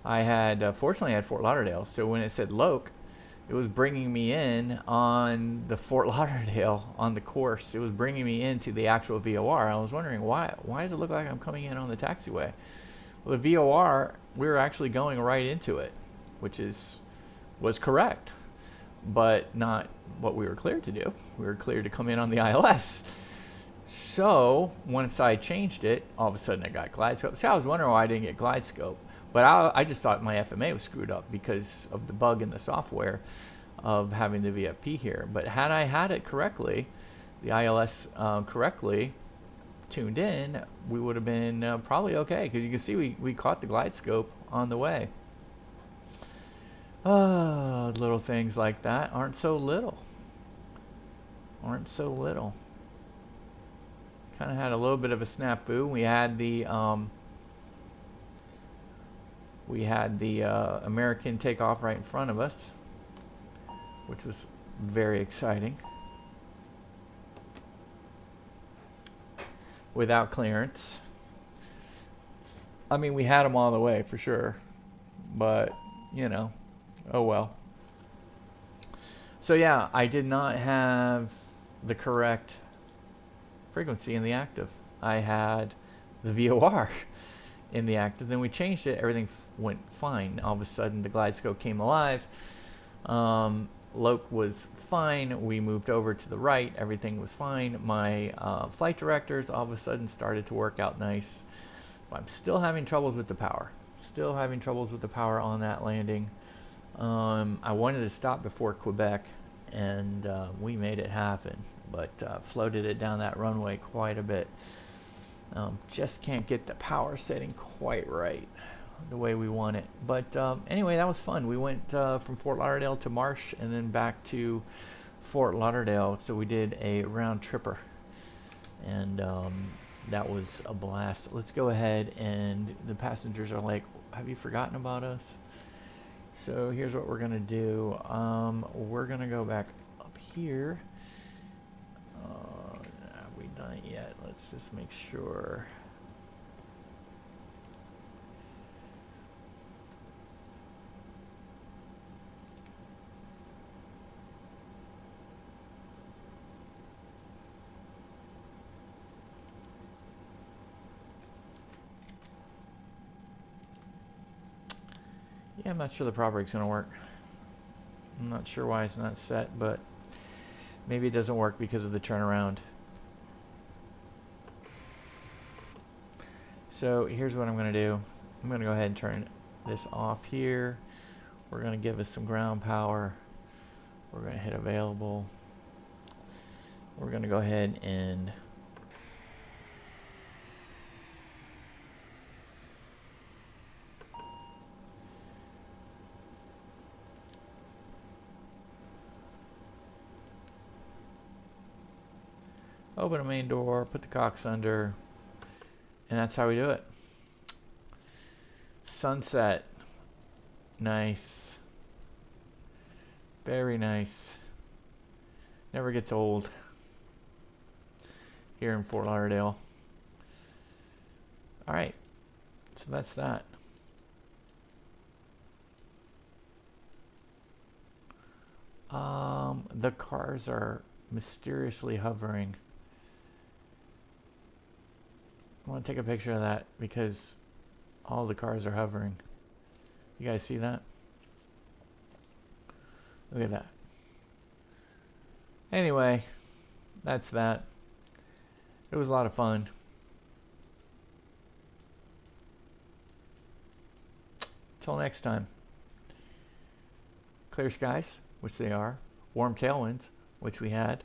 I had, fortunately I had Fort Lauderdale, so when it said Loc, it was bringing me in on the Fort Lauderdale on the course. It was bringing me into the actual VOR. I was wondering why does it look like I'm coming in on the taxiway? Well, the VOR, we were actually going right into it, which was correct, but not what we were cleared to do. We were cleared to come in on the ILS. So once I changed it, all of a sudden I got glide scope. See, I was wondering why I didn't get glide scope. But I just thought my FMA was screwed up because of the bug in the software of having the VFP here. But had I had it correctly, the ILS correctly tuned in, we would have been probably okay. Because you can see we caught the glide scope on the way. Little things like that aren't so little. Aren't so little. Kind of had a little bit of a snafu. We had the American take off right in front of us, which was very exciting. Without clearance. I mean, we had them all the way for sure, but you know, oh well. So yeah, I did not have the correct frequency in the active. I had the VOR in the active. Then we changed it. Everything went fine. All of a sudden, the glide scope came alive. Loc was fine. We moved over to the right. Everything was fine. My flight directors all of a sudden started to work out nice. I'm still having troubles with the power. Still having troubles with the power on that landing. I wanted to stop before Quebec, and we made it happen, but floated it down that runway quite a bit. Just can't get the power setting quite right the way we want it. But anyway, that was fun. We went from Fort Lauderdale to Marsh and then back to Fort Lauderdale. So we did a round tripper, and that was a blast. Let's go ahead, and the passengers are like, have you forgotten about us? So here's what we're gonna do. We're gonna go back up here. Have we done it yet? Let's just make sure. Yeah, I'm not sure the prop rig's gonna work. I'm not sure why it's not set, but maybe it doesn't work because of the turnaround. So here's what I'm gonna do. I'm gonna go ahead and turn this off here. We're gonna give us some ground power. We're gonna hit available. We're gonna go ahead and open the main door, put the cocks under, and that's how we do it. Sunset. Nice. Very nice. Never gets old here in Fort Lauderdale. Alright, So that's that. The cars are mysteriously hovering. I want to take a picture of that because all the cars are hovering. You guys see that? Look at that. Anyway, that's that. It was a lot of fun. Till next time. Clear skies, which they are. Warm tailwinds, which we had.